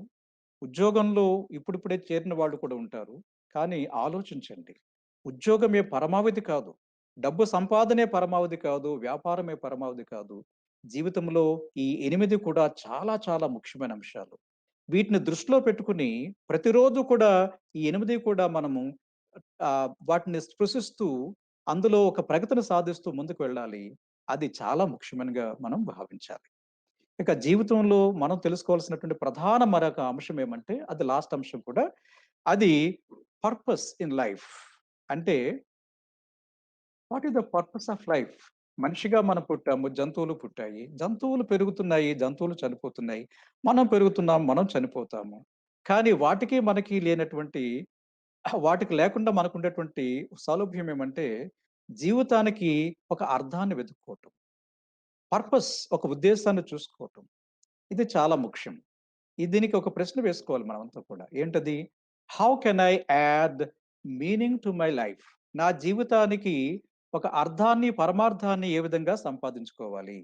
ఉద్యోగంలో ఇప్పుడిప్పుడే చేరిన వాళ్ళు కూడా ఉంటారు. కానీ ఆలోచించండి. ఉద్యోగమే పరమావధి కాదు. డబ్బు సంపాదనే పరమావధి కాదు. వ్యాపారమే పరమావధి కాదు. జీవితంలో ఈ 8 కూడా చాలా చాలా ముఖ్యమైన అంశాలు. వీటిని దృష్టిలో పెట్టుకొని ప్రతిరోజు కూడా ఈ 8 కూడా మనము వాటిని స్పృశిస్తూ అందులో ఒక ప్రగతిని సాధిస్తూ ముందుకు వెళ్ళాలి. అది చాలా ముఖ్యమైనగా మనం భావించాలి. ఇక జీవితంలో మనం తెలుసుకోవాల్సినటువంటి ప్రధాన మరొక అంశం ఏమంటే, అది లాస్ట్ అంశం కూడా. అది పర్పస్ ఇన్ లైఫ్. అంటే what is the purpose of life? మనిషిగా మనం పుట్టాము. జంతువులు పుట్టాయి. జంతువులు పెరుగుతున్నాయి. జంతువులు చనిపోతున్నాయి. మనం పెరుగుతున్నాం. మనం చనిపోతాము. కానీ వాటికి మనకి లేనటువంటి వాటికి లేకుండా మనకుండేటువంటి సౌలభ్యం ఏమంటే, జీవితానికి ఒక అర్థాన్ని వెతుక్కోవటం. పర్పస్ ఒక ఉద్దేశాన్ని చూసుకోవటం. ఇది చాలా ముఖ్యం. దీనికి ఒక ప్రశ్న వేసుకోవాలి మనమంతా కూడా. ఏంటది? How can I add meaning to my life? నా జీవితానికి ఒక అర్థాన్ని, పరమార్థాన్ని ఏ విధంగా సంపాదించుకోవాలి?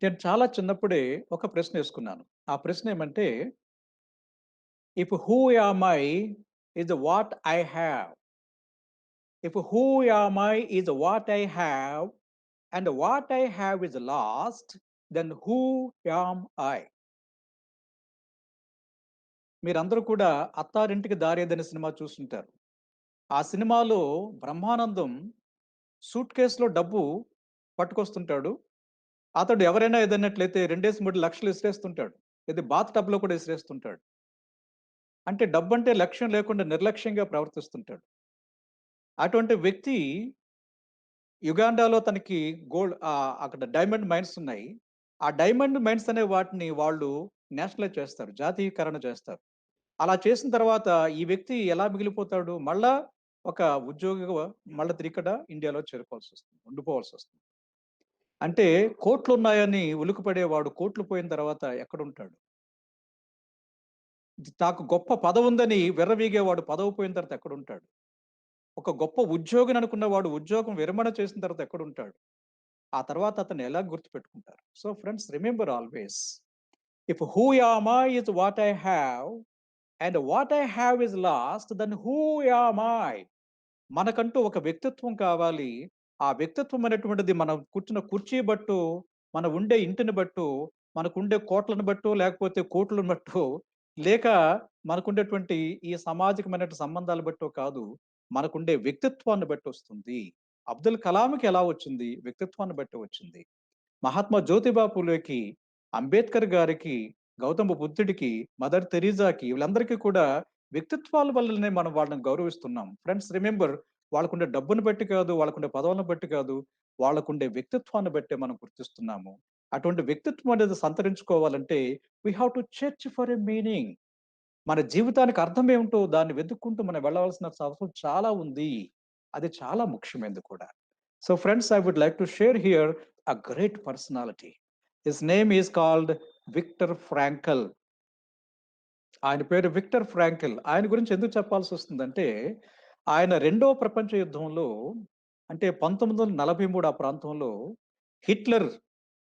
నేను చాలా చిన్నప్పుడే ఒక ప్రశ్న ఏసుకున్నాను. ఆ ప్రశ్న ఏమంటే, if who am I is what I have. If who am I is what I have and what I have is lost, then who am I? మీరందరూ కూడా 'అత్తారింటికి దారేదని' సినిమా చూసుంటారు. ఆ సినిమాలో బ్రహ్మానందం సూట్‌కేస్‌లో డబ్బు పట్టుకొస్తుంటాడు. అతడు ఎవరైనా ఏదన్నట్లయితే 2, 3 లక్షలు ఇసిరేస్తుంటాడు. ఇది బాత్ టబ్‌లో కూడా ఇసిరేస్తుంటాడు. అంటే డబ్బంటే లక్ష్యం లేకుండా నిర్లక్ష్యంగా ప్రవర్తిస్తుంటాడు. అటువంటి వ్యక్తి యుగాండాలో తనకి అక్కడ డైమండ్ మైన్స్ ఉన్నాయి. ఆ డైమండ్ మైన్స్ అనే వాటిని వాళ్ళు నేషనలైజ్ చేస్తారు. జాతీయకరణ చేస్తారు. అలా చేసిన తర్వాత ఈ వ్యక్తి ఎలా మిగిలిపోతాడు? మళ్ళా ఒక ఉద్యోగిగా మళ్ళా తిరిగిక్కడ ఇండియాలో చేరుకోవాల్సొస్తుంది. ఉండిపోవాల్సొస్తుంది. అంటే కోట్లున్నాయని ఉలికిపడేవాడు కోట్లు పోయిన తర్వాత ఎక్కడుంటాడు? నాకు గొప్ప పదవుందని విర్రవీగేవాడు పదవి పోయిన తర్వాత ఎక్కడుంటాడు? ఒక గొప్ప ఉద్యోగిని అనుకున్న వాడు ఉద్యోగం విరమణ చేసిన తర్వాత ఎక్కడుంటాడు? ఆ తర్వాత అతన్ని ఎలా గుర్తుపెట్టుకుంటారు? So friends remember always if who am I is what I have and what I have is lost then who am I? మనకంటూ ఒక వ్యక్తిత్వం కావాలి. ఆ వ్యక్తిత్వం అనేటువంటిది మనం కూర్చున్న కుర్చీ బట్టో, మనం ఉండే ఇంటిని బట్టో, మనకుండే కోట్లను బట్టో, లేకపోతే కోట్లను బట్టో, లేక మనకుండేటువంటి ఈ సామాజికమైనటువంటి సంబంధాలు బట్టో కాదు. మనకుండే వ్యక్తిత్వాన్ని బట్టి వస్తుంది. అబ్దుల్ కలాంకి ఎలా వచ్చింది? వ్యక్తిత్వాన్ని బట్టి వచ్చింది. మహాత్మా జ్యోతిబా ఫులేకి, అంబేద్కర్ గారికి, గౌతమ బుద్ధుడికి, మదర్ తెరీసాకి వీళ్ళందరికీ కూడా వ్యక్తిత్వాల వల్లనే మనం వాళ్ళని గౌరవిస్తున్నాం. ఫ్రెండ్స్ రిమెంబర్ వాళ్ళకుండే డబ్బును బట్టి కాదు, వాళ్ళకుండే పదవులను బట్టి కాదు, వాళ్ళకుండే వ్యక్తిత్వాన్ని బట్టే మనం గుర్తిస్తున్నాము. అటువంటి వ్యక్తిత్వం అనేది సంతరించుకోవాలంటే we have to search for a meaning. మన జీవితానికి అర్థం ఏమిటో దాన్ని వెతుక్కుంటూ మనం వెళ్ళవలసిన అవసరం చాలా ఉంది. అది చాలా ముఖ్యమైనది కూడా. So friends I would like to share here a great personality. His name is called Viktor Frankl. ఆయన పేరు విక్టర్ ఫ్రాంకిల్. ఆయన గురించి ఎందుకు చెప్పాల్సొస్తుందంటే, ఆయన రెండవ ప్రపంచ యుద్ధంలో అంటే 1943 ఆ ప్రాంతంలో హిట్లర్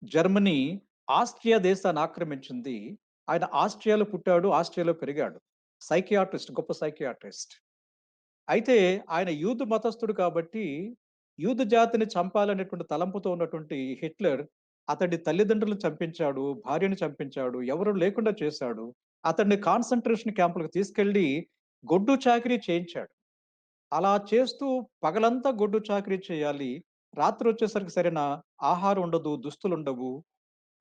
జర్మనీ ఆస్ట్రియా దేశాన్ని ఆక్రమించింది. ఆయన ఆస్ట్రియాలో పుట్టాడు. ఆస్ట్రియాలో పెరిగాడు. సైకియాట్రిస్ట్, గొప్ప సైకియాట్రిస్ట్. అయితే ఆయన యూదు మతస్థుడు కాబట్టి, యూదు జాతిని చంపాలనేటువంటి తలంపుతో ఉన్నటువంటి హిట్లర్ అతడి తల్లిదండ్రులను చంపించాడు, భార్యను చంపించాడు, ఎవరు లేకుండా చేశాడు. అతన్ని కాన్సంట్రేషన్ క్యాంపులకు తీసుకెళ్ళి గొడ్డు చాకిరీ చేయించాడు. అలా చేస్తూ పగలంతా గొడ్డు చాకిరీ చేయాలి. రాత్రొచ్చేసరికి సరైన ఆహారం ఉండదు, దుస్తులుండవు.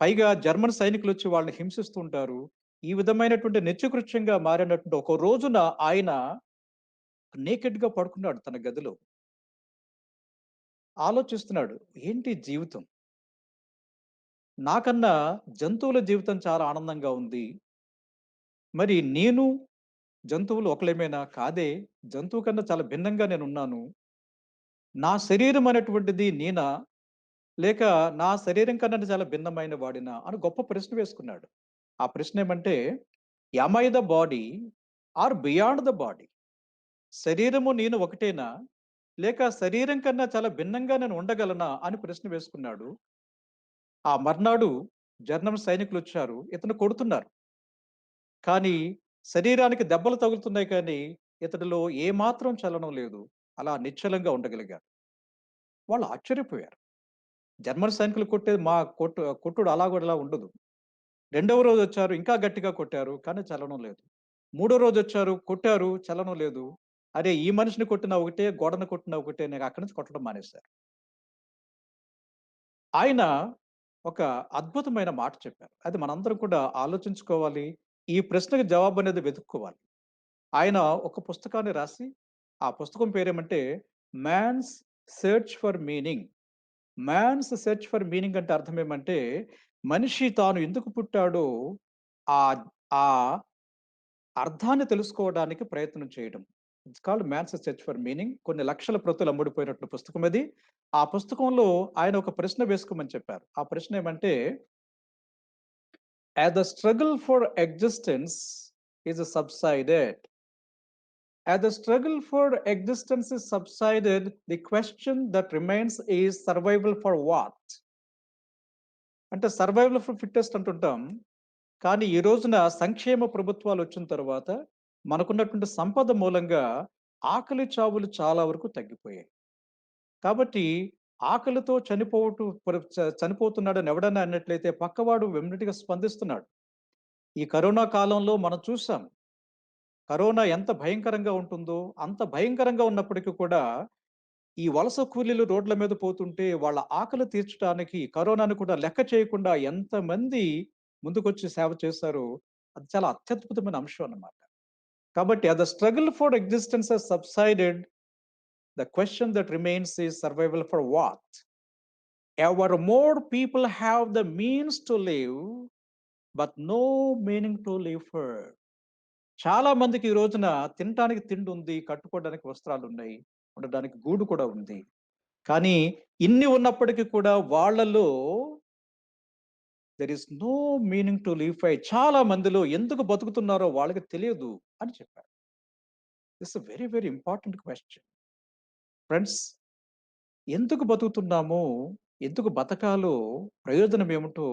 పైగా జర్మన్ సైనికులొచ్చి వాళ్ళని హింసిస్తూ ఉంటారు. ఈ విధమైనటువంటి నిత్యకృత్యంగా మారినటువంటి ఒక రోజున ఆయన నేకెడ్‌గా పడుకున్నాడు తన గదిలో. ఆలోచిస్తున్నాడు. ఏంటి జీవితం? నాకన్నా జంతువుల జీవితం చాలా ఆనందంగా ఉంది. మరి నేను, జంతువులు ఒకళ్ళమేనా? కాదే. జంతువు కన్నా చాలా భిన్నంగా నేనున్నాను. నా శరీరం అనేటువంటిది నేనా? లేక నా శరీరం కన్నా చాలా భిన్నమైన వాడినా? అని గొప్ప ప్రశ్న వేసుకున్నాడు. ఆ ప్రశ్నేమంటే, am I the body or beyond the body? శరీరము నేను ఒకటేనా? లేక శరీరం కన్నా చాలా భిన్నంగా నేను ఉండగలనా? అని ప్రశ్న వేసుకున్నాడు. ఆ మర్నాడు జర్మన్ సైనికులొచ్చారు. ఇతన్ని కొడుతున్నారు. కానీ శరీరానికి దెబ్బలు తగులుతున్నాయి కానీ, ఇతడిలో ఏమాత్రం చలనం లేదు. అలా నిశ్చలంగా ఉండగలిగాడు. వాళ్ళు ఆశ్చర్యపోయారు. జర్మన్ సైనికులు కొట్టేది మా కొట్టుడు అలా కూడా ఇలా ఉండదు. రెండవ రోజొచ్చారు ఇంకా గట్టిగా కొట్టారు. కానీ చలనం లేదు. మూడో రోజొచ్చారు కొట్టారు. చలనం లేదు. అరే! ఈ మనిషిని కొట్టినా ఒకటే, గోడను కొట్టినా ఒకటే అని అక్కడి నుంచి కొట్టడం మానేశారు. ఆయన ఒక అద్భుతమైన మాట చెప్పారు. అది మనందరం కూడా ఆలోచించుకోవాలి. ఈ ప్రశ్నకి జవాబనేది వెతుక్కోవాలి. ఆయన ఒక పుస్తకాన్ని రాసి, ఆ పుస్తకం పేరేమంటే 'man's search for meaning'. Man's search for meaning అంటే అర్థం ఏమంటే, మనిషి తాను ఎందుకు పుట్టాడో ఆహ్, ఆ అర్థాన్ని తెలుసుకోవడానికి ప్రయత్నం చేయడం. It's called man's search for meaning. కొన్ని లక్షల ప్రతులు అమ్ముడుపోయినటువంటి పుస్తకం అది. ఆ పుస్తకంలో ఆయన ఒక ప్రశ్న వేసుకోమని చెప్పారు. ఆ ప్రశ్న ఏమంటే, "as the struggle for existence is subsided, as the struggle for existence is subsided, the question that remains is survival for what?" అంటే సర్వైవల్ ఫర్ ఫిట్టెస్ట్ అంటుంటాం. కానీ ఈ రోజున సంక్షేమ ప్రభుత్వాలొచ్చిన తర్వాత మనకున్నటువంటి సంపద మూలంగా ఆకలి చావులు చాలా వరకు తగ్గిపోయాయి. కాబట్టి ఆకలితో చనిపోతున్నాడని ఎవడన్నా అన్నట్లయితే పక్కవాడు వెమ్మటిగా స్పందిస్తున్నాడు. ఈ కరోనా కాలంలో మనం చూసాం. కరోనా ఎంత భయంకరంగా ఉంటుందో, అంత భయంకరంగా ఉన్నప్పటికీ కూడా ఈ వలస కూలీలు రోడ్ల మీద పోతుంటే వాళ్ళ ఆకలి తీర్చడానికి కరోనాను కూడా లెక్క చేయకుండా ఎంతమంది ముందుకొచ్చి సేవ చేశారో అది చాలా అత్యద్భుతమైన అంశం అన్నమాట. కాబట్టి the struggle for existence has subsided. The question that remains is survival for what? Ever more people have the means to live but no meaning to live for. చాలా మందికి ఈ రోజున తినటానికి తిండి ఉంది, కట్టుకోవడానికి వస్త్రాలున్నాయి, ఉండడానికి గూడు కూడా ఉంది. కానీ ఇన్ని ఉన్నప్పటికీ కూడా వాళ్ళలో there is no meaning to live for. చాలా మందిలో ఎందుకు బతుకుతున్నారో వాళ్ళకి తెలియదు అని చెప్పారు. This a very, very important question. Friends, ఎందుకు బతుకుతున్నామో, ఎందుకు బతకాలో, ప్రయోజనం ఏమిటో,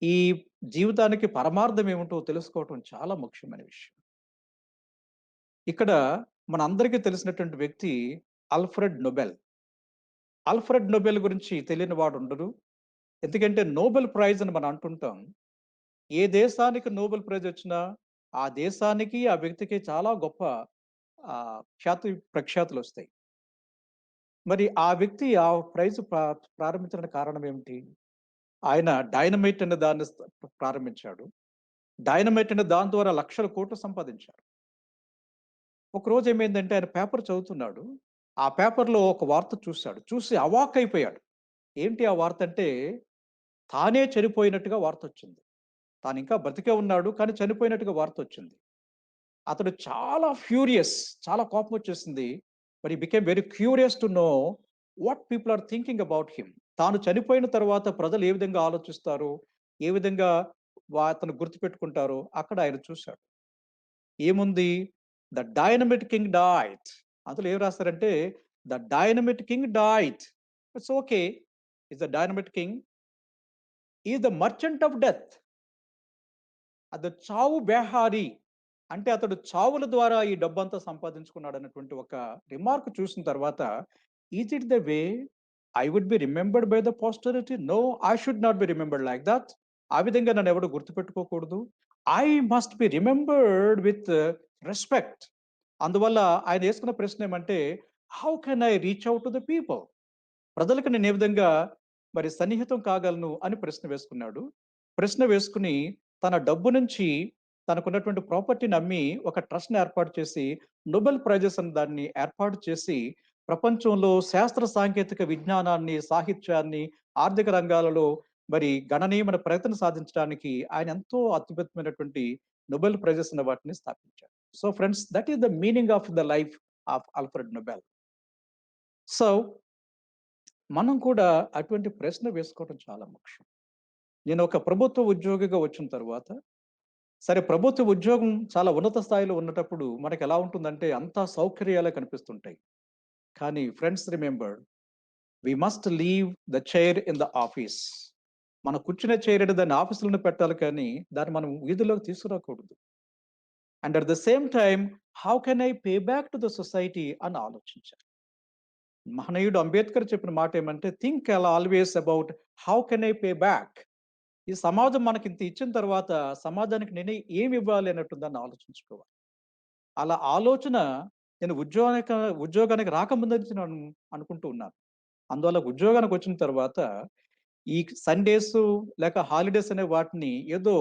ఈ జీవితానికి పరమార్థం ఏమిటో తెలుసుకోవటం చాలా ముఖ్యమైన విషయం. ఇక్కడ మనందరికీ తెలిసినటువంటి వ్యక్తి అల్ఫ్రెడ్ నొబెల్. అల్ఫ్రెడ్ నొబెల్ గురించి తెలియని వాడు ఉండడు. ఎందుకంటే నోబెల్ ప్రైజ్ అని మనం అంటుంటాం. ఏ దేశానికి నోబెల్ ప్రైజ్ వచ్చినా, ఆ దేశానికి, ఆ వ్యక్తికి చాలా గొప్ప ఖ్యాతి ప్రఖ్యాతులొస్తాయి. మరి ఆ వ్యక్తి ఆ ప్రైజ్ ప్రారంభించడానికి కారణం ఏమిటి? ఆయన డైనమైట్ అనే దాన్ని ప్రారంభించాడు. డైనమైట్ అనే దాని ద్వారా లక్షల కోట్లు సంపాదించాడు. ఒకరోజు ఏమైందంటే ఆయన పేపర్ చదువుతున్నాడు. ఆ పేపర్‌లో ఒక వార్త చూసాడు. చూసి అవాక్కయిపోయాడు. ఏంటి ఆ వార్త అంటే, తానే చనిపోయినట్టుగా వార్తొచ్చింది. తానింకా బ్రతికే ఉన్నాడు. కానీ చనిపోయినట్టుగా వార్తొచ్చింది. అతడు చాలా ఫ్యూరియస్, చాలా కోపమొచ్చేసింది. But he became very curious to know what people are thinking about him. తాను చనిపోయిన తర్వాత ప్రజలు ఏ విధంగా ఆలోచిస్తారో, ఏ విధంగా అతను గుర్తుపెట్టుకుంటారో అక్కడ ఆయన చూసాడు. ఏముంది? 'The dynamite king died.' అందులో ఏం రాస్తారంటే, 'the dynamite king died.' It's okay. Is the dynamite king is the merchant of death. అది చావు బేహారి. అంటే అతడు చావుల ద్వారా ఈ డబ్బంతా సంపాదించుకున్నాడన్నటువంటి ఒక రిమార్క్ చూసిన తర్వాత, is it the way I would be remembered by the posterity? No, I should not be remembered like that. ఆ విధంగా నన్నెవడు గుర్తుపెట్టుకోకూడదు. I must be remembered with respect. అందువల్ల ఆయన యేసుకున్న ప్రశ్నేమంటే, how can I reach out to the people? ప్రజలకు నేను ఏ విధంగా మరి సన్నిహితం కాగలను అని ప్రశ్న వేసుకున్నాడు. ప్రశ్న వేసుకొని తన డబ్బు నుంచి తనకున్నటువంటి ప్రాపర్టీని అమ్మి ఒక ట్రస్ట్‌ని ఏర్పాటు చేసి నోబెల్ ప్రైజెస్ అని దాన్ని ఏర్పాటు చేసి ప్రపంచంలో శాస్త్ర సాంకేతిక విజ్ఞానాన్ని, సాహిత్యాన్ని, ఆర్థిక రంగాలలో మరి గణనీయమైన ప్రగతిని సాధించడానికి ఆయన ఎంతో అత్యున్నతమైనటువంటి నోబెల్ ప్రైజెస్ అనే వాటిని స్థాపించారు. So friends, that is the meaning of the life of Alfred Nobel. So మనం కూడా అటువంటి ప్రశ్న వేసుకోవడం చాలా ముఖ్యం. నేను ఒక ప్రభుత్వ ఉద్యోగిగా వచ్చిన తరువాత, సరే ప్రభుత్వ ఉద్యోగం చాలా ఉన్నత స్థాయిలో ఉన్నటప్పుడు మనకెలా ఉంటుందంటే అంతా సౌకర్యాలే కనిపిస్తుంటాయి. కానీ friends remember, we must leave the chair in the office. మనం కూర్చునే చైర్ అంటే దాన్ని ఆఫీస్‌లోనే పెట్టాలి కానీ, దాన్ని మనం వీధుల్లోకి తీసుకురాకూడదు. And at the same time, how can I pay back to the society అని ఆలోచించాలి. మహనీయుడు అంబేద్కర్ చెప్పిన మాట ఏమంటే, think always about how can I pay back. ఈ సమాజం మనకింత ఇచ్చిన తర్వాత సమాజానికి నేనే ఏమి ఇవ్వాలి అన్నట్టు ఆలోచించుకోవాలి. అలా ఆలోచన నేను ఉద్యోగానికి రాకముందు నుంచి నేను అనుకుంటూ ఉన్నాను. అందువల్ల ఉద్యోగానికొచ్చిన తర్వాత ఈ సండేసు లేక హాలిడేస్ అనే వాటిని ఏదో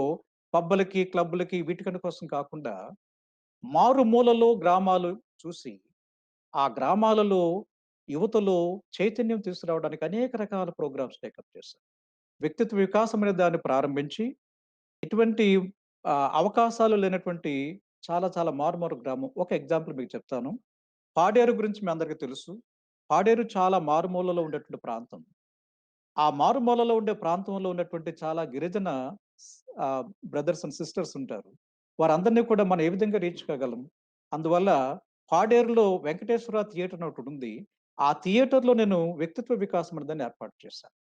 పబ్బులకి, క్లబ్బులకి వీటికని కోసం కాకుండా మారుమూలలో గ్రామాలు చూసి, ఆ గ్రామాలలో యువతలో చైతన్యం తీసుకురావడానికి అనేక రకాల ప్రోగ్రామ్స్ టేకప్ చేశారు. వ్యక్తిత్వ వికాసం అనే దాన్ని ప్రారంభించి, ఎటువంటి అవకాశాలు లేనటువంటి చాలా చాలా మారుమూల గ్రామం. ఒక ఎగ్జాంపుల్ మీకు చెప్తాను. పాడేరు గురించి మీ అందరికీ తెలుసు. పాడేరు చాలా మారుమూలలో ఉండేటువంటి ప్రాంతం. ఆ మారుమూలలో ఉండే ప్రాంతంలో ఉన్నటువంటి చాలా గిరిజన స్ బ్రదర్స్ అండ్ సిస్టర్స్ ఉంటారు. వారందరిని కూడా మనం ఏ విధంగా రీచ్ కాగలం? అందువల్ల పాడేరులో వెంకటేశ్వర థియేటర్ అని ఒకటుంటుంది. ఆ థియేటర్‌లో నేను వ్యక్తిత్వ వికాసం అనే దాన్ని ఏర్పాటు చేశాను.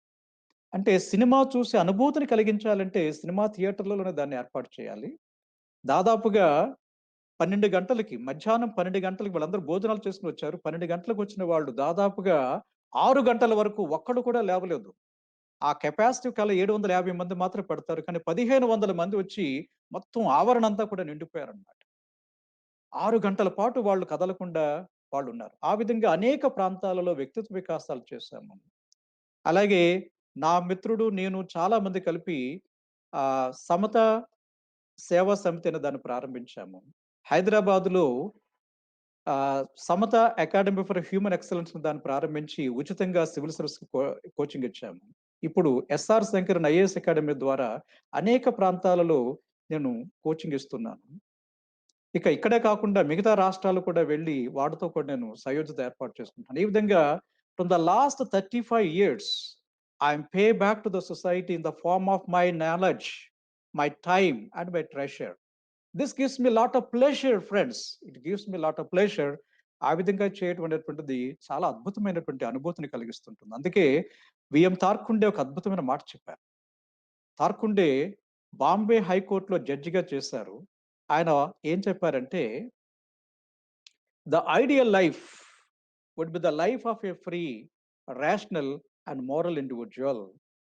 అంటే సినిమా చూసి అనుభూతిని కలిగించాలంటే సినిమా థియేటర్‌లలోనే దాన్ని ఏర్పాటు చేయాలి. దాదాపుగా 12 గంటలకి, మధ్యాహ్నం 12 గంటలకి వాళ్ళందరూ భోజనాలు చేసుకొని వచ్చారు. 12 గంటలకొచ్చిన వాళ్ళు దాదాపుగా 6 గంటల వరకు ఒక్కడు కూడా లేవలేదు. ఆ కెపాసిటీ కల్లా 750 మంది మాత్రమే పెడతారు. కానీ 1500 మంది వచ్చి మొత్తం ఆవరణ అంతా కూడా నిండిపోయారన్నమాట. 6 గంటల పాటు వాళ్ళు కదలకుండా వాళ్ళున్నారు. ఆ విధంగా అనేక ప్రాంతాలలో వ్యక్తిత్వ వికాసాలు చేశాము. అలాగే నా మిత్రుడు, నేను చాలా మంది కలిపి సమత సేవా సమితి అనే దాన్ని ప్రారంభించాము. హైదరాబాద్‌లో Samata Academy for Human Excellence దాన్ని ప్రారంభించి ఉచితంగా సివిల్ సర్వీస్‌కి కోచింగ్ ఇచ్చాము. ఇప్పుడు ఎస్ఆర్ శంకరన్ ఐఏఎస్ అకాడమీ ద్వారా అనేక ప్రాంతాలలో నేను కోచింగ్ ఇస్తున్నాను. ఇక ఇక్కడే కాకుండా మిగతా రాష్ట్రాలు కూడా వెళ్లి వాటితో కూడా నేను సయోధ్యత ఏర్పాటు చేసుకుంటున్నాను. ఈ విధంగా from the last 35 years I'm pay back to the society in the form of my knowledge, my time, and my treasure. This gives me a lot of pleasure, friends. It gives me a lot of pleasure. ఆ విధంగా చేయటం అనేటువంటిది చాలా అద్భుతమైనటువంటి అనుభూతిని కలిగిస్తుంటుంది. అందుకే విఎం తార్కుండే ఒక అద్భుతమైన మాట చెప్పారు. తార్కుండే బాంబే హైకోర్టులో జడ్జిగా చేశారు. ఆయన ఏం చెప్పారంటే, "the ideal life would be the life of a free, rational, and moral individual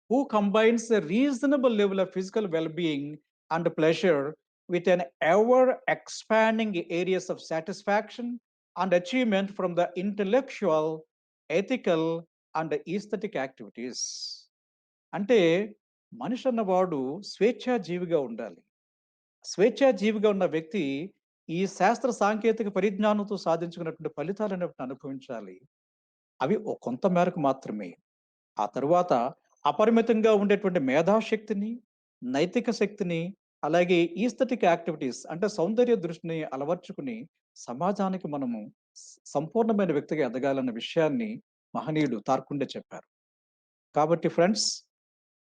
who combines a reasonable level of physical well being and pleasure with an ever expanding areas of satisfaction and achievement from the intellectual, ethical, and aesthetic activities." అంటే మనిషి అన్నవాడు స్వేచ్ఛాజీవిగా ఉండాలి. స్వేచ్ఛాజీవిగా ఉన్న వ్యక్తి ఈ శాస్త్ర సాంకేతిక పరిజ్ఞానంతో సాధించుకున్నటువంటి ఫలితాలనేటివి అనుభవించాలి. అవి కొంత మేరకు మాత్రమే. ఆ తరువాత అపరిమితంగా ఉండేటువంటి మేధాశక్తిని, నైతిక శక్తిని, అలాగే ఈస్థెటిక్ యాక్టివిటీస్ అంటే సౌందర్య దృష్టిని అలవర్చుకుని సమాజానికి మనము సంపూర్ణమైన వ్యక్తిగా ఎదగాలన్న విషయాన్ని మహనీయుడు తార్కుండే చెప్పారు. కాబట్టి ఫ్రెండ్స్,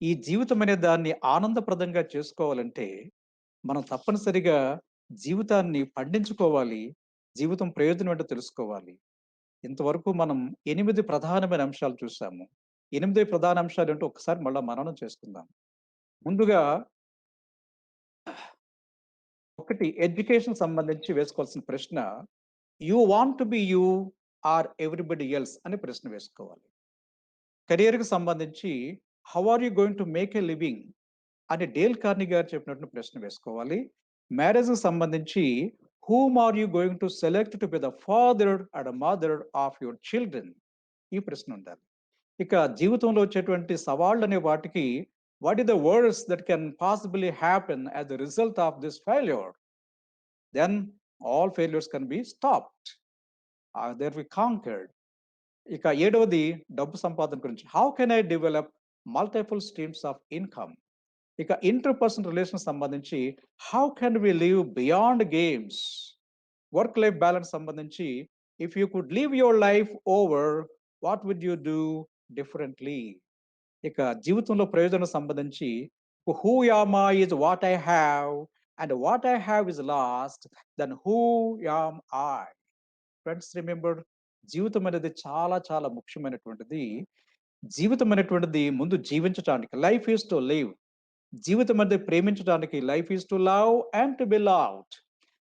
ఈ జీవితం అనే దాన్ని ఆనందప్రదంగా చేసుకోవాలంటే మనం తప్పనిసరిగా జీవితాన్ని పండించుకోవాలి. జీవితం ప్రయోజనం ఏంటో తెలుసుకోవాలి. ఇంతవరకు మనం 8 ప్రధానమైన అంశాలు చూసాము. 8 ప్రధాన అంశాలేంటో ఒకసారి మళ్ళా మననం చేసుకుందాం. ముందుగా ఒకటి ఎడ్యుకేషన్ సంబంధించి వేసుకోవాల్సిన ప్రశ్న, you want to be you are everybody else అని ప్రశ్న వేసుకోవాలి. కెరియర్‌కి సంబంధించి how are you going to make a living అని డేల్ కార్నెగీ గారు చెప్పినట్టు ప్రశ్న వేసుకోవాలి. మ్యారేజ్‌కి సంబంధించి whom are you going to select to be the father and mother of your children ఈ ప్రశ్న ఉండాలి. ఇక జీవితంలో వచ్చేటువంటి సవాళ్ళనే వాటికి what is the worst that can possibly happen as the result of this failure? Then all failures can be stopped. They are be conquered. ఇక ఏడవది డబ్బు సంపాదన గురించి. How can I develop multiple streams of income? ఇక ఇంటర్ పర్సనల్ రిలేషన్ సంబంధించి how can we live beyond games? Work life balance సంబంధించి if you could live your life over what would you do differently? ఇక జీవితంలో ప్రయోజనం సంబంధించి who am I is what I have and what I have is lost then who am I? Friends remember, జీవితం అనేది చాలా చాలా ముఖ్యమైనటువంటిది. జీవితం అనేటువంటిది ముందు జీవించటానికి, లైఫ్ ఈజ్ టు లివ్. జీవితం అనేది ప్రేమించడానికి, life is to love and to be loved.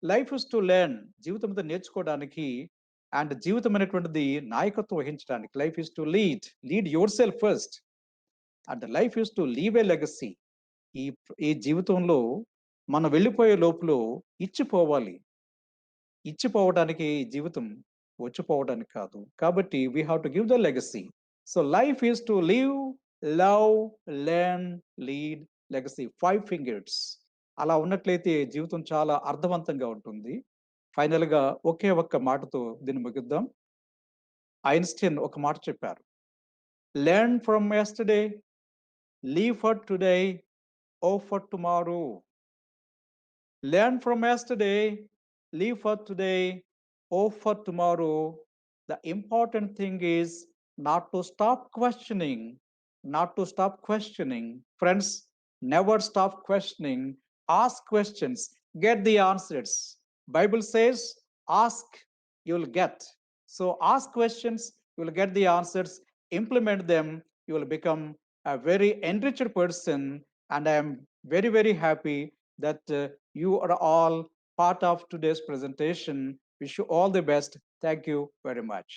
Life is to learn, జీవితం మీద నేర్చుకోవడానికి. అండ్ జీవితం అనేటువంటిది నాయకత్వం వహించడానికి, life is to lead, lead your self first. And life is to leave a legacy. ఈ ఈ జీవితంలో మనం వెళ్ళిపోయే లోపులో ఇచ్చిపోవాలి. ఇచ్చిపోవడానికి జీవితం వచ్చిపోవడానికి కాదు. కాబట్టి we have to give the legacy. So life is to live, love, learn, lead, legacy. 5 fingers. అలా ఉన్నట్లయితే జీవితం చాలా అర్థవంతంగా ఉంటుంది. ఫైనల్‌గా ఒకే ఒక్క మాటతో దీన్ని ముగిద్దాం. ఐన్‌స్టీన్ ఒక మాట చెప్పారు. Learn from yesterday, live for today, oh for tomorrow. Learn from yesterday, live for today, hope for tomorrow. The important thing is not to stop questioning, not to stop questioning. Friends, never stop questioning. Ask questions, get the answers. Bible says, ask, you will get. So ask questions, you will get the answers, implement them, you will become a very enriched person. And I am very, very happy that you are all part of today's presentation. Wish you all the best. Thank you very much.